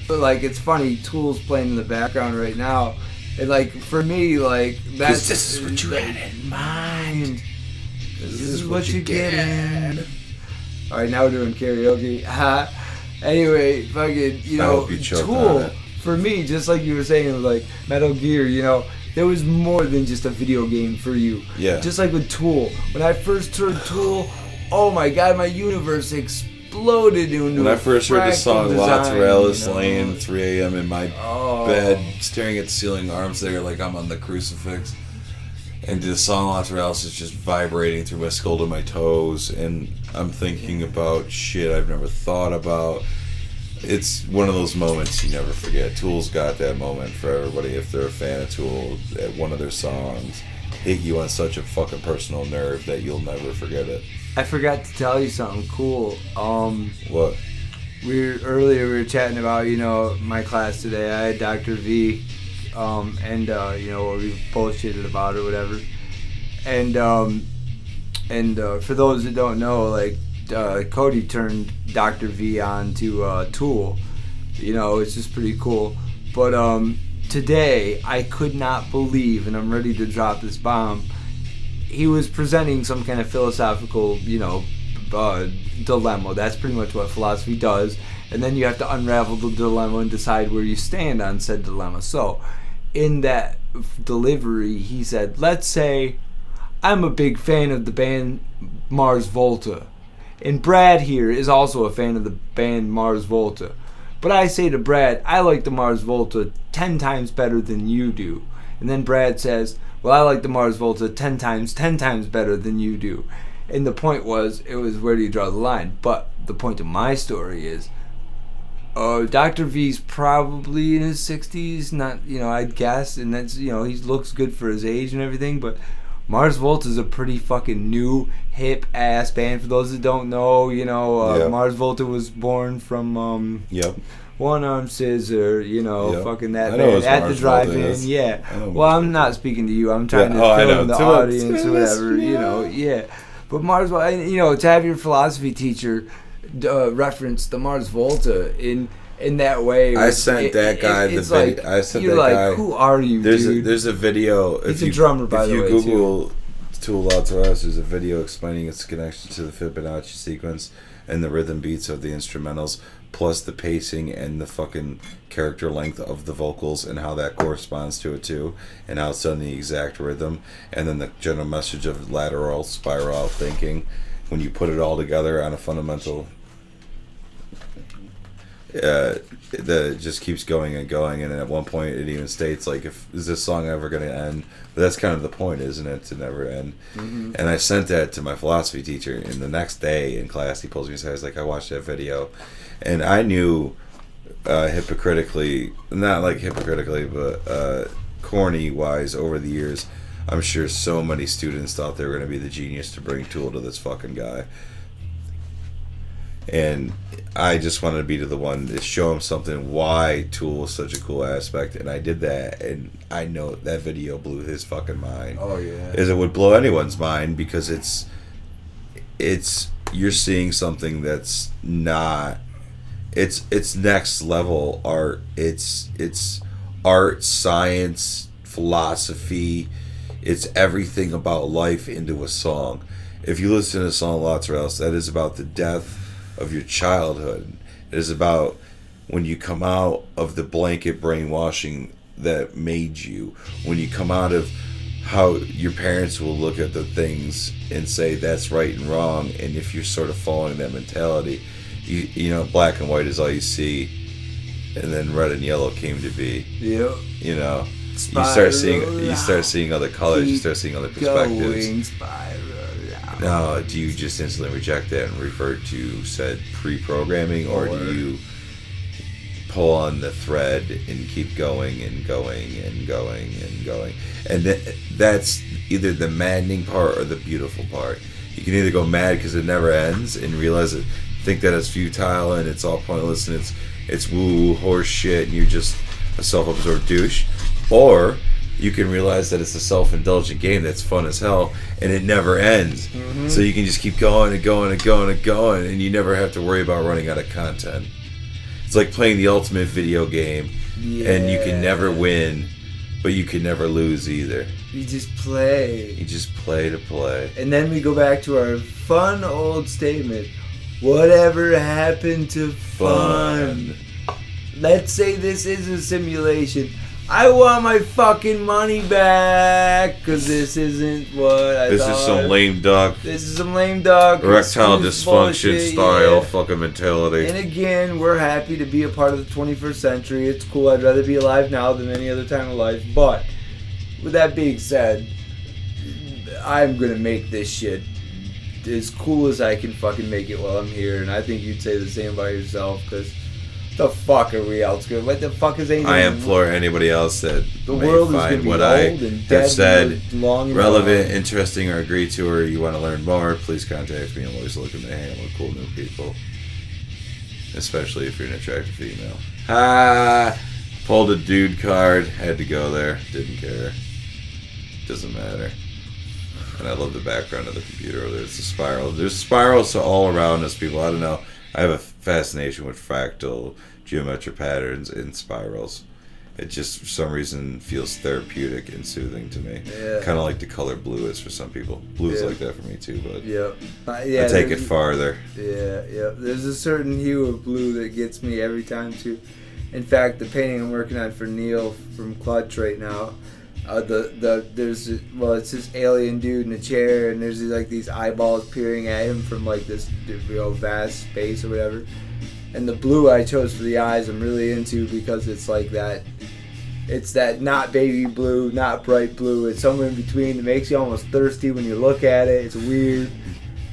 But like, it's funny. Tool's playing in the background right now, and like for me, like that's this is what you had in mind. This is what you get in. All right, now we're doing karaoke. Anyway, fucking, I hope you choked on Tool, it. for me, just like you were saying, like Metal Gear, there was more than just a video game for you. Yeah. Just like with Tool. When I first heard Tool, oh my god, my universe exploded into When I first heard the fractal song La design, Terrell's laying 3 a.m. in my Oh. bed, staring at the ceiling, arms there like I'm on the crucifix. And the song La Terrell's is just vibrating through my skull to my toes, and I'm thinking about shit I've never thought about. it's one of those moments you never forget. Tool's got that moment for everybody if they're a fan of Tool. That one of their songs hit you on such a fucking personal nerve that you'll never forget it. I forgot to tell you something cool. What? Earlier we were chatting about, my class today. I had Dr. V, and we bullshitted about or whatever. And for those that don't know, like, Cody turned Dr. V on to Tool. It's just pretty cool. But today, I could not believe, and I'm ready to drop this bomb, he was presenting some kind of philosophical, dilemma. That's pretty much what philosophy does. And then you have to unravel the dilemma and decide where you stand on said dilemma. So, in that delivery, he said, let's say I'm a big fan of the band Mars Volta. And Brad here is also a fan of the band Mars Volta. But I say to Brad, I like the Mars Volta 10 times better than you do. And then Brad says, well, I like the Mars Volta 10 times better than you do. And the point was, it was where do you draw the line? But the point of my story is, Dr. V's probably in his 60s, not, I'd guess. And that's, he looks good for his age and everything. But Mars Volta is a pretty fucking new, hip-ass band. For those that don't know, Mars Volta was born from One Arm Scissor, fucking that band at the drive-in. Yeah. Well, I'm not speaking to you. I'm trying to film the audience or whatever, yeah. But Mars Volta, to have your philosophy teacher reference the Mars Volta in that way. I sent that guy the video. I sent that guy. Who are you, dude? There's a video. He's a drummer, by the way. If you Google Tool Out to Us, there's a video explaining its connection to the Fibonacci sequence and the rhythm beats of the instrumentals, plus the pacing and the fucking character length of the vocals and how that corresponds to it too, and how it's done the exact rhythm, and then the general message of lateral spiral thinking when you put it all together on a fundamental. It just keeps going and going, and at one point it even states like, if is this song ever going to end? But that's kind of the point, isn't it, to never end? Mm-hmm. And I sent that to my philosophy teacher, and the next day in class he pulls me aside. He's like, I watched that video, and I knew hypocritically, but corny wise, over the years, I'm sure so many students thought they were going to be the genius to bring Tool to this fucking guy. And I just wanted to be the one to show him something, why Tool is such a cool aspect, and I did that, and I know that video blew his fucking mind. Oh yeah, as it would blow anyone's mind, because it's you're seeing something that's not, it's next level art. It's art, science, philosophy. It's everything about life into a song. If you listen to a song Lots or Else, that is about the death of your childhood. It is about when you come out of the blanket brainwashing that made you, when you come out of how your parents will look at the things and say that's right and wrong, and if you're sort of following that mentality, black and white is all you see, and then red and yellow came to be. Yep. You start seeing other colors, you start seeing other perspectives. Now, do you just instantly reject that and revert to said pre-programming, or do you pull on the thread and keep going and going and going and going? And that's either the maddening part or the beautiful part. You can either go mad because it never ends and realize it, think that it's futile and it's all pointless and it's woo horse shit and you're just a self-absorbed douche, or you can realize that it's a self-indulgent game that's fun as hell and it never ends. Mm-hmm. So you can just keep going and going and going and going, and you never have to worry about running out of content. It's like playing the ultimate video game, and you can never win, but you can never lose either. You just play. You just play to play. And then we go back to our fun old statement. Whatever happened to fun? Let's say this is a simulation. I want my fucking money back, because this isn't what I thought. This is some lame duck. Erectile dysfunction style fucking mentality. And again, we're happy to be a part of the 21st century. It's cool. I'd rather be alive now than any other time of life. But with that being said, I'm going to make this shit as cool as I can fucking make it while I'm here. And I think you'd say the same about yourself, because The fuck are we else good? What the fuck is anything? I implore anybody else that The may world is gonna find be what old I and dead have said long relevant, interesting, or agree to, or you want to learn more, please contact me. I'm always looking to hang out with cool new people, especially if you're an attractive female. Pulled a dude card, had to go there, didn't care. Doesn't matter. And I love the background of the computer. There's a spiral. There's spirals all around us, people. I don't know. I have a fascination with fractal geometric patterns and spirals. It just, for some reason, feels therapeutic and soothing to me. Yeah. Kind of like the color blue is for some people. Blue is like that for me too, but yeah, I take it farther. Yeah. There's a certain hue of blue that gets me every time too. In fact, the painting I'm working on for Neil from Clutch right now, it's this alien dude in a chair, and there's these eyeballs peering at him from like this vast space or whatever. And the blue I chose for the eyes I'm really into because it's like that. It's that not baby blue, not bright blue. It's somewhere in between. It makes you almost thirsty when you look at it. It's weird.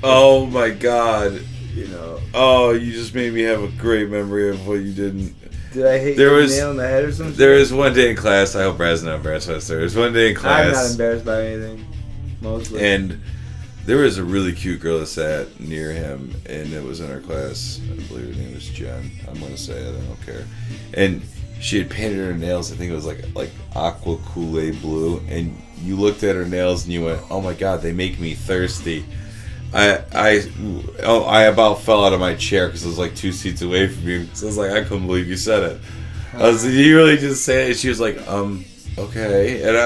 Oh my god. Oh, you just made me have a great memory of what you didn't. Did I hit your nail in the head or something? There was one day in class, I hope Brad's not embarrassed by this. There was one day in class. I'm not embarrassed by anything, mostly. And there was a really cute girl that sat near him, and it was in our class. I believe her name was Jen. I'm going to say it, I don't care. And she had painted her nails, I think it was like aqua Kool-Aid blue, and you looked at her nails and you went, oh my god, they make me thirsty. I about fell out of my chair because it was like 2 seats away from you. So I was like, I couldn't believe you said it. I was like, you really just say it? She was like, okay. And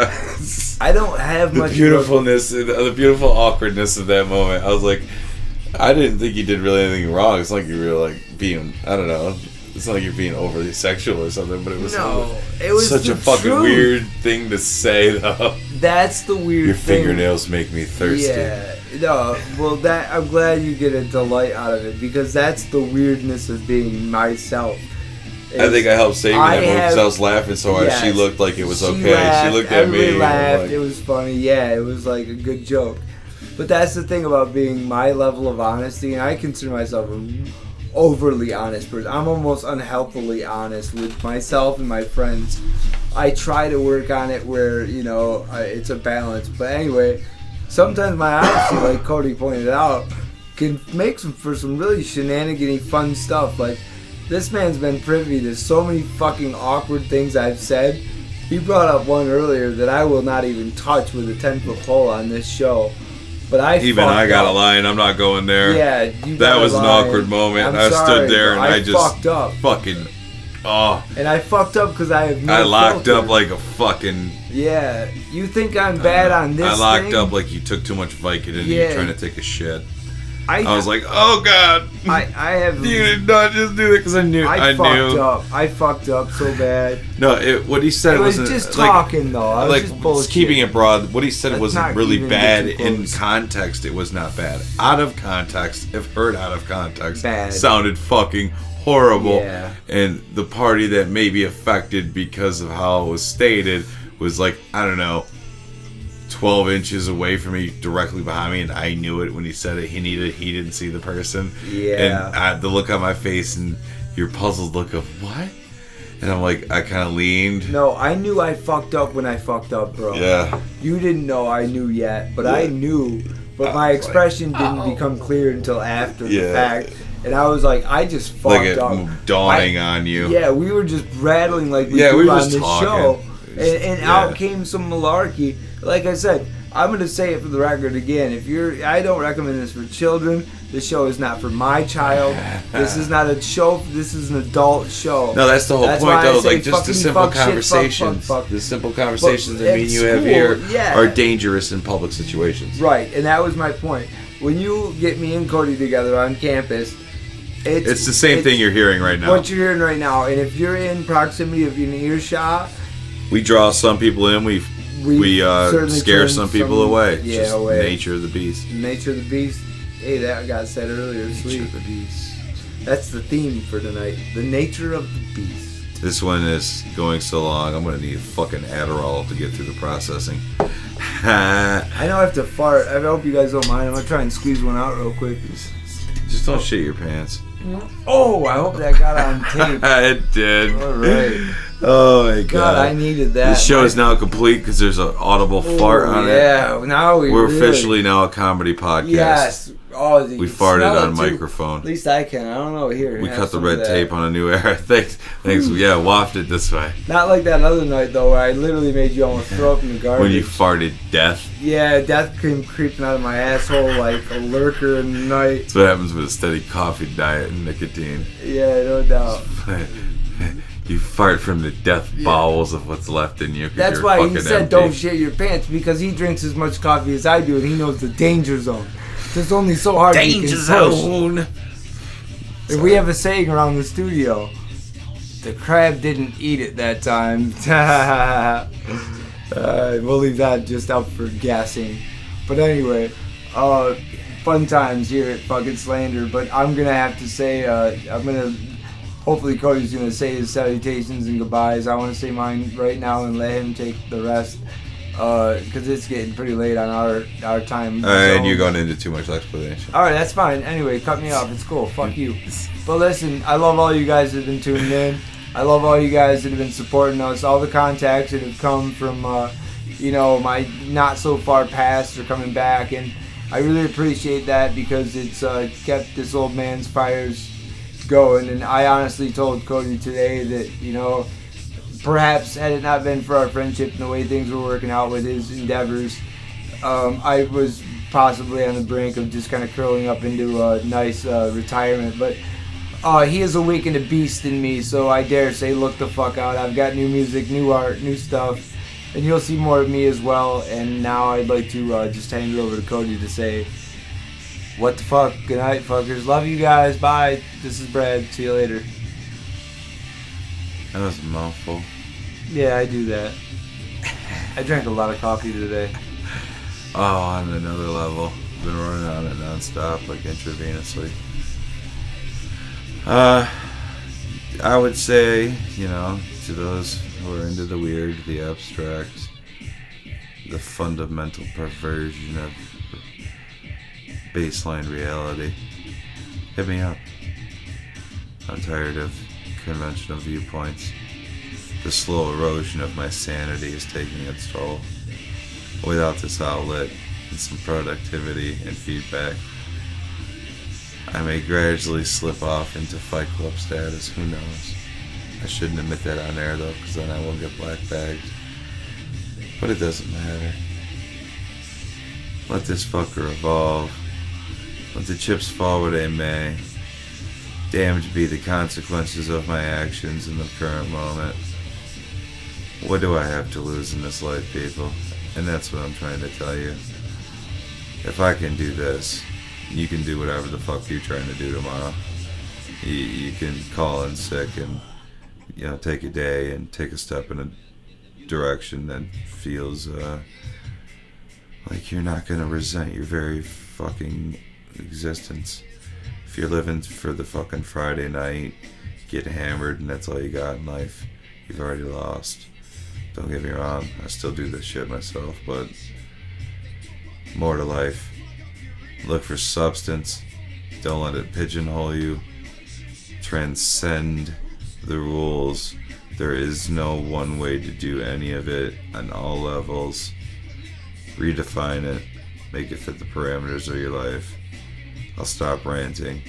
I don't have much. The beautifulness, the beautiful awkwardness of that moment. I was like, I didn't think you did really anything wrong. It's like you were like being, I don't know. It's not like you're being overly sexual or something, but it was such a fucking weird thing to say, though. That's the weird Your thing. fingernails make me thirsty. Yeah. No, well, I'm glad you get a delight out of it because that's the weirdness of being myself. I think I helped save that moment because I was laughing so hard. She looked like it was okay. Laughed, she looked at me. Everybody laughed. It was funny. Yeah, it was like a good joke. But that's the thing about being my level of honesty, and I consider myself an overly honest person. I'm almost unhealthily honest with myself and my friends. I try to work on it where, it's a balance. But anyway, sometimes my honesty, like Cody pointed out, can make for some really shenanigan-y fun stuff. Like, this man's been privy to so many fucking awkward things I've said. He brought up one earlier that I will not even touch with a 10-foot pole on this show. But I got a line. I'm not going there. Yeah, that was an awkward moment. I stood there and I just fucked up. Fucking. Oh. And I fucked up because I have no I locked filter. up like a fucking. Yeah, you think I'm bad on this? I locked thing? up like you took too much Vicodin and you're trying to take a shit. I was like, oh god. I have. You did not just do that because I knew. I fucked knew. up. I fucked up so bad. No, what he said wasn't just talking though. I was just bullshit. Keeping it broad. What he said wasn't really bad in close. context. It was not bad. Out of context, if heard out of context, bad. Sounded fucking horrible. Yeah. And the party that may be affected because of how it was stated was like, I don't know, 12 inches away from me, directly behind me, and I knew it when he said it. He didn't see the person. Yeah. And the look on my face and your puzzled look of what? And I'm like, I kind of leaned. No, I knew I fucked up when I fucked up, bro. Yeah. You didn't know I knew yet, but I knew. But my expression didn't become clear until after the fact. And I was like, I just fucked up. Like dawning on you. Yeah, we were just rattling like we we do were on just this talking. show. And out came some malarkey. Like I said, I'm going to say it for the record again. I don't recommend this for children. This show is not for my child. This is not a show. This is an adult show. No, that's the whole point, though. Like, just the simple fuck, conversations. fuck. The simple conversations that me and you have here are dangerous in public situations. Right, and that was my point. When you get me and Cody together on campus, it's the same thing you're hearing right now. What you're hearing right now. And if you're in proximity of an earshot, we draw some people in. We scare some people away. Yeah, just away. Nature of the beast. Nature of the beast. Hey, that got said earlier. Nature Sweet. of the beast. That's the theme for tonight. The nature of the beast. This one is going so long. I'm gonna need fucking Adderall to get through the processing. I know I have to fart. I hope you guys don't mind. I'm gonna try and squeeze one out real quick. Just don't shit your pants. Oh, I hope that got on tape. It did. All right. Oh my god. God, I needed that. This show is now complete because there's an audible fart on it. Yeah, now We're officially now a comedy podcast. Yes. Oh, we farted on microphone. At least I can. I don't know here. We cut the red tape on a new era. Thanks. Yeah, waft it this way. Not like that other night though, where I literally made you almost throw up in the garbage. When you farted death. Yeah, death came creeping out of my asshole like a lurker in the night. That's what happens with a steady coffee diet and nicotine. Yeah, no doubt. You fart from the death bowels of what's left in you. That's why he said don't shit your pants, because he drinks as much coffee as I do and he knows the danger zone. There's only so hard danger zone. If we have a saying around the studio, the crab didn't eat it that time. We'll leave that just up for guessing. But anyway, fun times here at fucking Slander. But I'm gonna have to say, hopefully Cody's gonna say his salutations and goodbyes. I want to say mine right now and let him take the rest. Because it's getting pretty late on our time. And you're going into too much explanation. Alright, that's fine. Anyway, cut me off. It's cool. Fuck you. But listen, I love all you guys that have been tuning in. I love all you guys that have been supporting us. All the contacts that have come from, my not so far past are coming back. And I really appreciate that because it's kept this old man's fires going. And I honestly told Cody today that, perhaps had it not been for our friendship and the way things were working out with his endeavors, I was possibly on the brink of just kind of curling up into a nice retirement. But he has awakened a beast in me, so I dare say look the fuck out. I've got new music, new art, new stuff, and you'll see more of me as well. And now I'd like to just hand it over to Cody to say, what the fuck? Good night, fuckers. Love you guys. Bye. This is Brad. See you later. That was a mouthful. Yeah, I do that. I drank a lot of coffee today. Oh, on another level. Been running on it nonstop, like intravenously. I would say, to those who are into the weird, the abstract, the fundamental perversion of baseline reality, hit me up. I'm tired of conventional viewpoints. The slow erosion of my sanity is taking its toll. Without this outlet and some productivity and feedback, I may gradually slip off into Fight Club status. Who knows? I shouldn't admit that on air though, because then I will get black bagged. But it doesn't matter. Let this fucker evolve. Let the chips fall where they may. Damned be the consequences of my actions in the current moment. What do I have to lose in this life, people? And that's what I'm trying to tell you. If I can do this, you can do whatever the fuck you're trying to do tomorrow. You can call in sick and, take a day and take a step in a direction that feels like you're not going to resent your very fucking existence. If you're living for the fucking Friday night, get hammered, and that's all you got in life, you've already lost. Don't get me wrong, I still do this shit myself, but more to life. Look for substance. Don't let it pigeonhole you. Transcend the rules. There is no one way to do any of it on all levels. Redefine it. Make it fit the parameters of your life. I'll stop ranting.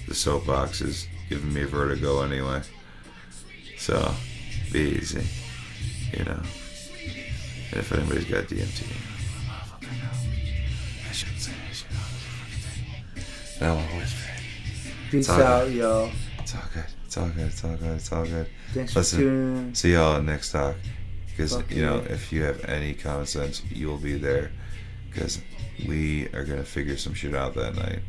The soapbox is giving me vertigo anyway. So, be easy. And if anybody's got DMT, I shouldn't say No, my voice fade. Peace out, y'all. It's all good. It's all good. It's all good. It's all good. Thanks for tuning in. See y'all next talk. Because, if you have any common sense, you'll be there. Because we are going to figure some shit out that night.